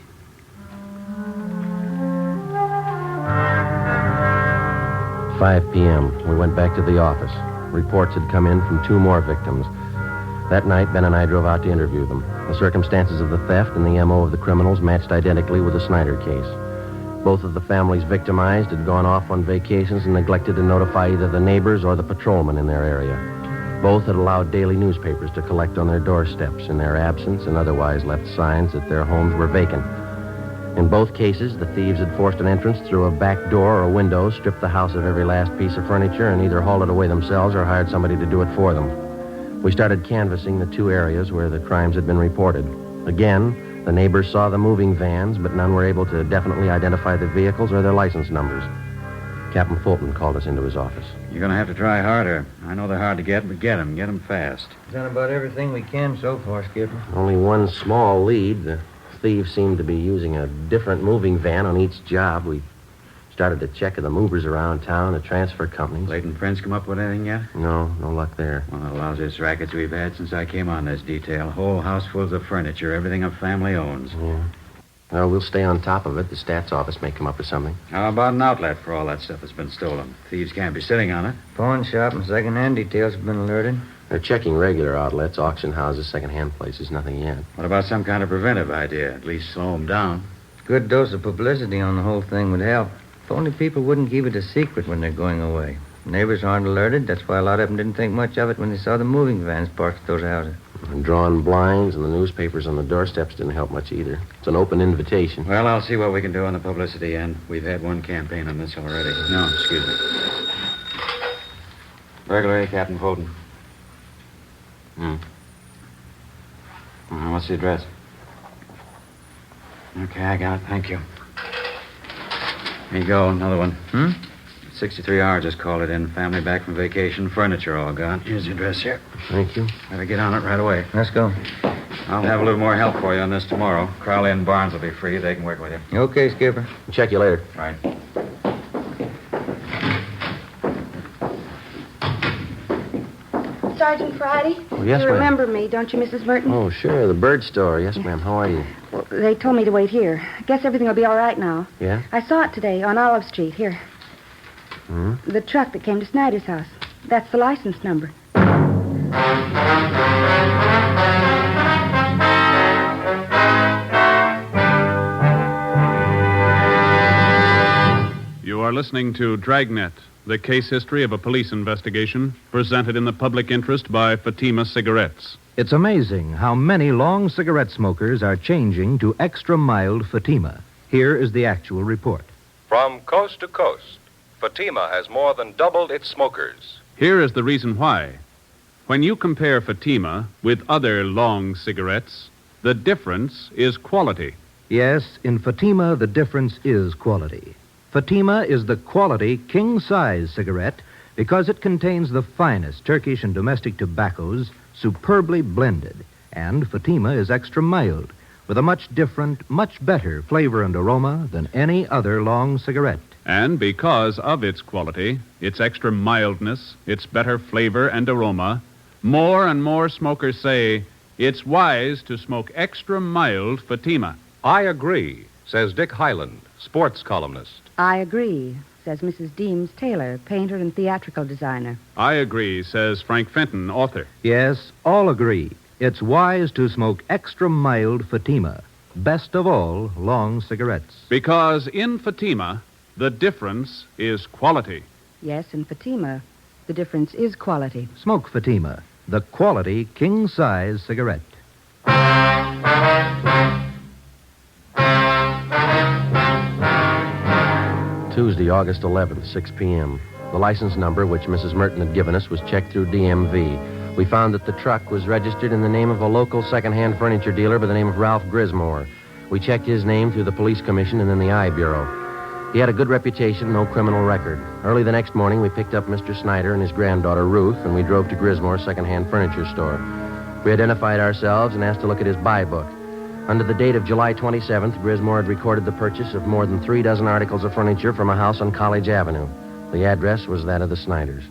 At 5 p.m., we went back to the office. Reports had come in from 2 more victims. That night, Ben and I drove out to interview them. The circumstances of the theft and the M.O. of the criminals matched identically with the Snyder case. Both of the families victimized had gone off on vacations and neglected to notify either the neighbors or the patrolmen in their area. Both had allowed daily newspapers to collect on their doorsteps in their absence and otherwise left signs that their homes were vacant. In both cases, the thieves had forced an entrance through a back door or a window, stripped the house of every last piece of furniture, and either hauled it away themselves or hired somebody to do it for them. We started canvassing the 2 areas where the crimes had been reported. Again, the neighbors saw the moving vans, but none were able to definitely identify the vehicles or their license numbers. Captain Fulton called us into his office. You're going to have to try harder. I know they're hard to get, but get them fast. We've done about everything we can so far, Skipper. Only one small lead. The thieves seemed to be using a different moving van on each job. We started to check the movers around town, the transfer companies. Leighton Prince come up with anything yet? No luck there. One of the lousiest rackets we've had since I came on this detail. Whole house full of furniture, everything a family owns. Yeah. Well, we'll stay on top of it. The stats office may come up with something. How about an outlet for all that stuff that's been stolen? Thieves can't be sitting on it. Pawn shop and second-hand details have been alerted. They're checking regular outlets, auction houses, second-hand places. Nothing yet. What about some kind of preventive idea? At least slow them down. A good dose of publicity on the whole thing would help. If only people wouldn't keep it a secret when they're going away. Neighbors aren't alerted. That's why a lot of them didn't think much of it when they saw the moving vans parked at those houses. And drawn blinds and the newspapers on the doorsteps didn't help much either. It's an open invitation. Well, I'll see what we can do on the publicity end. We've had one campaign on this already. No, excuse me. Burglary, Captain Fulton. What's the address? Okay, I got it. Thank you. Here you go, another one. 63 hours just called it in. Family back from vacation. Furniture all gone. Here's the address here. Thank you. Better get on it right away. Let's go. I'll have a little more help for you on this tomorrow. Crowley and Barnes will be free. They can work with you. Okay, Skipper. Check you later. Right. Sergeant Friday? Oh, yes, you ma'am. remember me, don't you, Mrs. Merton? Oh, sure. The bird store. Yes, ma'am. How are you? Well, they told me to wait here. I guess everything will be all right now. Yeah? I saw it today on Olive Street. Here. The truck that came to Snyder's house. That's the license number. You are listening to Dragnet, the case history of a police investigation, presented in the public interest by Fatima Cigarettes. It's amazing how many long cigarette smokers are changing to extra mild Fatima. Here is the actual report. From coast to coast, Fatima has more than doubled its smokers. Here is the reason why. When you compare Fatima with other long cigarettes, the difference is quality. Yes, in Fatima, the difference is quality. Fatima is the quality king-size cigarette because it contains the finest Turkish and domestic tobaccos superbly blended. And Fatima is extra mild with a much different, much better flavor and aroma than any other long cigarette. And because of its quality, its extra mildness, its better flavor and aroma, more and more smokers say it's wise to smoke extra mild Fatima. I agree, says Dick Hyland, sports columnist. I agree, says Mrs. Deems Taylor, painter and theatrical designer. I agree, says Frank Fenton, author. Yes, all agree. It's wise to smoke extra mild Fatima. Best of all, long cigarettes. Because in Fatima, the difference is quality. Yes, in Fatima, the difference is quality. Smoke Fatima, the quality king-size cigarette. Tuesday, August 11th, 6 p.m. The license number, which Mrs. Merton had given us, was checked through DMV. We found that the truck was registered in the name of a local second-hand furniture dealer by the name of Ralph Grismore. We checked his name through the police commission and then the I Bureau. He had a good reputation, no criminal record. Early the next morning, we picked up Mr. Snyder and his granddaughter, Ruth, and we drove to Grismore's second-hand furniture store. We identified ourselves and asked to look at his buy book. Under the date of July 27th, Grismore had recorded the purchase of more than 3 dozen articles of furniture from a house on College Avenue. The address was that of the Snyders.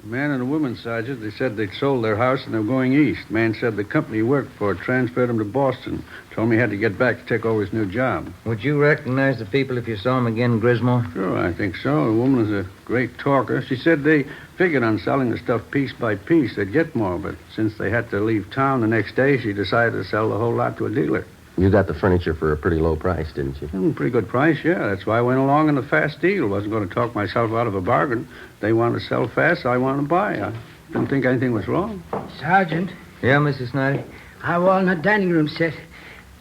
The man and the woman, Sergeant, they said they'd sold their house and they were going east. Man said the company he worked for transferred him to Boston. Told me he had to get back to take over his new job. Would you recognize the people if you saw them again, Grismore? Sure, I think so. The woman was a great talker. She said they figured on selling the stuff piece by piece. They'd get more, but since they had to leave town the next day, she decided to sell the whole lot to a dealer. You got the furniture for a pretty low price, didn't you? Pretty good price, yeah. That's why I went along in the fast deal. Wasn't going to talk myself out of a bargain. They wanted to sell fast, so I wanted to buy. I didn't think anything was wrong. Sergeant. Yeah, Mrs. Snyder? Our walnut dining room set.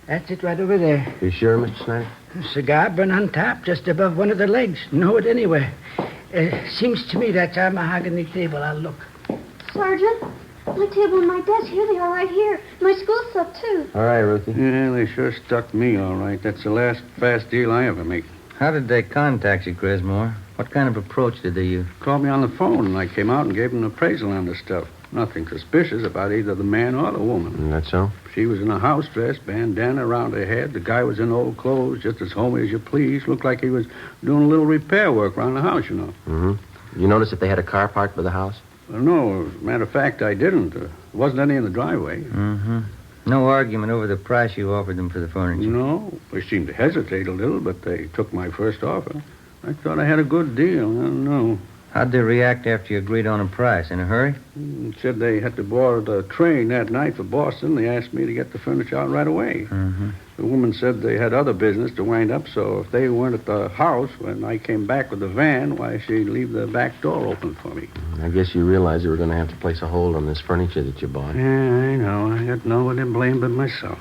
That's it right over there. You sure, Mr. Snyder? Cigar burn on top, just above one of the legs. Know it anywhere. Seems to me that's our mahogany table. I'll look. Sergeant, my table and my desk, here they are right here. My school stuff, too. All right, Ruthie. Yeah, they sure stuck me all right. That's the last fast deal I ever make. How did they contact you, Grismore? What kind of approach did they use? Called me on the phone, and I came out and gave them an appraisal on the stuff. Nothing suspicious about either the man or the woman. That's so? She was in a house dress, bandana around her head. The guy was in old clothes, just as homey as you please. Looked like he was doing a little repair work around the house, you know. Mm-hmm. You notice if they had a car parked by the house? Well, no, as a matter of fact, I didn't. There wasn't any in the driveway. Mm-hmm. No argument over the price you offered them for the furniture? No. They seemed to hesitate a little, but they took my first offer. I thought I had a good deal. I don't know. How'd they react after you agreed on a price? In a hurry? Said they had to board the train that night for Boston. They asked me to get the furniture out right away. Mm-hmm. The woman said they had other business to wind up, so if they weren't at the house when I came back with the van, why, she'd leave the back door open for me. I guess you realized you were going to have to place a hold on this furniture that you bought. Yeah, I know. I got no one to blame but myself.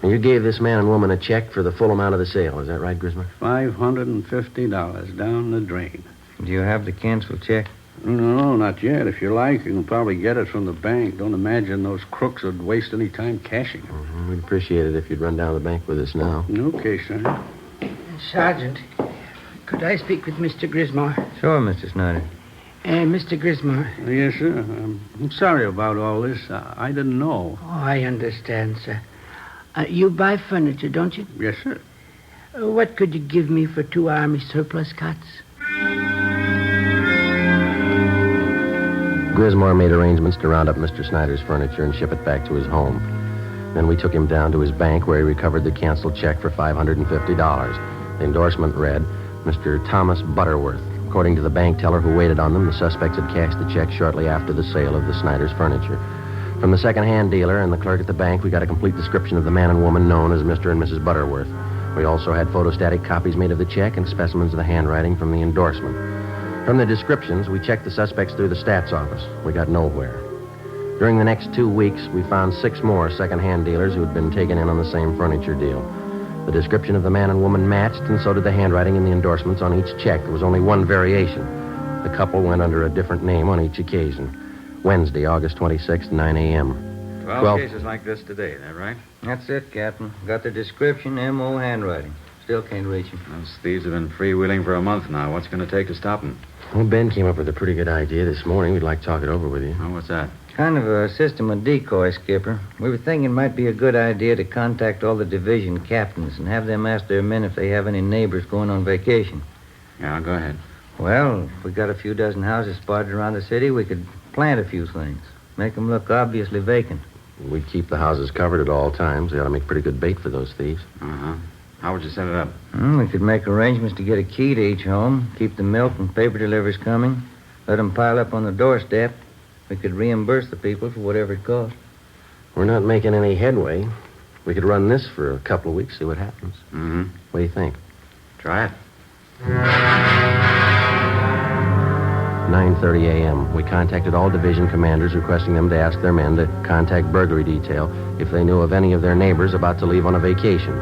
And you gave this man and woman a check for the full amount of the sale. Is that right, Grismer? $550 down the drain. Do you have the canceled check? No, not yet. If you like, you can probably get it from the bank. Don't imagine those crooks would waste any time cashing it. Mm-hmm. We'd appreciate it if you'd run down to the bank with us now. Okay, sir. Sergeant, could I speak with Mr. Grismore? Sure, Mr. Snyder. Mr. Grismore. Yes, sir. I'm sorry about all this. I didn't know. Oh, I understand, sir. You buy furniture, don't you? Yes, sir. What could you give me for 2 Army surplus cots? Grismore made arrangements to round up Mr. Snyder's furniture and ship it back to his home. Then we took him down to his bank where he recovered the canceled check for $550. The endorsement read, Mr. Thomas Butterworth. According to the bank teller who waited on them, the suspects had cashed the check shortly after the sale of the Snyder's furniture. From the second-hand dealer and the clerk at the bank, we got a complete description of the man and woman known as Mr. and Mrs. Butterworth. We also had photostatic copies made of the check and specimens of the handwriting from the endorsement. From the descriptions, we checked the suspects through the stats office. We got nowhere. During the next 2 weeks, we found 6 more second-hand dealers who had been taken in on the same furniture deal. The description of the man and woman matched, and so did the handwriting and the endorsements on each check. There was only one variation. The couple went under a different name on each occasion. Wednesday, August 26th, 9 a.m. 12 cases like this today, is that right? That's it, Captain. Got the description, M.O. handwriting. Still can't reach him. Those thieves have been freewheeling for a month now. What's going to take to stop them? Well, Ben came up with a pretty good idea this morning. We'd like to talk it over with you. Oh, what's that? Kind of a system of decoy, Skipper. We were thinking it might be a good idea to contact all the division captains and have them ask their men if they have any neighbors going on vacation. Yeah, go ahead. Well, if we got a few dozen houses spotted around the city, we could plant a few things. Make them look obviously vacant. We'd keep the houses covered at all times. They ought to make pretty good bait for those thieves. Uh-huh. How would you set it up? We could make arrangements to get a key to each home, keep the milk and paper deliveries coming, let them pile up on the doorstep. We could reimburse the people for whatever it cost. We're not making any headway. We could run this for a couple of weeks, see what happens. Mm-hmm. What do you think? Try it. 9:30 a.m. We contacted all division commanders, requesting them to ask their men to contact burglary detail if they knew of any of their neighbors about to leave on a vacation.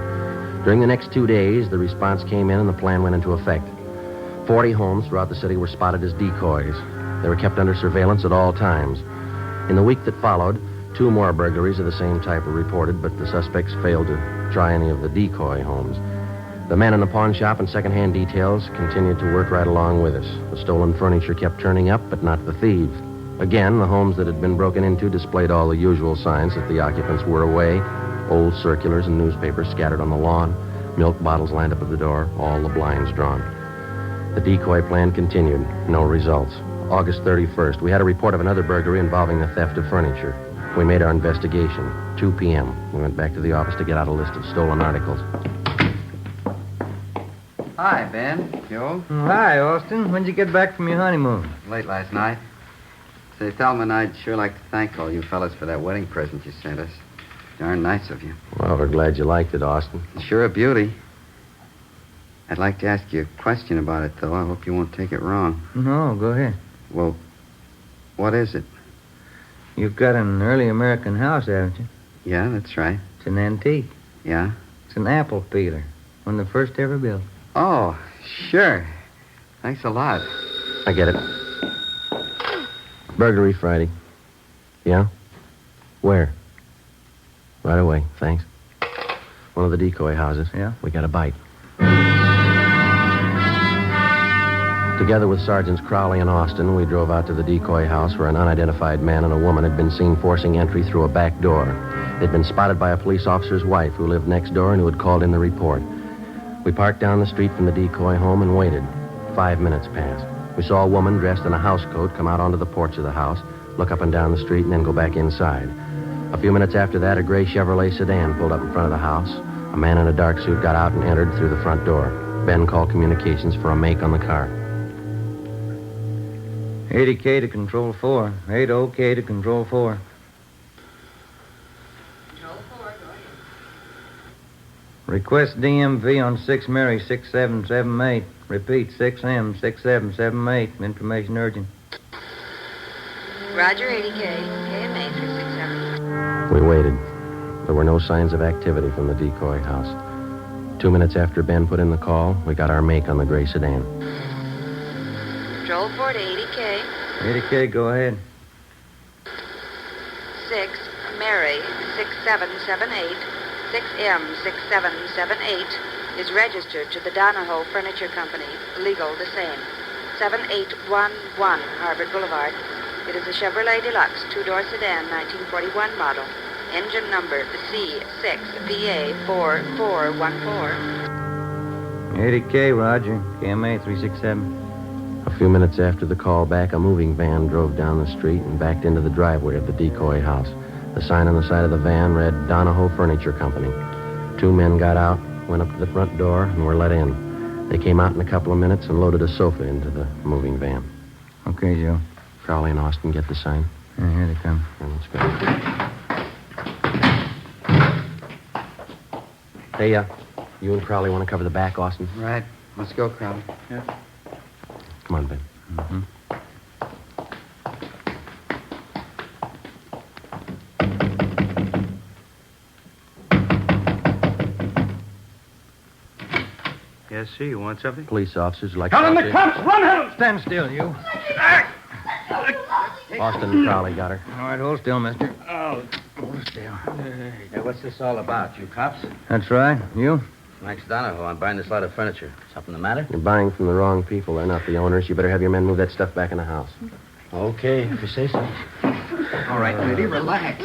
During the next 2 days, the response came in and the plan went into effect. 40 homes throughout the city were spotted as decoys. They were kept under surveillance at all times. In the week that followed, 2 more burglaries of the same type were reported, but the suspects failed to try any of the decoy homes. The men in the pawn shop and second-hand details continued to work right along with us. The stolen furniture kept turning up, but not the thieves. Again, the homes that had been broken into displayed all the usual signs that the occupants were away. Old circulars and newspapers scattered on the lawn, milk bottles lined up at the door, all the blinds drawn. The decoy plan continued. No results. August 31st, we had a report of another burglary involving the theft of furniture. We made our investigation. 2 p.m. We went back to the office to get out a list of stolen articles. Hi, Ben. Joe. Hi, Austin. When'd you get back from your honeymoon? Late last night. Say, Thelma, I'd sure like to thank all you fellas for that wedding present you sent us. Darn nice of you. Well, we're glad you liked it, Austin. Sure a beauty. I'd like to ask you a question about it, though. I hope you won't take it wrong. No, go ahead. Well, what is it? You've got an early American house, haven't you? Yeah, that's right. It's an antique. Yeah? It's an apple peeler. One of the first ever built. Oh, sure. Thanks a lot. I get it. Burglary Friday. Yeah? Where? Right away, thanks. One of the decoy houses. Yeah? We got a bite. Together with Sergeants Crowley and Austin, we drove out to the decoy house where an unidentified man and a woman had been seen forcing entry through a back door. They'd been spotted by a police officer's wife who lived next door and who had called in the report. We parked down the street from the decoy home and waited. 5 minutes passed. We saw a woman dressed in a housecoat come out onto the porch of the house, look up and down the street, and then go back inside. A few minutes after that, a gray Chevrolet sedan pulled up in front of the house. A man in a dark suit got out and entered through the front door. Ben called communications for a make on the car. 80K to Control 4. 80K to Control 4. Request DMV on 6 Mary 6778. Repeat, 6M 6778. Information urgent. Roger, 80K. KMA 367. We waited. There were no signs of activity from the decoy house. 2 minutes after Ben put in the call, we got our make on the gray sedan. Control 4 to 80K. 80K, go ahead. 6 Mary 6778. 6M 6778 is registered to the Donahoe Furniture Company. Legal the same. 7811 Harvard Boulevard. It is a Chevrolet Deluxe 2-door sedan, 1941 model. Engine number C6VA4414. 80K, Roger. KMA 367. A few minutes after the call back, a moving van drove down the street and backed into the driveway of the decoy house. The sign on the side of the van read Donahoe Furniture Company. 2 men got out, went up to the front door, and were let in. They came out in a couple of minutes and loaded a sofa into the moving van. Okay, Joe. Crowley and Austin get the sign. Yeah, here they come. Let's go. Hey, you and Crowley want to cover the back, Austin? Right. Let's go, Crowley. Yeah. Come on, Ben. Mm-hmm. Yes, sir. You want something? Police officers like... Tell them the cops! Run, hell! Stand still, you. Austin and Crowley got her. All right, hold still, mister. Oh, Hold still. Hey, what's this all about? You cops? That's right. You? Max Donahoe. I'm buying this lot of furniture. Something the matter? You're buying from the wrong people. They're not the owners. You better have your men move that stuff back in the house. Okay, if you say so. all right, lady, relax.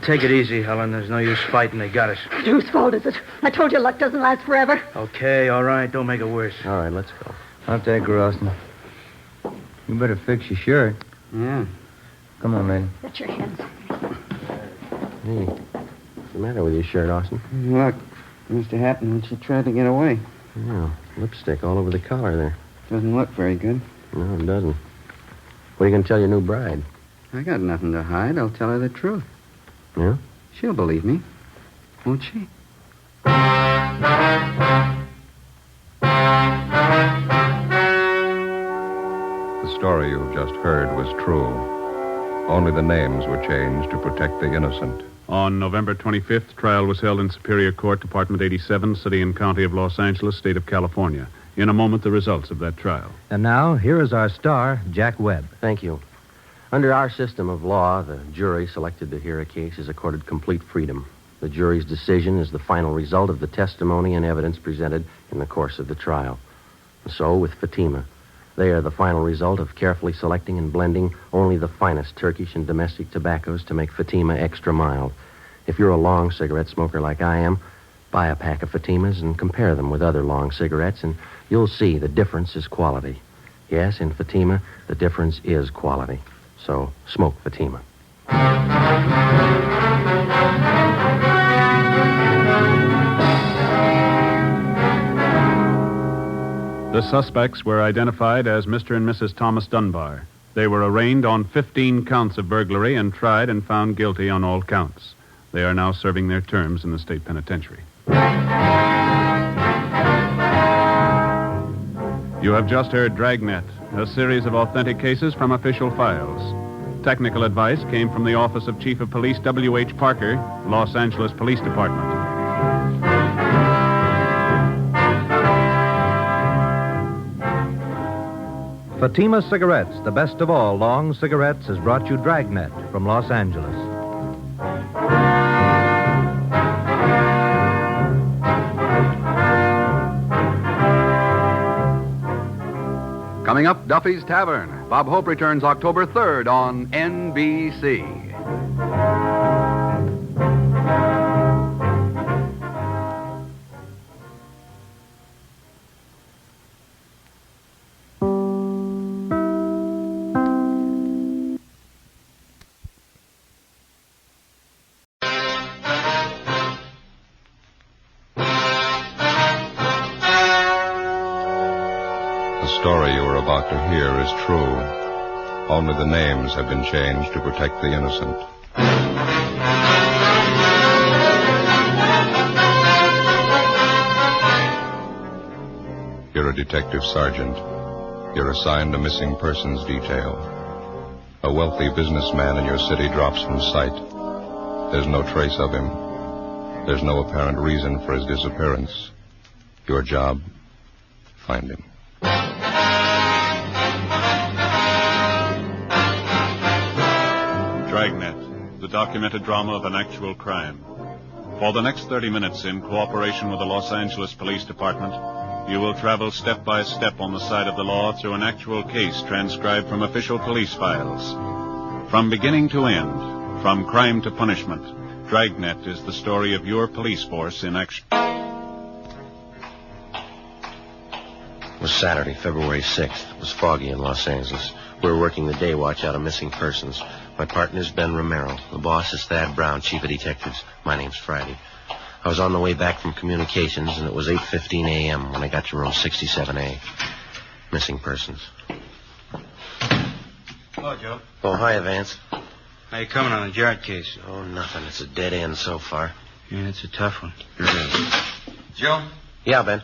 Take it easy, Helen. There's no use fighting. They got us. Whose fault is it? I told you luck doesn't last forever. Okay, all right. Don't make it worse. All right, let's go. I'll take her, Austin. You better fix your shirt. Yeah. Come on, lady. Get your hands. Hey, what's the matter with your shirt, Austin? Look, Mr. Hatton, when she tried to get away. Yeah, lipstick all over the collar there. Doesn't look very good. No, it doesn't. What are you going to tell your new bride? I got nothing to hide. I'll tell her the truth. Yeah? She'll believe me. Won't she? The story you've just heard was true. Only the names were changed to protect the innocent. On November 25th, trial was held in Superior Court, Department 87, City and County of Los Angeles, State of California. In a moment, the results of that trial. And now, here is our star, Jack Webb. Thank you. Under our system of law, the jury selected to hear a case is accorded complete freedom. The jury's decision is the final result of the testimony and evidence presented in the course of the trial. And so, with Fatima, they are the final result of carefully selecting and blending only the finest Turkish and domestic tobaccos to make Fatima extra mild. If you're a long cigarette smoker like I am, buy a pack of Fatimas and compare them with other long cigarettes, and you'll see the difference is quality. Yes, in Fatima, the difference is quality. So, smoke Fatima. The suspects were identified as Mr. and Mrs. Thomas Dunbar. They were arraigned on 15 counts of burglary and tried and found guilty on all counts. They are now serving their terms in the state penitentiary. You have just heard Dragnet, a series of authentic cases from official files. Technical advice came from the Office of Chief of Police W.H. Parker, Los Angeles Police Department. Fatima Cigarettes, the best of all long cigarettes, has brought you Dragnet from Los Angeles. Coming up, Duffy's Tavern. Bob Hope returns October 3rd on NBC. The story you are about to hear is true. Only the names have been changed to protect the innocent. You're a detective sergeant. You're assigned a missing persons detail. A wealthy businessman in your city drops from sight. There's no trace of him. There's no apparent reason for his disappearance. Your job, find him. Dragnet, the documented drama of an actual crime. For the next 30 minutes, in cooperation with the Los Angeles Police Department, you will travel step by step on the side of the law through an actual case transcribed from official police files. From beginning to end, from crime to punishment, Dragnet is the story of your police force in action. It was Saturday, February 6th. It was foggy in Los Angeles. We were working the day watch out of missing persons. My partner's Ben Romero. The boss is Thad Brown, chief of detectives. My name's Friday. I was on the way back from communications, and it was 8:15 a.m. when I got to room 67A. Missing persons. Hello, Joe. Oh, hi, Vance. How you coming on the Jarrett case? Oh, nothing. It's a dead end so far. Yeah, it's a tough one. Joe? Yeah, Ben.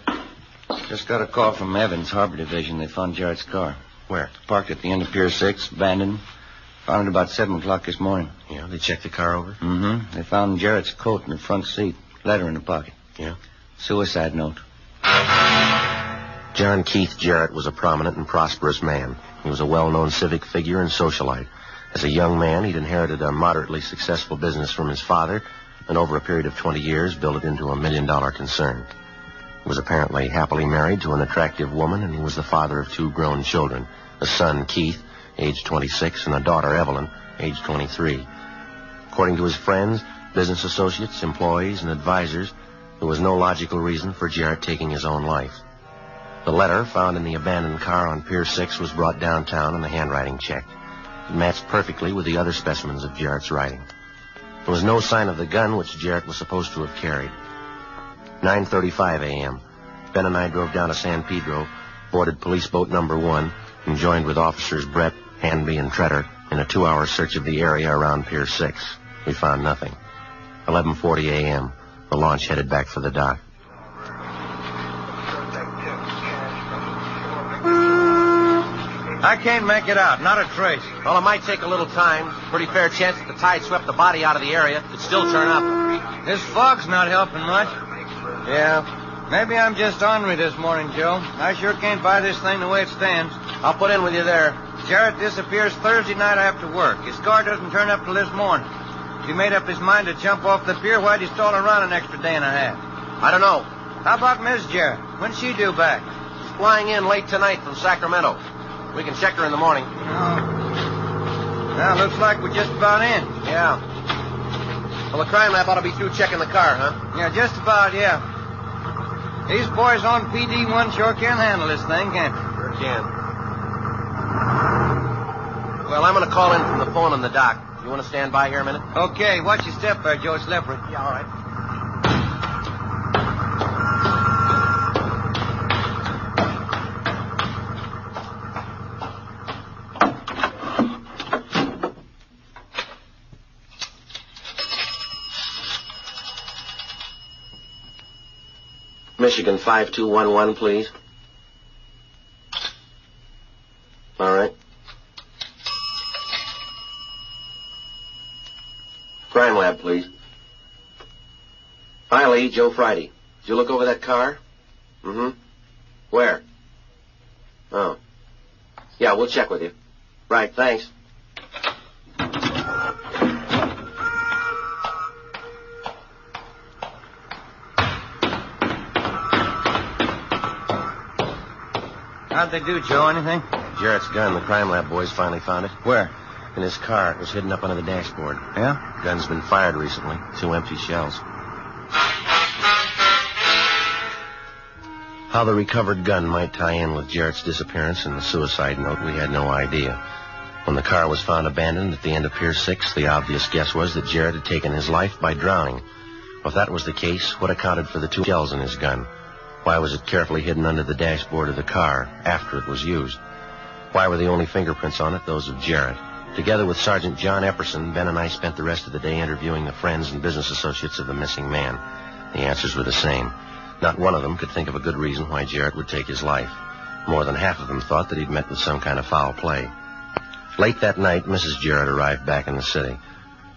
Just got a call from Evans, Harbor Division. They found Jarrett's car. Where? Parked at the end of Pier 6, abandoned. Found it about 7 o'clock this morning. Yeah, they checked the car over? Mm-hmm. They found Jarrett's coat in the front seat. Letter in the pocket. Yeah? Suicide note. John Keith Jarrett was a prominent and prosperous man. He was a well-known civic figure and socialite. As a young man, he'd inherited a moderately successful business from his father, and over a period of 20 years, built it into a $1 million concern. He was apparently happily married to an attractive woman, and he was the father of 2 grown children, a son, Keith, age 26, and a daughter, Evelyn, age 23. Of According to his friends, business associates, employees, and advisors, there was no logical reason for Jarrett taking his own life. The letter found in the abandoned car on Pier 6 was brought downtown and the handwriting checked. It matched perfectly with the other specimens of Jarrett's writing. There was no sign of the gun which Jarrett was supposed to have carried. 9:35 a.m. Ben and I drove down to San Pedro, boarded police boat number 1, and joined with officers Brett, Hanby, and Tretter in a 2-hour search of the area around Pier 6. We found nothing. 11:40 a.m. The launch headed back for the dock. I can't make it out. Not a trace. Well, it might take a little time. Pretty fair chance that the tide swept the body out of the area. Could still turn up. This fog's not helping much. Yeah. Maybe I'm just ornery this morning, Joe. I sure can't buy this thing the way it stands. I'll put in with you there. Jarrett disappears Thursday night after work. His car doesn't turn up till this morning. If he made up his mind to jump off the pier, why'd he stall around an extra day and a half? I don't know. How about Miss Jarrett? When's she due back? She's flying in late tonight from Sacramento. We can check her in the morning. Now, looks like we're just about in. Yeah. Well, the crime lab ought to be through checking the car, huh? Yeah, just about, yeah. These boys on PD1 sure can handle this thing, can't they? Sure can. Well, I'm going to call in from the phone on the dock. You want to stand by here a minute? Okay, watch your step there, Joe. It's slippery. Yeah, all right. Michigan 5211, please. All right. Crime lab, please. Hi, Lee. Joe Friday. Did you look over that car? Mm-hmm. Where? Oh. Yeah, we'll check with you. Right, thanks. How'd they do, Joe? Anything? Jarrett's gun. The crime lab boys finally found it. Where? In his car. It was hidden up under the dashboard. Yeah? Gun's been fired recently. 2 empty shells. How the recovered gun might tie in with Jarrett's disappearance and the suicide note, we had no idea. When the car was found abandoned at the end of Pier 6, the obvious guess was that Jarrett had taken his life by drowning. If that was the case, what accounted for the 2 shells in his gun? Why was it carefully hidden under the dashboard of the car after it was used? Why were the only fingerprints on it those of Jarrett? Together with Sergeant John Epperson, Ben and I spent the rest of the day interviewing the friends and business associates of the missing man. The answers were the same. Not one of them could think of a good reason why Jarrett would take his life. More than half of them thought that he'd met with some kind of foul play. Late that night, Mrs. Jarrett arrived back in the city.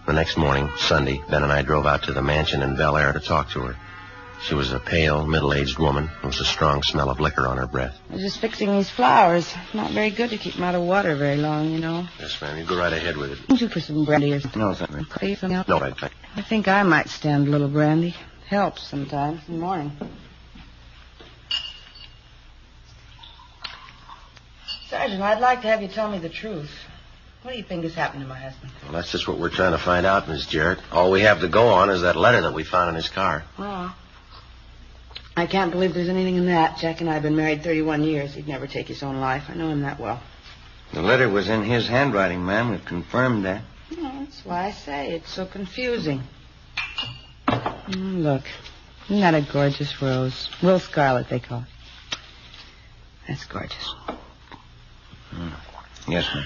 The next morning, Sunday, Ben and I drove out to the mansion in Bel Air to talk to her. She was a pale, middle-aged woman. There was a strong smell of liquor on her breath. I was just fixing these flowers. Not very good to keep them out of water very long, you know. Yes, ma'am. You go right ahead with it. Would you for some brandy or something? No, thank you. Coffee, something else? No, thank you. I think I might stand a little brandy. Helps sometimes in the morning. Sergeant, I'd like to have you tell me the truth. What do you think has happened to my husband? Well, that's just what we're trying to find out, Miss Jarrett. All we have to go on is that letter that we found in his car. Oh. I can't believe there's anything in that. Jack and I have been married 31 years. He'd never take his own life. I know him that well. The letter was in his handwriting, ma'am. We've confirmed that. Yeah, that's why I say it's so confusing. Look. Isn't that a gorgeous rose? Will scarlet, they call it. That's gorgeous. Yes, ma'am.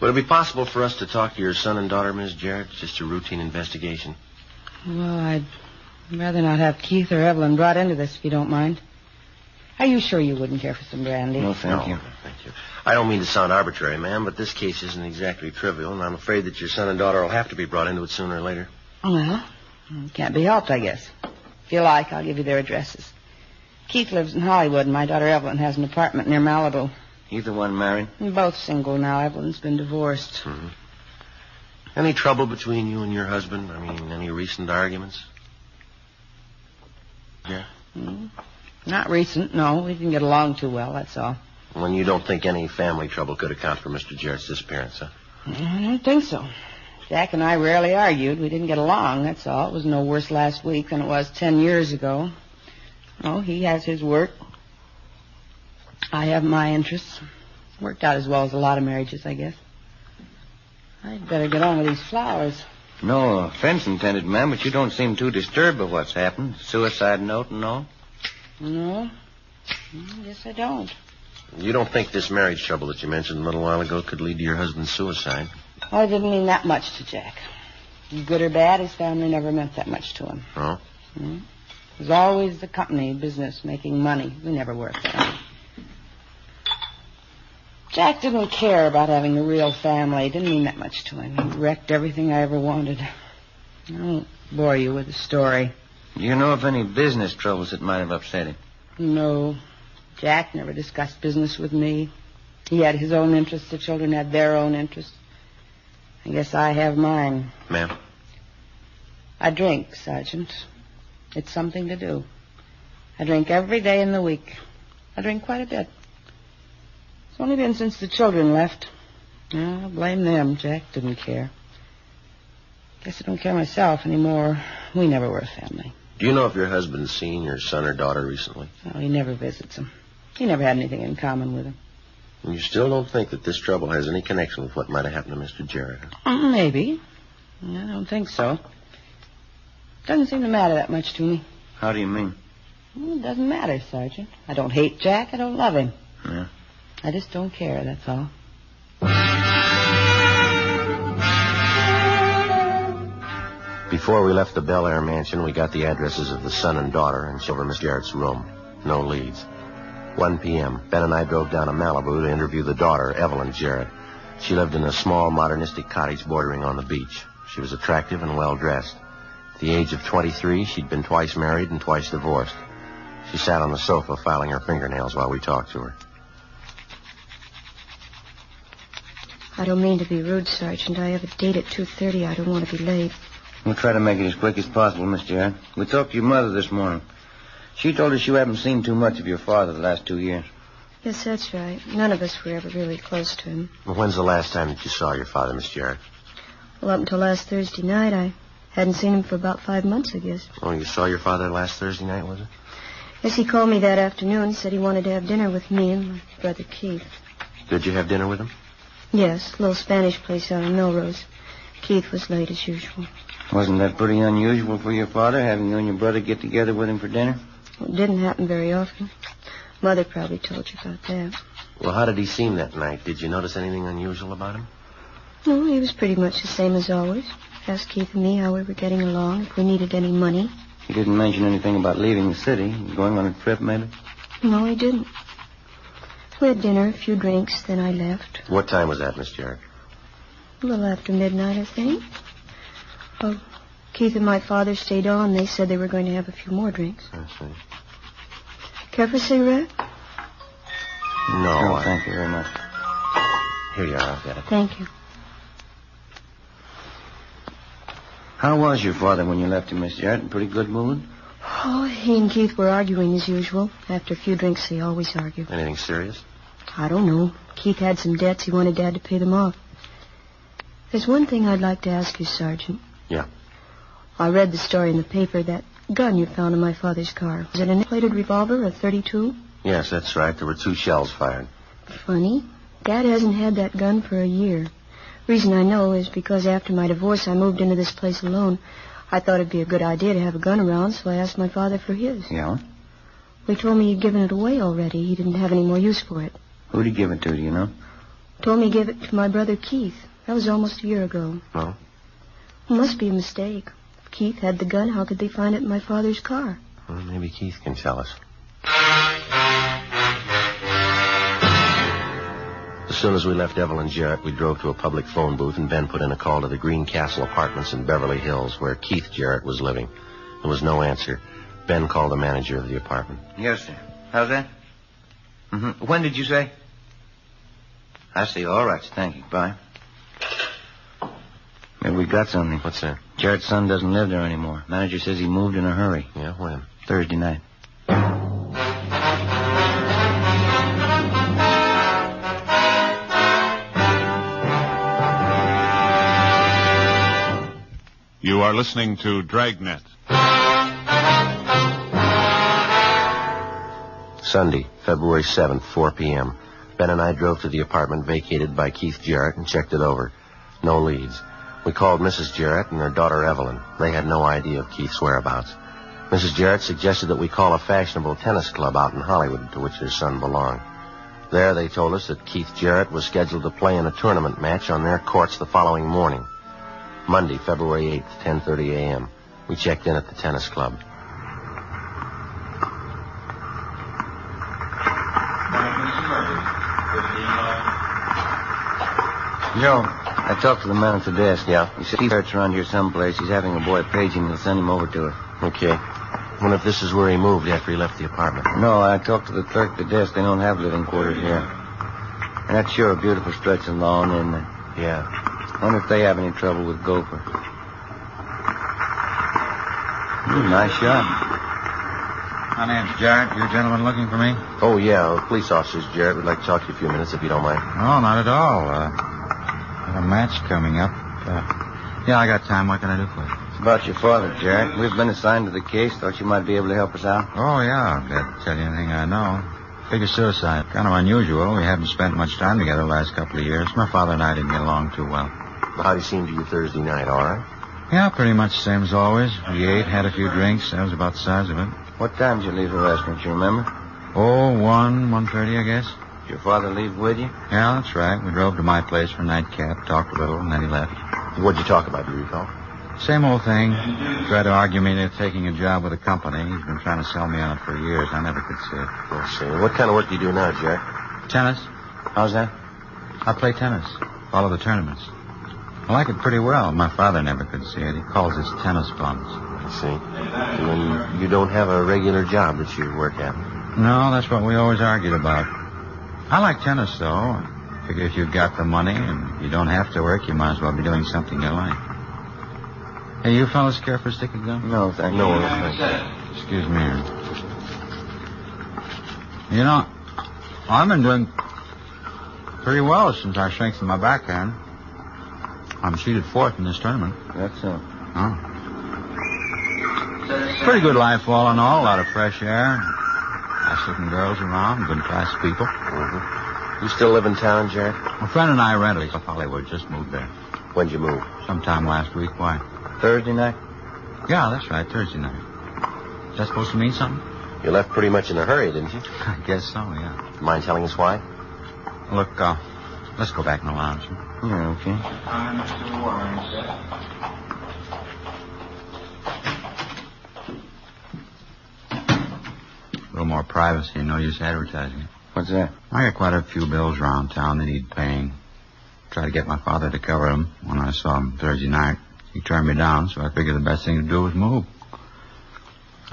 Would it be possible for us to talk to your son and daughter, Miss Jarrett? Just a routine investigation. Well, I'd rather not have Keith or Evelyn brought into this, if you don't mind. Are you sure you wouldn't care for some brandy? No, thank you. Thank you. I don't mean to sound arbitrary, ma'am, but this case isn't exactly trivial, and I'm afraid that your son and daughter will have to be brought into it sooner or later. Well, it can't be helped, I guess. If you like, I'll give you their addresses. Keith lives in Hollywood, and my daughter Evelyn has an apartment near Malibu. Either one married? They're both single now. Evelyn's been divorced. Mm-hmm. Any trouble between you and your husband? I mean, any recent arguments? Yeah? Not recent, no. We didn't get along too well, that's all. When you don't think any family trouble could account for Mr. Jarrett's disappearance, huh? I don't think so. Jack and I rarely argued. We didn't get along, that's all. It was no worse last week than it was 10 years ago. Oh, he has his work. I have my interests. Worked out as well as a lot of marriages, I guess. I'd better get on with these flowers. No offense intended, ma'am, but you don't seem too disturbed by what's happened. Suicide note and all. No? I guess I don't. You don't think this marriage trouble that you mentioned a little while ago could lead to your husband's suicide? Well, it didn't mean that much to Jack. Good or bad, his family never meant that much to him. Oh? It was always the company, business, making money. We never worked there. Jack didn't care about having a real family. It didn't mean that much to him. He wrecked everything I ever wanted. I won't bore you with the story. Do you know of any business troubles that might have upset him? No. Jack never discussed business with me. He had his own interests. The children had their own interests. I guess I have mine. Ma'am? I drink, Sergeant. It's something to do. I drink every day in the week. I drink quite a bit. It's only been since the children left. I blame them. Jack didn't care. Guess I don't care myself anymore. We never were a family. Do you know if your husband's seen your son or daughter recently? Oh, he never visits them. He never had anything in common with them. And you still don't think that this trouble has any connection with what might have happened to Mr. Jarrett? Maybe. I don't think so. Doesn't seem to matter that much to me. How do you mean? Well, it doesn't matter, Sergeant. I don't hate Jack. I don't love him. Yeah. I just don't care, that's all. Before we left the Bel Air mansion, we got the addresses of the son and daughter and showed over Miss Jarrett's room. No leads. 1 p.m., Ben and I drove down to Malibu to interview the daughter, Evelyn Jarrett. She lived in a small, modernistic cottage bordering on the beach. She was attractive and well-dressed. At the age of 23, she'd been twice married and twice divorced. She sat on the sofa filing her fingernails while we talked to her. I don't mean to be rude, Sergeant. I have a date at 2:30. I don't want to be late. We'll try to make it as quick as possible, Miss Jarrett. We talked to your mother this morning. She told us you haven't seen too much of your father the last 2 years. Yes, that's right. None of us were ever really close to him. Well, when's the last time that you saw your father, Miss Jarrett? Well, up until last Thursday night, I hadn't seen him for about 5 months, I guess. Oh, you saw your father last Thursday night, was it? Yes, he called me that afternoon. He said he wanted to have dinner with me and my brother Keith. Did you have dinner with him? Yes, a little Spanish place out on Melrose. Keith was late as usual. Wasn't that pretty unusual for your father, having you and your brother get together with him for dinner? Well, it didn't happen very often. Mother probably told you about that. Well, how did he seem that night? Did you notice anything unusual about him? No, he was pretty much the same as always. Asked Keith and me how we were getting along, if we needed any money. He didn't mention anything about leaving the city, going on a trip, maybe? No, he didn't. We had dinner, a few drinks, then I left. What time was that, Miss Jarrett? A little after midnight, I think. Well, Keith and my father stayed on. They said they were going to have a few more drinks. I see. Care for a cigarette? No, thank you very much. Here you are, I'll get it. Thank you. How was your father when you left him, Miss Jarrett? In pretty good mood? Oh, he and Keith were arguing as usual. After a few drinks, they always argue. Anything serious? I don't know. Keith had some debts. He wanted Dad to pay them off. There's one thing I'd like to ask you, Sergeant. Yeah. I read the story in the paper, that gun you found in my father's car. Was it an inflated revolver, a .32? Yes, that's right. There were 2 shells fired. Funny. Dad hasn't had that gun for a year. Reason I know is because after my divorce, I moved into this place alone. I thought it'd be a good idea to have a gun around, so I asked my father for his. Yeah? Well, he told me he'd given it away already. He didn't have any more use for it. Who'd he give it to, do you know? Told me he gave it to my brother Keith. That was almost a year ago. Oh? It must be a mistake. If Keith had the gun, how could they find it in my father's car? Well, maybe Keith can tell us. As soon as we left Evelyn Jarrett, we drove to a public phone booth, and Ben put in a call to the Green Castle Apartments in Beverly Hills, where Keith Jarrett was living. There was no answer. Ben called the manager of the apartment. Yes, sir. How's that? Mm-hmm. When did you say? I see. All right. Thank you. Bye. Maybe we got something. What's that? Jarrett's son doesn't live there anymore. Manager says he moved in a hurry. Yeah, when? Thursday night. You are listening to Dragnet. Sunday, February 7th, 4 p.m. Ben and I drove to the apartment vacated by Keith Jarrett and checked it over. No leads. We called Mrs. Jarrett and her daughter Evelyn. They had no idea of Keith's whereabouts. Mrs. Jarrett suggested that we call a fashionable tennis club out in Hollywood to which their son belonged. There they told us that Keith Jarrett was scheduled to play in a tournament match on their courts the following morning. Monday, February 8th, 10:30 a.m. We checked in at the tennis club. Joe, I talked to the man at the desk. Yeah? He said Keith Jarrett's around here someplace. He's having a boy page him. He'll send him over to her. Okay. Wonder if this is where he moved after he left the apartment. No, I talked to the clerk at the desk. They don't have living quarters here. And that's sure a beautiful stretch of lawn, isn't it? Yeah. Wonder if they have any trouble with Gopher. Nice shot. My name's Jarrett. You gentlemen looking for me? Oh, yeah. Police officers, Jarrett. We'd like to talk to you a few minutes if you don't mind. Oh, not at all. Got a match coming up. Yeah, I got time. What can I do for you? It's about your father, Jarrett. We've been assigned to the case. Thought you might be able to help us out. Oh, yeah. I'm glad to tell you anything I know. Figure suicide. Kind of unusual. We haven't spent much time together the last couple of years. My father and I didn't get along too well. Well, how'd he seem to you Thursday night, all right? Yeah, pretty much the same as always. We ate, had a few drinks. That was about the size of it. What time did you leave the restaurant, you remember? Oh, 1:30, I guess. Did your father leave with you? Yeah, that's right. We drove to my place for a nightcap, talked a little, and then he left. What'd you talk about, do you recall? Same old thing. Tried to argue me into taking a job with a company. He's been trying to sell me on it for years. I never could see it. Let's see. What kind of work do you do now, Jack? Tennis. How's that? I play tennis. Follow the tournaments. I like it pretty well. My father never could see it. He calls it tennis bums. I see. And then you don't have a regular job that you work at? No, that's what we always argued about. I like tennis, though. I figure if you've got the money and you don't have to work, you might as well be doing something you like. Hey, you fellas care for a stick of gum? No, thank you. No, thank you. Excuse me. You know, I've been doing pretty well since I strengthened my backhand. I'm seeded fourth in this tournament. That's so. Oh. Pretty good life all in all. A lot of fresh air. Nice-looking girls around. Good-class people. Mm-hmm. You still live in town, Jack? My friend and I rented a place in Hollywood. Just moved there. When'd you move? Sometime last week. Why? Thursday night? Yeah, that's right. Thursday night. Is that supposed to mean something? You left pretty much in a hurry, didn't you? I guess so, yeah. Mind telling us why? Look, let's go back in the lounge. Yeah, okay. A little more privacy, no use advertising it. What's that? I got quite a few bills around town that need paying. Tried to get my father to cover them when I saw him Thursday night. He turned me down, so I figured the best thing to do was move.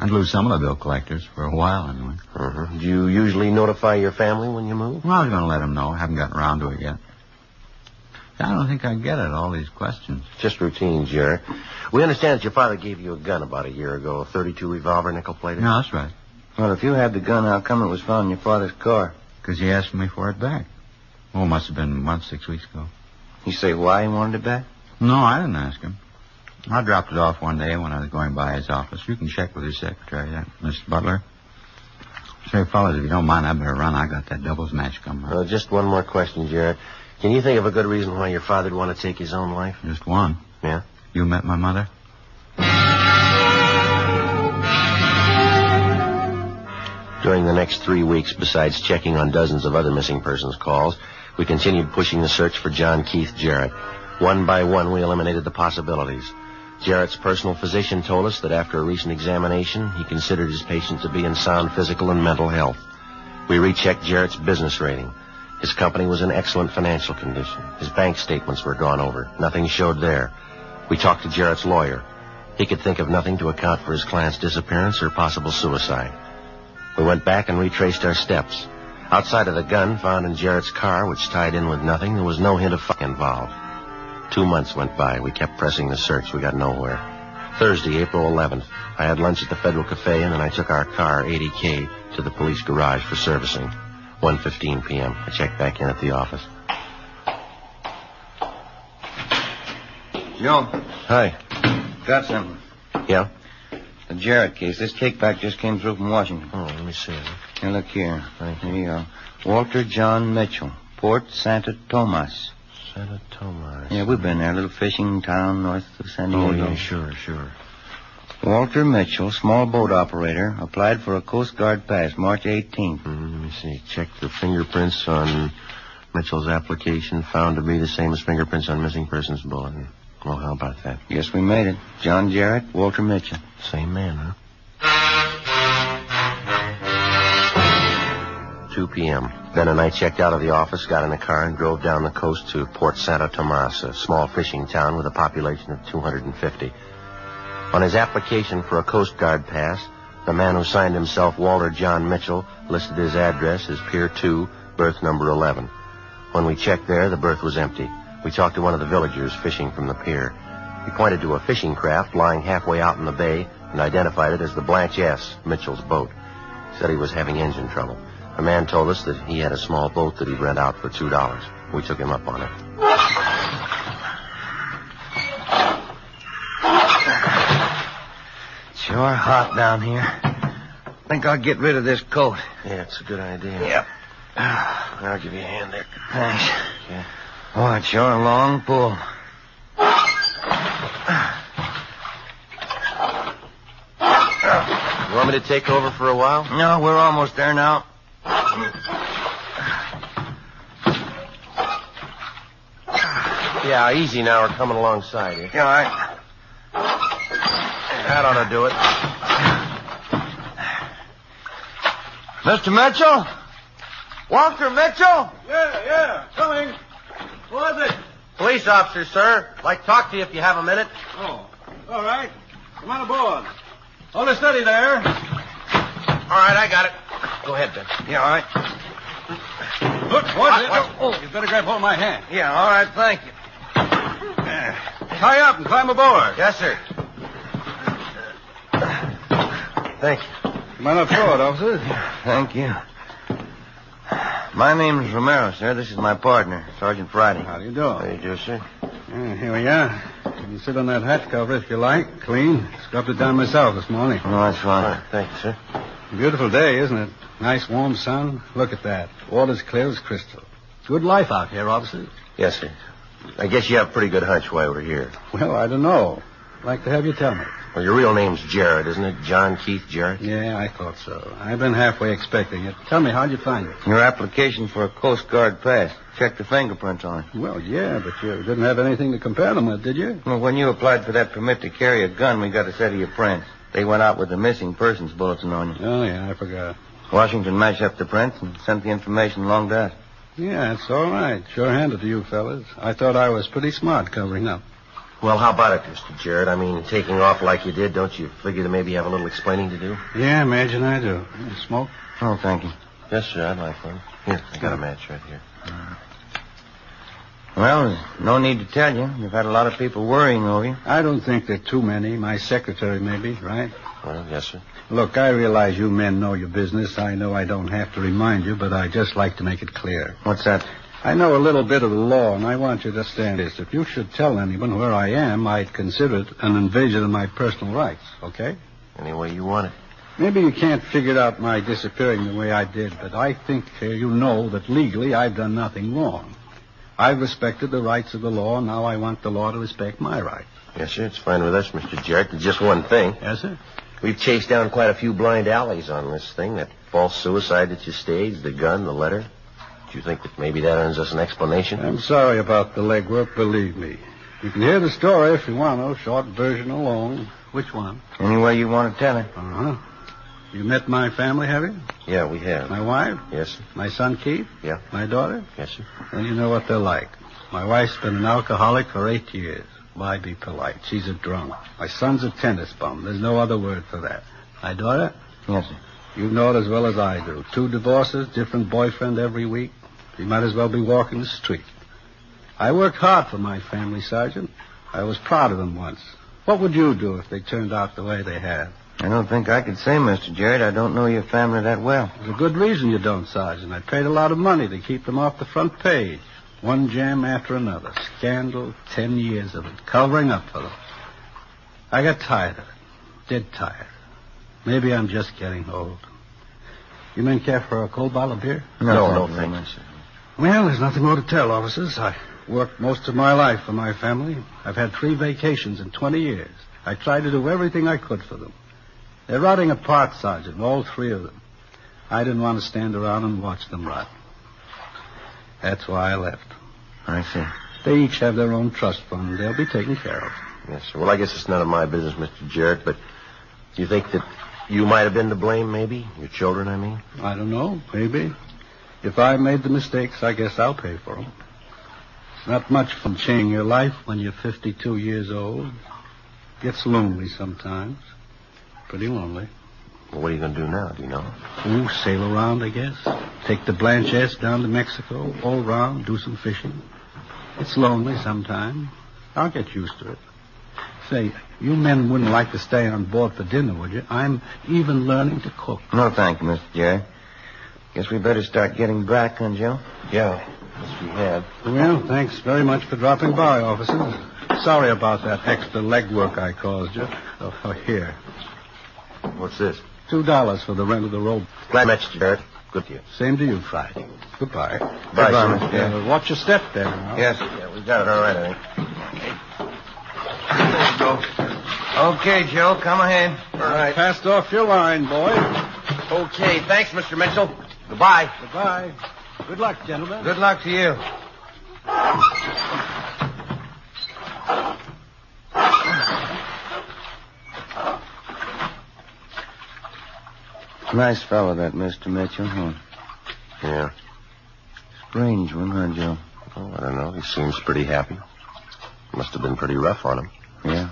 I'd lose some of the bill collectors for a while, anyway. Mm-hmm. Do you usually notify your family when you move? Well, I was going to let them know. I haven't gotten around to it yet. I don't think I get it, all these questions. Just routine, Jerry. We understand that your father gave you a gun about a year ago, a .32 revolver, nickel-plated. No, that's right. Well, if you had the gun, how come it was found in your father's car? Because he asked me for it back. Oh, it must have been a month, 6 weeks ago. You say why he wanted it back? No, I didn't ask him. I dropped it off one day when I was going by his office. You can check with his secretary, that Mr. Butler. Say, fellas, if you don't mind, I better run. I got that doubles match coming up. Just one more question, Jared. Can you think of a good reason why your father'd want to take his own life? Just one. Yeah? You met my mother? During the next 3 weeks, besides checking on dozens of other missing persons calls, we continued pushing the search for John Keith Jarrett. One by one, we eliminated the possibilities. Jarrett's personal physician told us that after a recent examination, he considered his patient to be in sound physical and mental health. We rechecked Jarrett's business rating. His company was in excellent financial condition. His bank statements were gone over. Nothing showed there. We talked to Jarrett's lawyer. He could think of nothing to account for his client's disappearance or possible suicide. We went back and retraced our steps. Outside of the gun found in Jarrett's car, which tied in with nothing, there was no hint of fire involved. 2 months went by. We kept pressing the search. We got nowhere. Thursday, April 11th, I had lunch at the Federal Cafe, and then I took our car, 80K, to the police garage for servicing. 1:15 p.m. I checked back in at the office. Joe. Hi. Got something. Yeah? The Jarrett case. This take-back just came through from Washington. Oh, let me see it. Here, look here. Here you go. Walter John Mitchell, Port Santa Tomas. Santa Tomas. Yeah, we've been there. A little fishing town north of San Diego. Oh, yeah, sure. Walter Mitchell, small boat operator, applied for a Coast Guard pass March 18th. Let me see. Check the fingerprints on Mitchell's application. Found to be the same as fingerprints on missing persons bulletin. Well, how about that? Guess we made it. John Jarrett, Walter Mitchell. Same man, huh? 2 p.m. Ben and I checked out of the office, got in a car, and drove down the coast to Port Santa Tomas, a small fishing town with a population of 250. On his application for a Coast Guard pass, the man who signed himself Walter John Mitchell listed his address as Pier 2, berth number 11. When we checked there, the berth was empty. We talked to one of the villagers fishing from the pier. He pointed to a fishing craft lying halfway out in the bay and identified it as the Blanche S., Mitchell's boat. He said he was having engine trouble. The man told us that he had a small boat that he'd rent out for $2. We took him up on it. Sure hot down here. Think I'll get rid of this coat. Yeah, it's a good idea. Yep. I'll give you a hand there. Thanks. Yeah. Oh, it's sure a long pull. You want me to take over for a while? No, we're almost there now. Yeah, easy now. We're coming alongside here. Yeah, all right. That ought to do it. Mr. Mitchell? Walter Mitchell? Yeah, coming. Who is it? Police officer, sir. Like to talk to you if you have a minute. Oh, all right. Come on aboard. Hold it steady there. All right, I got it. Go ahead, Ben. Yeah, all right. Look, watch. You better grab hold of my hand. Yeah, all right, thank you. Tie up and climb aboard. Yes, sir. Thank you. Come on up forward, officer. Thank you. My name's Romero, sir. This is my partner, Sergeant Friday. How do you do? How do you do, sir? Yeah, here we are. You can sit on that hatch cover if you like. Clean. Scrubbed it down myself this morning. Oh, that's fine. All right, thank you, sir. Beautiful day, isn't it? Nice warm sun. Look at that. Water's clear as crystal. Good life out here, officer. Yes, sir. I guess you have a pretty good hunch why we're here. Well, I don't know. I'd like to have you tell me. Well, your real name's Jarrett, isn't it? John Keith Jarrett? Yeah, I thought so. I've been halfway expecting it. Tell me, how'd you find it? Your application for a Coast Guard pass. Check the fingerprints on it. Well, yeah, but you didn't have anything to compare them with, did you? Well, when you applied for that permit to carry a gun, we got a set of your prints. They went out with the missing persons bulletin on you. Oh, yeah, I forgot. Washington matched up the prints and sent the information along to us. Yeah, it's all right. Sure handed to you fellas. I thought I was pretty smart covering up. Well, how about it, Mr. Jarrett? I mean, taking off like you did, don't you figure that maybe you have a little explaining to do? Yeah, imagine I do. Smoke? Oh, thank you. Yes, sir, I'd like one. Here, I got a match right here. Well, there's no need to tell you. You've had a lot of people worrying over you. I don't think there are too many. My secretary, maybe, right? Well, yes, sir. Look, I realize you men know your business. I know I don't have to remind you, but I just like to make it clear. What's that? I know a little bit of the law, and I want you to understand this. If you should tell anyone where I am, I'd consider it an invasion of my personal rights, okay? Any way you want it. Maybe you can't figure out my disappearing the way I did, but I think you know that legally I've done nothing wrong. I've respected the rights of the law, and now I want the law to respect my rights. Yes, sir, it's fine with us, Mr. Jarrett. There's just one thing. Yes, sir? We've chased down quite a few blind alleys on this thing. That false suicide that you staged, the gun, the letter. Do you think that maybe that earns us an explanation? I'm sorry about the legwork, believe me. You can hear the story if you want to, short version or long. Which one? Any way you want to tell it. Uh-huh. You met my family, have you? Yeah, we have. My wife? Yes, sir. My son, Keith? Yeah. My daughter? Yes, sir. Well, you know what they're like. My wife's been an alcoholic for 8 years. Why be polite? She's a drunk. My son's a tennis bum. There's no other word for that. My daughter? Yes, sir. You know it as well as I do. 2 divorces, different boyfriend every week. You might as well be walking the street. I worked hard for my family, Sergeant. I was proud of them once. What would you do if they turned out the way they have? I don't think I could say, Mr. Jarrett. I don't know your family that well. There's a good reason you don't, Sergeant. I paid a lot of money to keep them off the front page. One jam after another. Scandal, 10 years of it. Covering up for them. I got tired of it. Dead tired. Maybe I'm just getting old. You men care for a cold bottle of beer? No, thank you, sir. Well, there's nothing more to tell, officers. I worked most of my life for my family. I've had 3 vacations in 20 years. I tried to do everything I could for them. They're rotting apart, Sergeant, all 3 of them. I didn't want to stand around and watch them rot. That's why I left. I see. They each have their own trust fund. They'll be taken care of. Yes, sir. Well, I guess it's none of my business, Mr. Jarrett, but do you think that you might have been to blame, maybe? Your children, I mean? I don't know. Maybe. If I made the mistakes, I guess I'll pay for them. It's not much fun changing your life when you're 52 years old. Gets lonely sometimes. Pretty lonely. Well, what are you going to do now, do you know? Oh, sail around, I guess. Take the Blanchez down to Mexico, all around, do some fishing. It's lonely sometimes. I'll get used to it. Say, you men wouldn't like to stay on board for dinner, would you? I'm even learning to cook. No, thank you, Mr. Jerry. Guess we better start getting back, huh, Joe? Yeah, yes, we have. Well, thanks very much for dropping by, officers. Sorry about that extra legwork I caused you. Oh, here. What's this? $2 for the rent of the rope. Glad I met you, Jarrett. Good to you. Same to you, Friday. Goodbye. Bye, sir. Mr. Jerry. Watch your step there now. Yes. Yeah, we got it all right, I think. There you go. Okay, Joe, come ahead. All right. Passed off your line, boy. Okay, thanks, Mr. Mitchell. Goodbye. Goodbye. Good luck, gentlemen. Good luck to you. Nice fellow, that Mr. Mitchell, huh? Yeah. Strange one, huh, Joe? Oh, I don't know. He seems pretty happy. Must have been pretty rough on him. Yeah.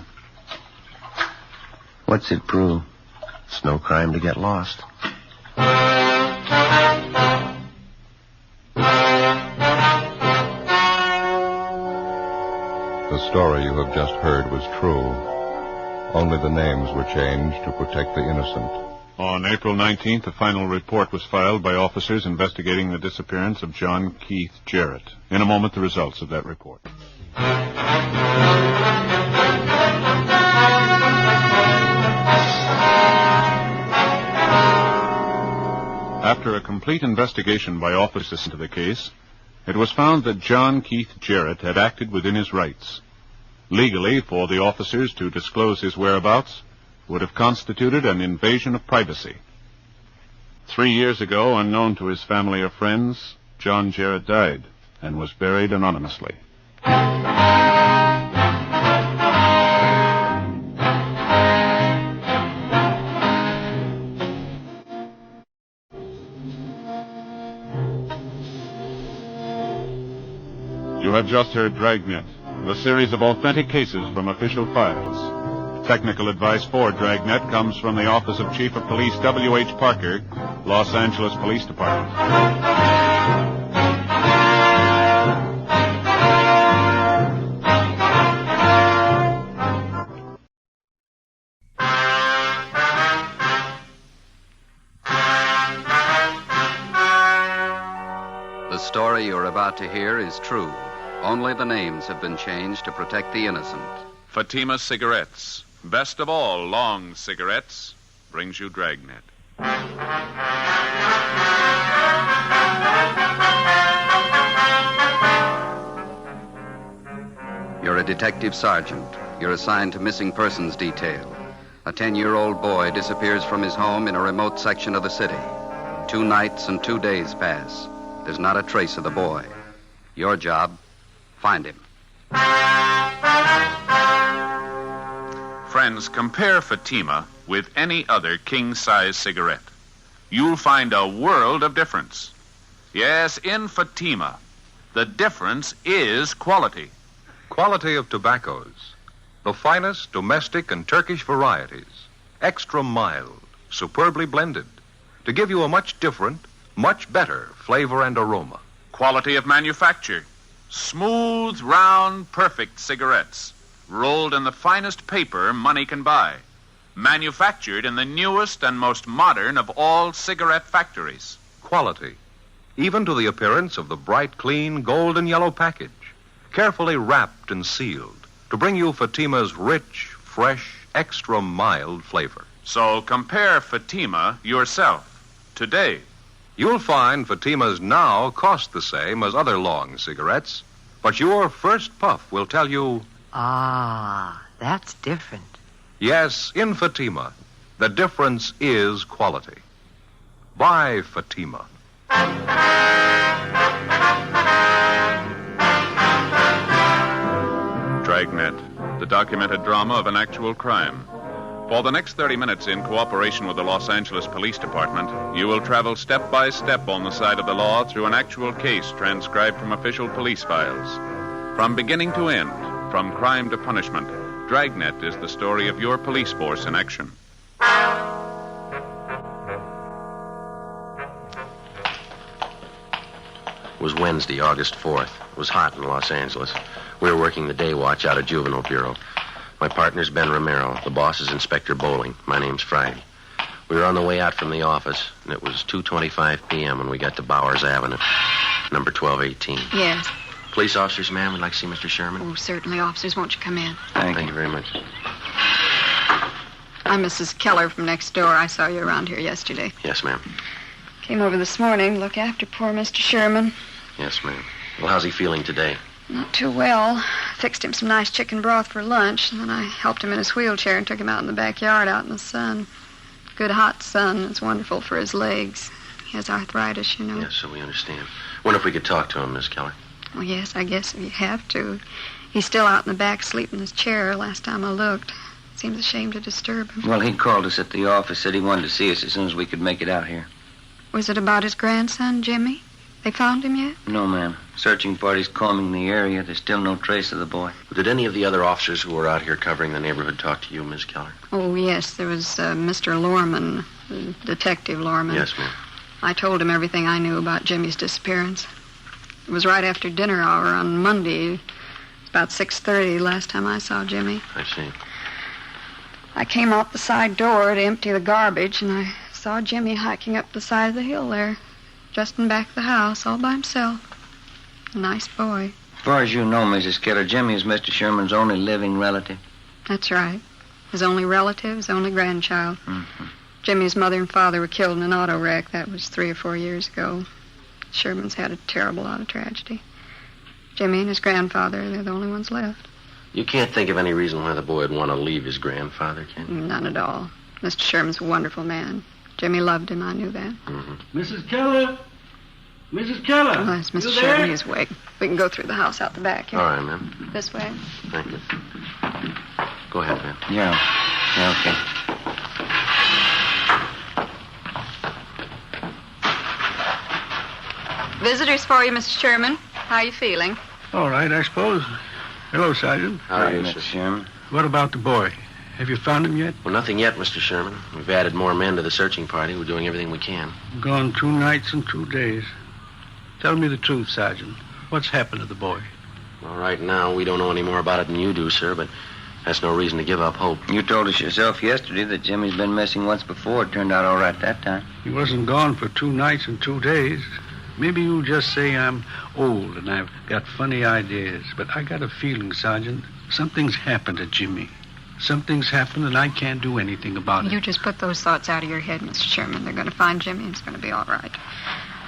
What's it prove? It's no crime to get lost. The story you have just heard was true. Only the names were changed to protect the innocent. On April 19th, a final report was filed by officers investigating the disappearance of John Keith Jarrett. In a moment, the results of that report. After a complete investigation by officers into the case, it was found that John Keith Jarrett had acted within his rights. Legally, for the officers to disclose his whereabouts would have constituted an invasion of privacy. 3 years ago, unknown to his family or friends, John Jarrett died and was buried anonymously. You have just heard Dragnet, the series of authentic cases from official files. Technical advice for Dragnet comes from the Office of Chief of Police W.H. Parker, Los Angeles Police Department. The story you're about to hear is true. Only the names have been changed to protect the innocent. Fatima Cigarettes, best of all long cigarettes, brings you Dragnet. You're a detective sergeant. You're assigned to missing persons detail. A 10-year-old boy disappears from his home in a remote section of the city. 2 nights and 2 days pass. There's not a trace of the boy. Your job, find him. Friends, compare Fatima with any other king-size cigarette. You'll find a world of difference. Yes, in Fatima, the difference is quality. Quality of tobaccos. The finest domestic and Turkish varieties. Extra mild, superbly blended. To give you a much different, much better flavor and aroma. Quality of manufacture. Smooth, round, perfect cigarettes. Rolled in the finest paper money can buy. Manufactured in the newest and most modern of all cigarette factories. Quality. Even to the appearance of the bright, clean, gold and yellow package. Carefully wrapped and sealed to bring you Fatima's rich, fresh, extra mild flavor. So compare Fatima yourself today. You'll find Fatimas now cost the same as other long cigarettes, but your first puff will tell you, ah, that's different. yes, in Fatima, the difference is quality. Buy Fatima. Dragnet, the documented drama of an actual crime. For the next 30 minutes, in cooperation with the Los Angeles Police Department, you will travel step by step on the side of the law through an actual case transcribed from official police files. From beginning to end, from crime to punishment, Dragnet is the story of your police force in action. It was Wednesday, August 4th. It was hot in Los Angeles. We were working the day watch out of Juvenile Bureau. My partner's Ben Romero. The boss is Inspector Bowling. My name's Friday. We were on the way out from the office, and it was 2:25 p.m. when we got to Bowers Avenue, number 1218. Yes. Police officers, ma'am, we'd like to see Mr. Sherman. Oh, certainly, officers. Won't you come in? Thank you very much. I'm Mrs. Keller from next door. I saw you around here yesterday. Yes, ma'am. Came over this morning to look after poor Mr. Sherman. Yes, ma'am. Well, how's he feeling today? Not too well. Fixed him some nice chicken broth for lunch, and then I helped him in his wheelchair and took him out in the backyard out in the sun. Good hot sun. It's wonderful for his legs. He has arthritis, you know. Yes, so we understand. Wonder if we could talk to him, Miss Keller. Well, yes, I guess if you have to. He's still out in the back sleeping in his chair last time I looked. Seems a shame to disturb him. Well, he called us at the office, said he wanted to see us as soon as we could make it out here. Was it about his grandson, Jimmy? They found him yet? No, ma'am. Searching party's combing the area. There's still no trace of the boy. Did any of the other officers who were out here covering the neighborhood talk to you, Miss Keller? Oh, yes. There was Mr. Lorman, Detective Lorman. Yes, ma'am. I told him everything I knew about Jimmy's disappearance. It was right after dinner hour on Monday. It was about 6:30 last time I saw Jimmy. I see. I came out the side door to empty the garbage, and I saw Jimmy hiking up the side of the hill there, just in back of the house, all by himself. A nice boy. As far as you know, Mrs. Keller, Jimmy is Mr. Sherman's only living relative. That's right. His only relative, his only grandchild. Mm-hmm. Jimmy's mother and father were killed in an auto wreck. That was 3 or 4 years ago. Sherman's had a terrible lot of tragedy. Jimmy and his grandfather, they're the only ones left. You can't think of any reason why the boy would want to leave his grandfather, can you? None at all. Mr. Sherman's a wonderful man. Jimmy loved him, I knew that. Mm-hmm. Mrs. Keller? Mrs. Keller? Oh, that's Mr. You Sherman. there? He's awake. We can go through the house out the back here. All right, ma'am. This way. Thank you. Go ahead, ma'am. Yeah, okay. Visitors for you, Mr. Sherman. How are you feeling? All right, I suppose. Hello, Sergeant. How are you, Mr. Sherman? What about the boy? Have you found him yet? Well, nothing yet, Mr. Sherman. We've added more men to the searching party. We're doing everything we can. Gone 2 nights and 2 days. Tell me the truth, Sergeant. What's happened to the boy? Well, right now, we don't know any more about it than you do, sir, but that's no reason to give up hope. You told us yourself yesterday that Jimmy's been missing once before. It turned out all right that time. He wasn't gone for 2 nights and 2 days. Maybe you'll just say I'm old and I've got funny ideas, but I got a feeling, Sergeant, something's happened to Jimmy. Something's happened and I can't do anything about it. You just put those thoughts out of your head, Mr. Sherman. They're going to find Jimmy and it's going to be all right.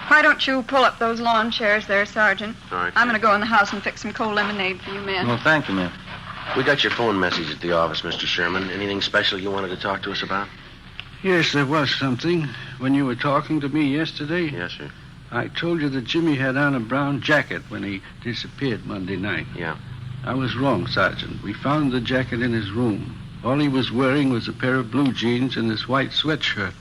Why don't you pull up those lawn chairs there, Sergeant? All right. I'm going to go in the house and fix some cold lemonade for you men. Well, thank you, ma'am. We got your phone message at the office, Mr. Sherman. Anything special you wanted to talk to us about? Yes, there was something. When you were talking to me yesterday, Yes, sir. I told you that Jimmy had on a brown jacket when he disappeared Monday night. Yeah. I was wrong, Sergeant. We found the jacket in his room. All he was wearing was a pair of blue jeans and this white sweatshirt.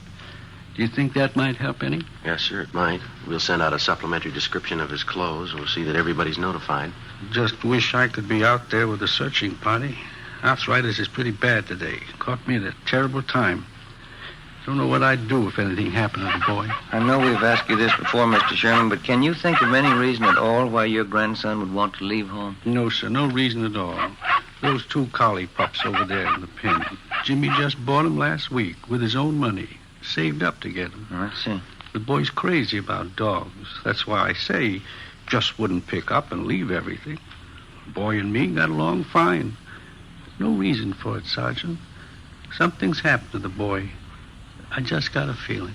Do you think that might help any? Yes, sir, it might. We'll send out a supplementary description of his clothes. We'll see that everybody's notified. Just wish I could be out there with the searching party. Arthritis is pretty bad today. Caught me at a terrible time. Don't know what I'd do if anything happened to the boy. I know we've asked you this before, Mr. Sherman, but can you think of any reason at all why your grandson would want to leave home? No, sir, no reason at all. Those 2 collie pups over there in the pen. Jimmy just bought them last week with his own money. Saved up to get them. I see. The boy's crazy about dogs. That's why I say he just wouldn't pick up and leave everything. The boy and me got along fine. No reason for it, Sergeant. Something's happened to the boy. I just got a feeling.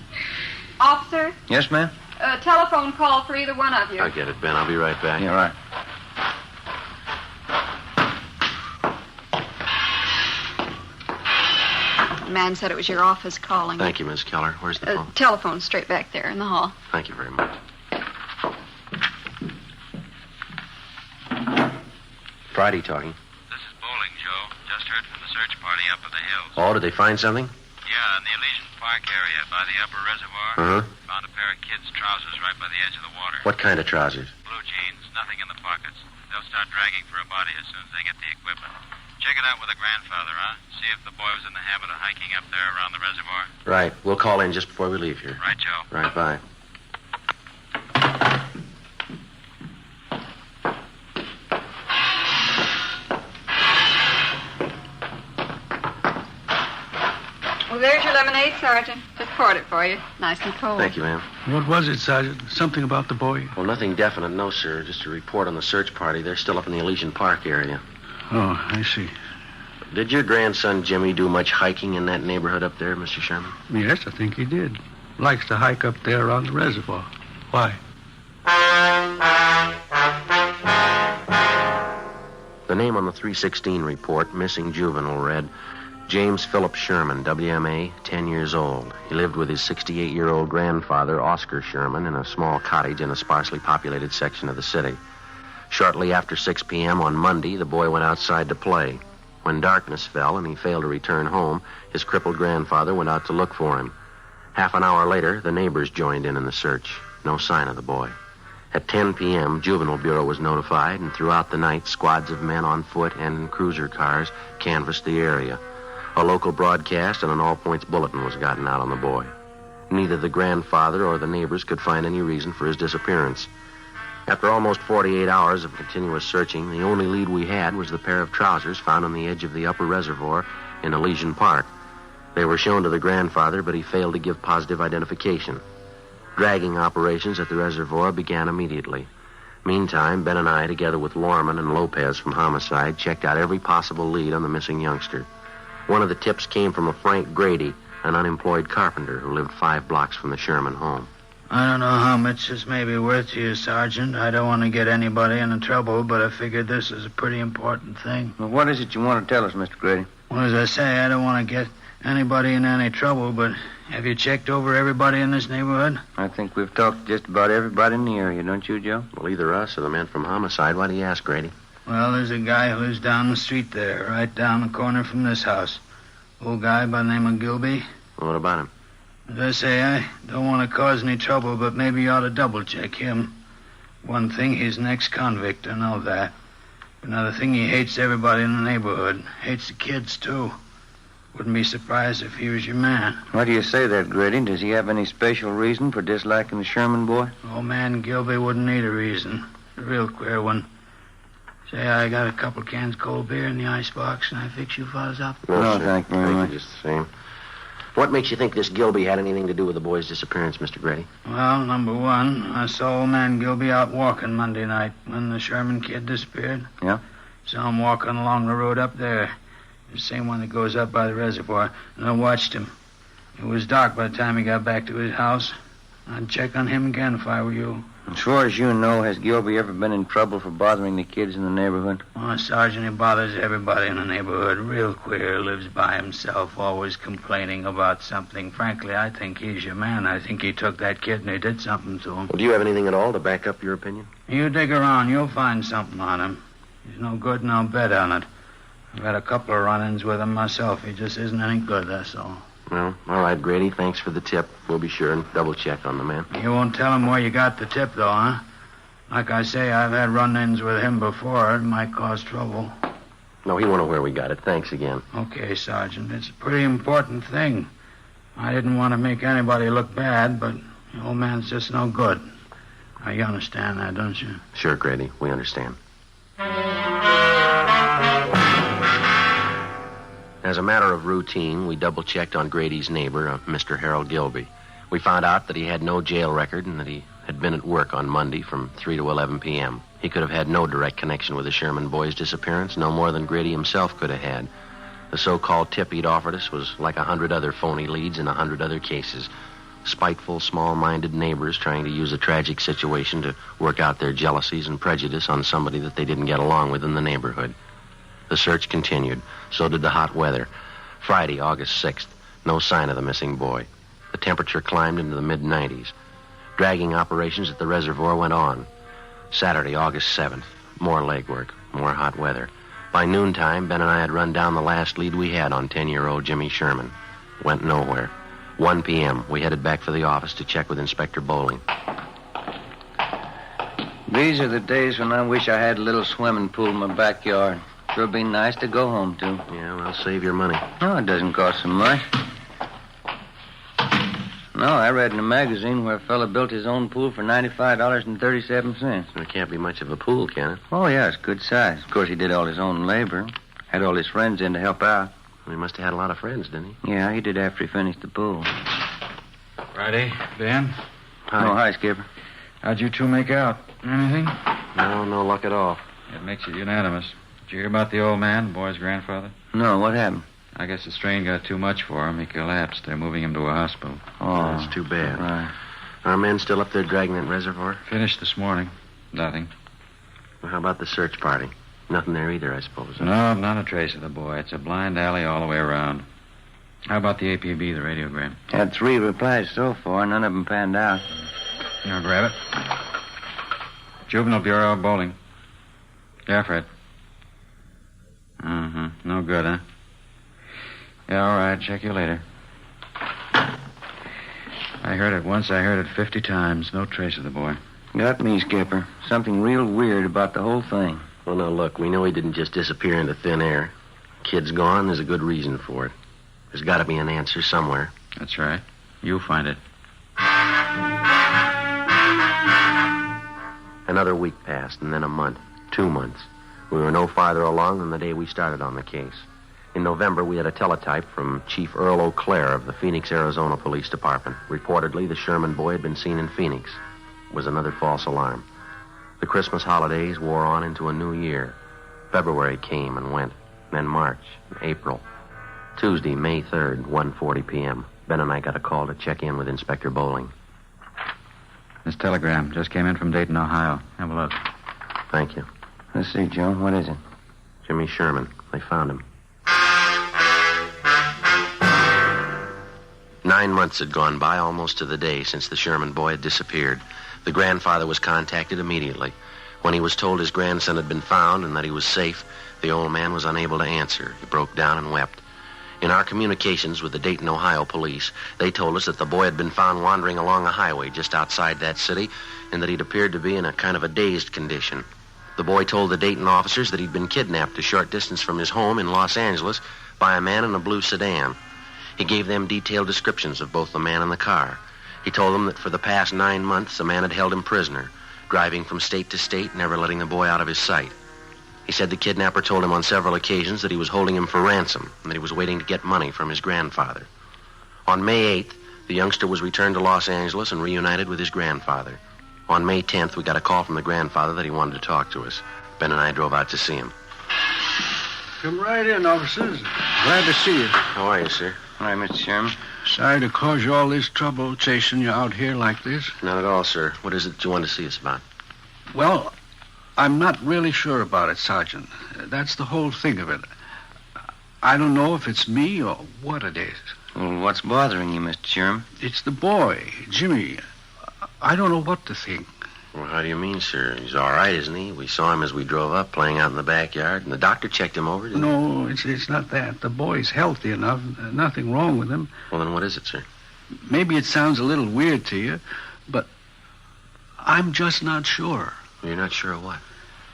Officer, Yes, ma'am? a telephone call for either one of you. I'll get it, Ben. I'll be right back. Yeah, right. The man said it was your office calling. Thank you, Miss Keller. Where's the phone? Telephone straight back there in the hall. Thank you very much. Friday talking. This is Bowling, Joe. Just heard from the search party up at the hills. Oh, did they find something? Yeah, in the Elysian Park area by the upper reservoir. Uh-huh. Found a pair of kids' trousers right by the edge of the water. What kind of trousers? Blue jeans, nothing in the pockets. They'll start dragging for a body as soon as they get the equipment. Check it out with the grandfather, huh? See if the boy was in the habit of hiking up there around the reservoir. Right. We'll call in just before we leave here. Right, Joe. Right, bye. Well, there's your lemonade, Sergeant. Just poured it for you. Nice and cold. Thank you, ma'am. What was it, Sergeant? Something about the boy? Well, nothing definite, no, sir. Just a report on the search party. They're still up in the Elysian Park area. Oh, I see. Did your grandson Jimmy do much hiking in that neighborhood up there, Mr. Sherman? Yes, I think he did. Likes to hike up there around the reservoir. Why? The name on the 316 report, missing juvenile, read James Philip Sherman, WMA, 10 years old. He lived with his 68-year-old grandfather, Oscar Sherman, in a small cottage in a sparsely populated section of the city. Shortly after 6 p.m. on Monday, the boy went outside to play. When darkness fell and he failed to return home, his crippled grandfather went out to look for him. Half an hour later, the neighbors joined in the search. No sign of the boy. At 10 p.m., Juvenile Bureau was notified, and throughout the night, squads of men on foot and in cruiser cars canvassed the area. A local broadcast and an all-points bulletin was gotten out on the boy. Neither the grandfather or the neighbors could find any reason for his disappearance. After almost 48 hours of continuous searching, the only lead we had was the pair of trousers found on the edge of the upper reservoir in Elysian Park. They were shown to the grandfather, but he failed to give positive identification. Dragging operations at the reservoir began immediately. Meantime, Ben and I, together with Lorman and Lopez from Homicide, checked out every possible lead on the missing youngster. One of the tips came from a Frank Grady, an unemployed carpenter who lived 5 blocks from the Sherman home. I don't know how much this may be worth to you, Sergeant. I don't want to get anybody into trouble, but I figured this is a pretty important thing. Well, what is it you want to tell us, Mr. Grady? Well, as I say, I don't want to get anybody in any trouble, but have you checked over everybody in this neighborhood? I think we've talked to just about everybody in the area, don't you, Joe? Well, either us or the man from Homicide. Why do you ask, Grady? Well, there's a guy who lives down the street there, right down the corner from this house. Old guy by the name of Gilby. Well, what about him? As I say, I don't want to cause any trouble, but maybe you ought to double-check him. One thing, he's an ex-convict, I know that. Another thing, he hates everybody in the neighborhood. Hates the kids, too. Wouldn't be surprised if he was your man. Why do you say that, Grady? Does he have any special reason for disliking the Sherman boy? Old man Gilby wouldn't need a reason. A real queer one. Say, I got a couple cans cold beer in the icebox, and I fix you fellas up. No, thank you very much. Just the same. What makes you think this Gilby had anything to do with the boy's disappearance, Mr. Grady? Well, number one, I saw old man Gilby out walking Monday night when the Sherman kid disappeared. Yeah? Saw him walking along the road up there. The same one that goes up by the reservoir. And I watched him. It was dark by the time he got back to his house. I'd check on him again if I were you. As far as you know, has Gilby ever been in trouble for bothering the kids in the neighborhood? Oh, Sergeant, he bothers everybody in the neighborhood. Real queer. Lives by himself, always complaining about something. Frankly, I think he's your man. I think he took that kid and he did something to him. Well, do you have anything at all to back up your opinion? You dig around. You'll find something on him. He's no good and I'll bet on it. I've had a couple of run-ins with him myself. He just isn't any good, that's all. Well, all right, Grady. Thanks for the tip. We'll be sure and double-check on the man. You won't tell him where you got the tip, though, huh? Like I say, I've had run-ins with him before. It might cause trouble. No, he won't know where we got it. Thanks again. Okay, Sergeant. It's a pretty important thing. I didn't want to make anybody look bad, but the old man's just no good. Now, you understand that, don't you? Sure, Grady. We understand. As a matter of routine, we double-checked on Grady's neighbor, Mr. Harold Gilby. We found out that he had no jail record and that he had been at work on Monday from 3 to 11 p.m. He could have had no direct connection with the Sherman boy's disappearance, no more than Grady himself could have had. The so-called tip he'd offered us was like 100 other phony leads in 100 other cases. Spiteful, small-minded neighbors trying to use a tragic situation to work out their jealousies and prejudice on somebody that they didn't get along with in the neighborhood. The search continued. So did the hot weather. Friday, August 6th. No sign of the missing boy. The temperature climbed into the mid-90s. Dragging operations at the reservoir went on. Saturday, August 7th. More legwork. More hot weather. By noontime, Ben and I had run down the last lead we had on 10-year-old Jimmy Sherman. Went nowhere. 1 p.m., we headed back for the office to check with Inspector Bowling. These are the days when I wish I had a little swimming pool in my backyard. Sure be nice to go home to. Yeah, well, save your money. No, it doesn't cost so much. No, I read in a magazine where a fella built his own pool for $95.37. There can't be much of a pool, can it? Oh, yeah, it's good size. Of course, he did all his own labor. Had all his friends in to help out. He must have had a lot of friends, didn't he? Yeah, he did after he finished the pool. Friday, Ben? Hi. Oh, hi, Skipper. How'd you two make out? Anything? No luck at all. It makes it unanimous. Did you hear about the old man, the boy's grandfather? No, what happened? I guess the strain got too much for him. He collapsed. They're moving him to a hospital. Oh, that's too bad. Right. Our men still up there dragging that reservoir? Finished this morning. Nothing. Well, how about the search party? Nothing there either, I suppose. No, not a trace of the boy. It's a blind alley all the way around. How about the APB, the radiogram? Had 3 replies so far. None of them panned out. Here, grab it. Juvenile Bureau, Bowling. Yeah, Fred. No good, huh? Yeah, all right. Check you later. I heard it once. I heard it 50 times. No trace of the boy. Got me, Skipper. Something real weird about the whole thing. Well, now, look, we know he didn't just disappear into thin air. Kid's gone. There's a good reason for it. There's got to be an answer somewhere. That's right. You'll find it. Another week passed, and then a month. 2 months. We were no farther along than the day we started on the case. In November, we had a teletype from Chief Earl O'Clair of the Phoenix, Arizona Police Department. Reportedly, the Sherman boy had been seen in Phoenix. It was another false alarm. The Christmas holidays wore on into a new year. February came and went, then March, April. Tuesday, May 3rd, 1:40 p.m. Ben and I got a call to check in with Inspector Bowling. This telegram just came in from Dayton, Ohio. Have a look. Thank you. Let's see, Joe. What is it? Jimmy Sherman. They found him. 9 months had gone by, almost to the day, since the Sherman boy had disappeared. The grandfather was contacted immediately. When he was told his grandson had been found and that he was safe, the old man was unable to answer. He broke down and wept. In our communications with the Dayton, Ohio police, they told us that the boy had been found wandering along a highway just outside that city and that he'd appeared to be in a kind of a dazed condition. The boy told the Dayton officers that he'd been kidnapped a short distance from his home in Los Angeles by a man in a blue sedan. He gave them detailed descriptions of both the man and the car. He told them that for the past 9 months, a man had held him prisoner, driving from state to state, never letting the boy out of his sight. He said the kidnapper told him on several occasions that he was holding him for ransom and that he was waiting to get money from his grandfather. On May 8th, the youngster was returned to Los Angeles and reunited with his grandfather. On May 10th, we got a call from the grandfather that he wanted to talk to us. Ben and I drove out to see him. Come right in, officers. Glad to see you. How are you, sir? Hi, Mr. Sherman. Sorry to cause you all this trouble chasing you out here like this. Not at all, sir. What is it you want to see us about? Well, I'm not really sure about it, Sergeant. That's the whole thing of it. I don't know if it's me or what it is. Well, what's bothering you, Mr. Sherman? It's the boy, Jimmy. I don't know what to think. Well, how do you mean, sir? He's all right, isn't he? We saw him as we drove up, playing out in the backyard, and the doctor checked him over, didn't he? No, it's not that. The boy's healthy enough. Nothing wrong with him. Well, then what is it, sir? Maybe it sounds a little weird to you, but I'm just not sure. You're not sure of what?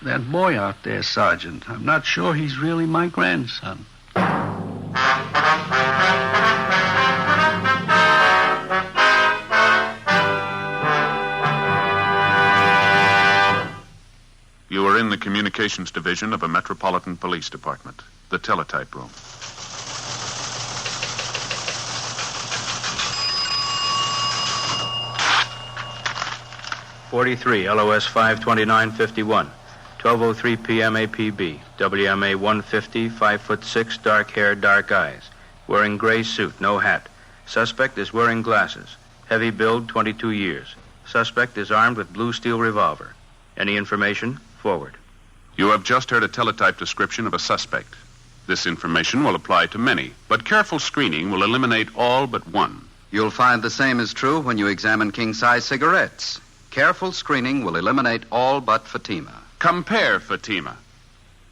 That boy out there, Sergeant. I'm not sure he's really my grandson. You are in the communications division of a metropolitan police department, the teletype room. '43, LOS 52951. 12:03 p.m. APB. WMA 150, 5'6", dark hair, dark eyes. Wearing gray suit, no hat. Suspect is wearing glasses. Heavy build, 22 years. Suspect is armed with blue steel revolver. Any information? Forward. You have just heard a teletype description of a suspect. This information will apply to many, but careful screening will eliminate all but one. You'll find the same is true when you examine king-size cigarettes. Careful screening will eliminate all but Fatima. Compare Fatima.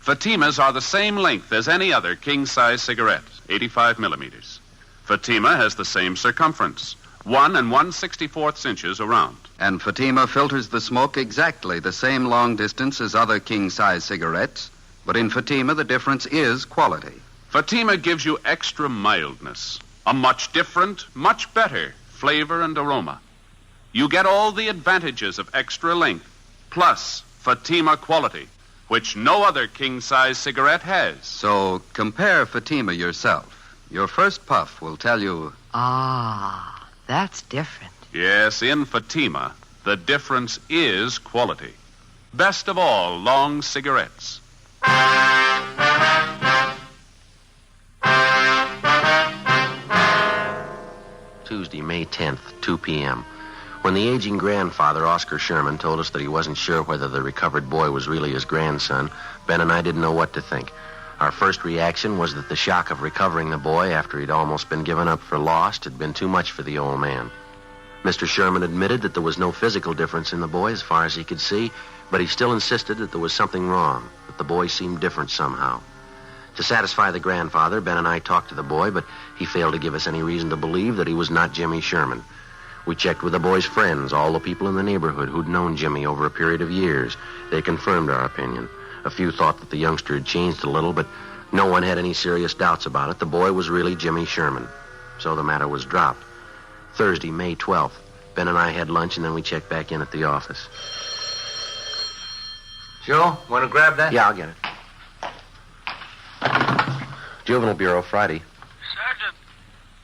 Fatimas are the same length as any other king-size cigarette, 85 millimeters. Fatima has the same circumference, 1 1/64 inches around. And Fatima filters the smoke exactly the same long distance as other king-size cigarettes, but in Fatima the difference is quality. Fatima gives you extra mildness, a much different, much better flavor and aroma. You get all the advantages of extra length, plus Fatima quality, which no other king-size cigarette has. So compare Fatima yourself. Your first puff will tell you... Ah, that's different. Yes, in Fatima, the difference is quality. Best of all, long cigarettes. Tuesday, May 10th, 2 p.m. When the aging grandfather, Oscar Sherman, told us that he wasn't sure whether the recovered boy was really his grandson, Ben and I didn't know what to think. Our first reaction was that the shock of recovering the boy after he'd almost been given up for lost had been too much for the old man. Mr. Sherman admitted that there was no physical difference in the boy as far as he could see, but he still insisted that there was something wrong, that the boy seemed different somehow. To satisfy the grandfather, Ben and I talked to the boy, but he failed to give us any reason to believe that he was not Jimmy Sherman. We checked with the boy's friends, all the people in the neighborhood who'd known Jimmy over a period of years. They confirmed our opinion. A few thought that the youngster had changed a little, but no one had any serious doubts about it. The boy was really Jimmy Sherman. So the matter was dropped. Thursday, May 12th. Ben and I had lunch, and then we checked back in at the office. Joe, want to grab that? Yeah, I'll get it. Juvenile Bureau, Friday. Sergeant,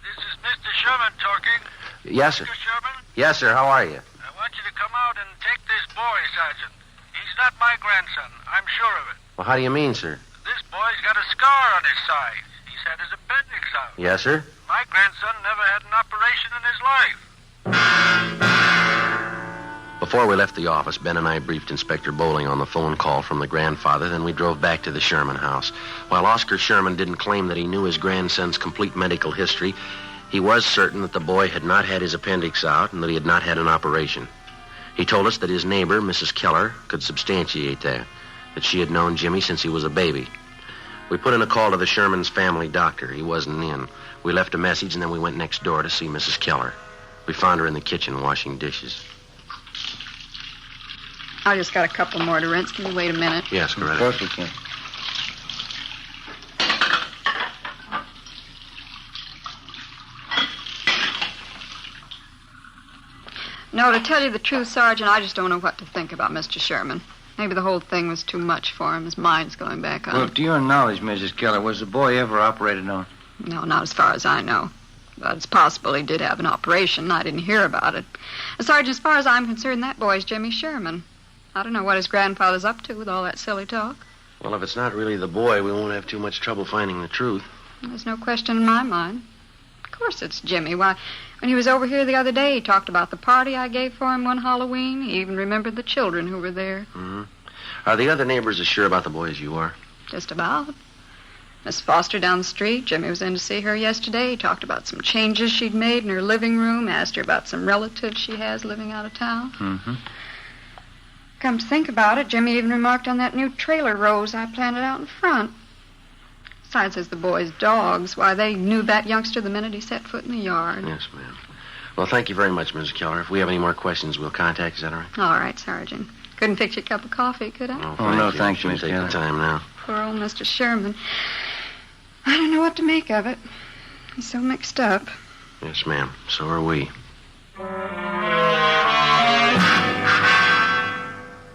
this is Mr. Sherman talking. Yes, sir. Mr. Sherman, Yes, sir. How are you? I want you to come out and take this boy, Sergeant. He's not my grandson. I'm sure of it. Well, how do you mean, sir? This boy's got a scar on his side. He's had his appendix out. Yes, sir. My grandson never had an operation in his life. Before we left the office, Ben and I briefed Inspector Bowling on the phone call from the grandfather, then we drove back to the Sherman house. While Oscar Sherman didn't claim that he knew his grandson's complete medical history, he was certain that the boy had not had his appendix out and that he had not had an operation. He told us that his neighbor, Mrs. Keller, could substantiate that she had known Jimmy since he was a baby. We put in a call to the Sherman's family doctor. He wasn't in. We left a message, and then we went next door to see Mrs. Keller. We found her in the kitchen washing dishes. I just got a couple more to rinse. Can you wait a minute? Yes, go right Of course we can. No, to tell you the truth, Sergeant, I just don't know what to think about Mr. Sherman. Maybe the whole thing was too much for him. His mind's going back on. Well, to your knowledge, Mrs. Keller, was the boy ever operated on? No, not as far as I know. But it's possible he did have an operation. I didn't hear about it. Sergeant, as far as I'm concerned, that boy's Jimmy Sherman. I don't know what his grandfather's up to with all that silly talk. Well, if it's not really the boy, we won't have too much trouble finding the truth. There's no question in my mind. Of course it's Jimmy. Why, when he was over here the other day, he talked about the party I gave for him one Halloween. He even remembered the children who were there. Mm-hmm. Are the other neighbors as sure about the boy as you are? Just about. Miss Foster down the street. Jimmy was in to see her yesterday. He talked about some changes she'd made in her living room, asked her about some relatives she has living out of town. Mm-hmm. Come to think about it, Jimmy even remarked on that new trailer rose I planted out in front. Besides, there's the boy's dogs. Why, they knew that youngster the minute he set foot in the yard. Yes, ma'am. Well, thank you very much, Mrs. Keller. If we have any more questions, we'll contact. Is that all right? All right, Sergeant. Couldn't fix you a cup of coffee, could I? No, thank you, Miss Take Keller. the time now. Poor old Mr. Sherman. I don't know what to make of it. He's so mixed up. Yes, ma'am. So are we.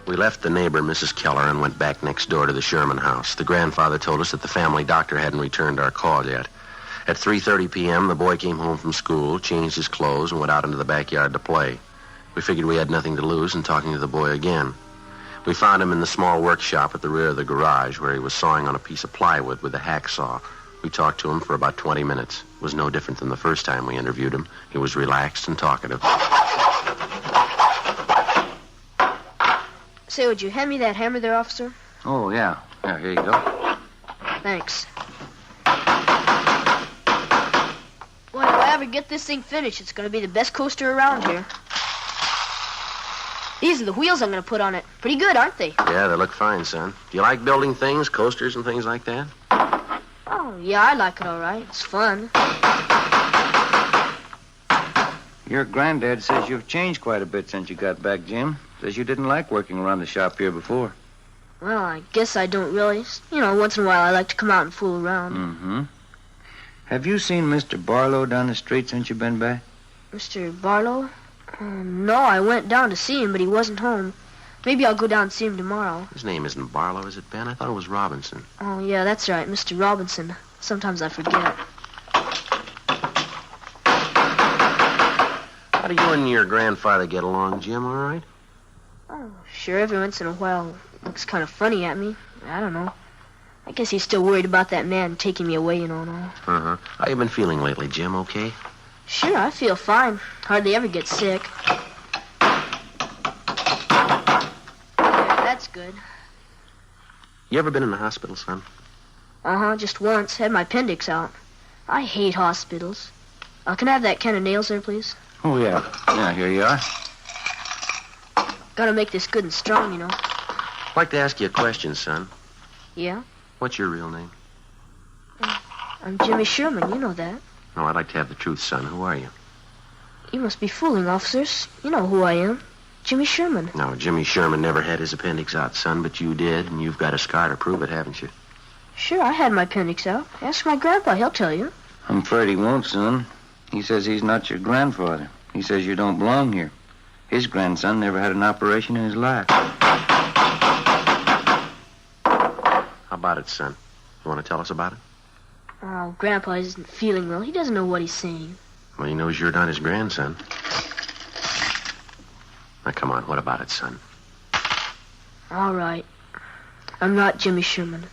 We left the neighbor, Mrs. Keller, and went back next door to the Sherman house. The grandfather told us that the family doctor hadn't returned our call yet. At 3:30 p.m., the boy came home from school, changed his clothes, and went out into the backyard to play. We figured we had nothing to lose in talking to the boy again. We found him in the small workshop at the rear of the garage where he was sawing on a piece of plywood with a hacksaw. We talked to him for about 20 minutes. It was no different than the first time we interviewed him. He was relaxed and talkative. Say, would you hand me that hammer there, officer? Oh, yeah. Yeah, here you go. Thanks. Boy, if I ever get this thing finished, it's going to be the best coaster around here. These are the wheels I'm going to put on it. Pretty good, aren't they? Yeah, they look fine, son. Do you like building things, coasters and things like that? Oh, yeah, I like it all right. It's fun. Your granddad says you've changed quite a bit since you got back, Jim. Says you didn't like working around the shop here before. Well, I guess I don't really. You know, once in a while I like to come out and fool around. Mm-hmm. Have you seen Mr. Barlow down the street since you've been back? Mr. Barlow? No, I went down to see him, but he wasn't home. Maybe I'll go down and see him tomorrow. His name isn't Barlow, is it, Ben? I thought it was Robinson. Oh, yeah, that's right, Mr. Robinson. Sometimes I forget. How do you and your grandfather get along, Jim, all right? Oh, sure, every once in a while looks kind of funny at me. I don't know. I guess he's still worried about that man taking me away, and all. Uh-huh. How you been feeling lately, Jim, okay? Sure, I feel fine. Hardly ever get sick. That's good. You ever been in the hospital, son? Uh-huh, just once. Had my appendix out. I hate hospitals. Can I have that can of nails there, please? Oh, yeah. Yeah, here you are. Gotta make this good and strong, you know. I'd like to ask you a question, son. Yeah? What's your real name? I'm Jimmy Sherman, you know that. No, I'd like to have the truth, son. Who are you? You must be fooling, officers. You know who I am. Jimmy Sherman. No, Jimmy Sherman never had his appendix out, son, but you did, and you've got a scar to prove it, haven't you? Sure, I had my appendix out. Ask my grandpa, he'll tell you. I'm afraid he won't, son. He says he's not your grandfather. He says you don't belong here. His grandson never had an operation in his life. How about it, son? You want to tell us about it? Oh, Grandpa isn't feeling well. He doesn't know what he's saying. Well, he knows you're not his grandson. Now, come on, what about it, son? All right. I'm not Jimmy Sherman.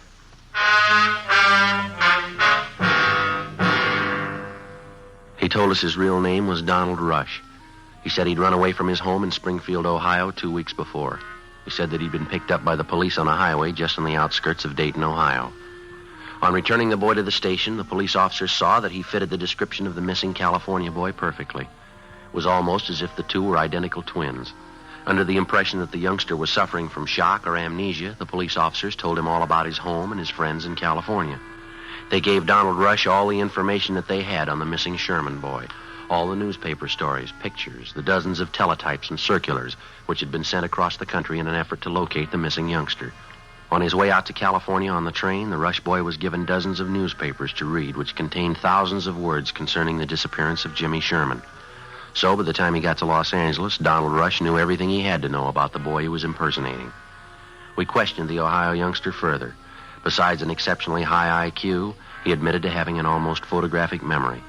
He told us his real name was Donald Rush. He said he'd run away from his home in Springfield, Ohio 2 weeks before. He said that he'd been picked up by the police on a highway just on the outskirts of Dayton, Ohio. On returning the boy to the station, the police officers saw that he fitted the description of the missing California boy perfectly. It was almost as if the two were identical twins. Under the impression that the youngster was suffering from shock or amnesia, the police officers told him all about his home and his friends in California. They gave Donald Rush all the information that they had on the missing Sherman boy, all the newspaper stories, pictures, the dozens of teletypes and circulars which had been sent across the country in an effort to locate the missing youngster. On his way out to California on the train, the Rush boy was given dozens of newspapers to read, which contained thousands of words concerning the disappearance of Jimmy Sherman. So, by the time he got to Los Angeles, Donald Rush knew everything he had to know about the boy he was impersonating. We questioned the Ohio youngster further. Besides an exceptionally high IQ, he admitted to having an almost photographic memory.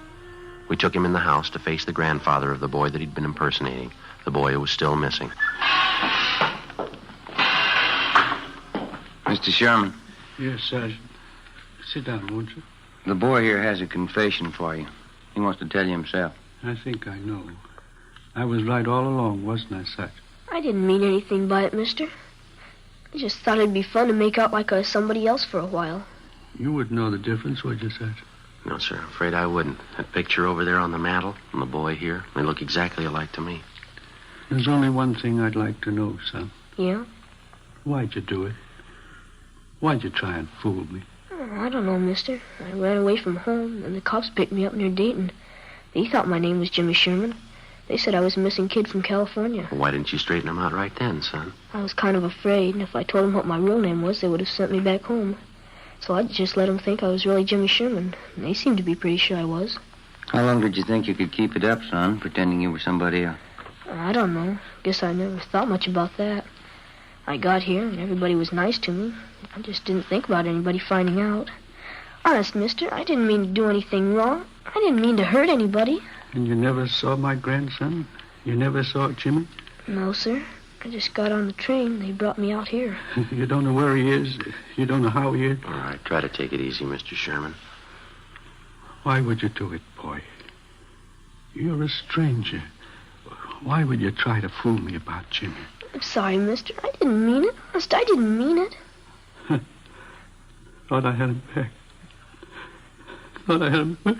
We took him in the house to face the grandfather of the boy that he'd been impersonating, the boy who was still missing. Mr. Sherman. Yes, Sergeant. Sit down, won't you? The boy here has a confession for you. He wants to tell you himself. I think I know. I was right all along, wasn't I, Sergeant? I didn't mean anything by it, mister. I just thought it'd be fun to make out like I was somebody else for a while. You wouldn't know the difference, would you, Sergeant? No, sir. I'm afraid I wouldn't. That picture over there on the mantel and the boy here, they look exactly alike to me. There's only one thing I'd like to know, son. Yeah? Why'd you do it? Why'd you try and fool me? Oh, I don't know, mister. I ran away from home, and the cops picked me up near Dayton. They thought my name was Jimmy Sherman. They said I was a missing kid from California. Well, why didn't you straighten him out right then, son? I was kind of afraid, and if I told them what my real name was, they would have sent me back home. So I just let them think I was really Jimmy Sherman. And they seemed to be pretty sure I was. How long did you think you could keep it up, son, pretending you were somebody else? I don't know. Guess I never thought much about that. I got here, and everybody was nice to me. I just didn't think about anybody finding out. Honest, mister, I didn't mean to do anything wrong. I didn't mean to hurt anybody. And you never saw my grandson? You never saw Jimmy? No, sir. I just got on the train. They brought me out here. You don't know where he is. You don't know how he is. All right, try to take it easy, Mr. Sherman. Why would you do it, boy? You're a stranger. Why would you try to fool me about Jimmy? I'm sorry, mister. I didn't mean it. Honest, I didn't mean it. Thought I had him back. Thought I had him back.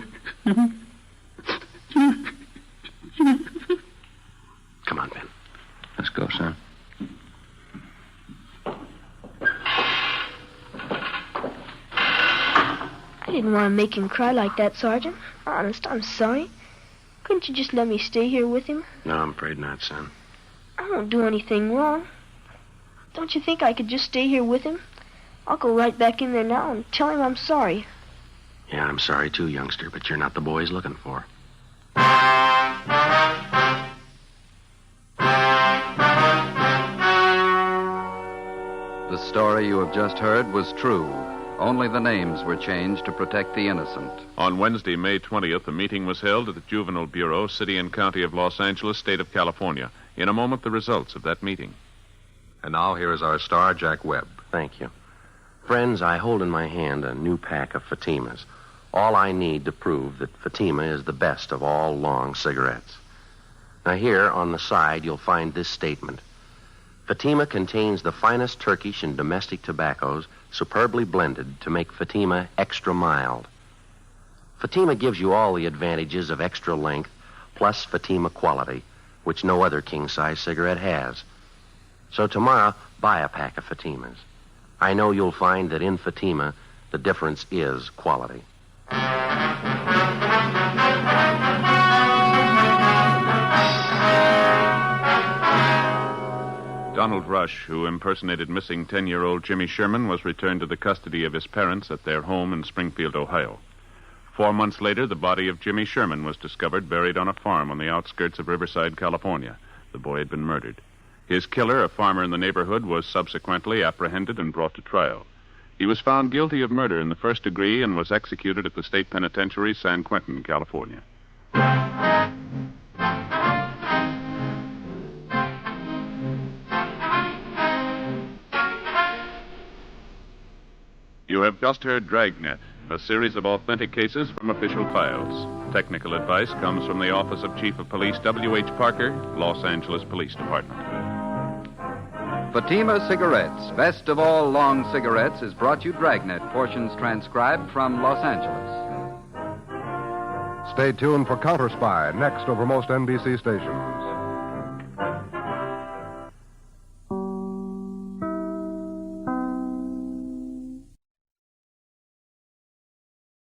Come on, Ben. Let's go, son. I didn't want to make him cry like that, Sergeant. Honest, I'm sorry. Couldn't you just let me stay here with him? No, I'm afraid not, son. I won't do anything wrong. Don't you think I could just stay here with him? I'll go right back in there now and tell him I'm sorry. Yeah, I'm sorry too, youngster, but you're not the boy he's looking for. The story you have just heard was true. Only the names were changed to protect the innocent. On Wednesday, May 20th, a meeting was held at the Juvenile Bureau, City and County of Los Angeles, State of California. In a moment, the results of that meeting. And now here is our star, Jack Webb. Thank you. Friends, I hold in my hand a new pack of Fatimas. All I need to prove that Fatima is the best of all long cigarettes. Now here on the side, you'll find this statement. Fatima contains the finest Turkish and domestic tobaccos superbly blended to make Fatima extra mild. Fatima gives you all the advantages of extra length plus Fatima quality, which no other king-size cigarette has. So tomorrow, buy a pack of Fatimas. I know you'll find that in Fatima, the difference is quality. Donald Rush, who impersonated missing 10-year-old Jimmy Sherman, was returned to the custody of his parents at their home in Springfield, Ohio. 4 months later, the body of Jimmy Sherman was discovered buried on a farm on the outskirts of Riverside, California. The boy had been murdered. His killer, a farmer in the neighborhood, was subsequently apprehended and brought to trial. He was found guilty of murder in the first degree and was executed at the state penitentiary, San Quentin, California. You have just heard Dragnet, a series of authentic cases from official files. Technical advice comes from the Office of Chief of Police W.H. Parker, Los Angeles Police Department. Fatima Cigarettes, best of all long cigarettes, is brought you Dragnet, portions transcribed from Los Angeles. Stay tuned for Counter Spy, next over most NBC stations.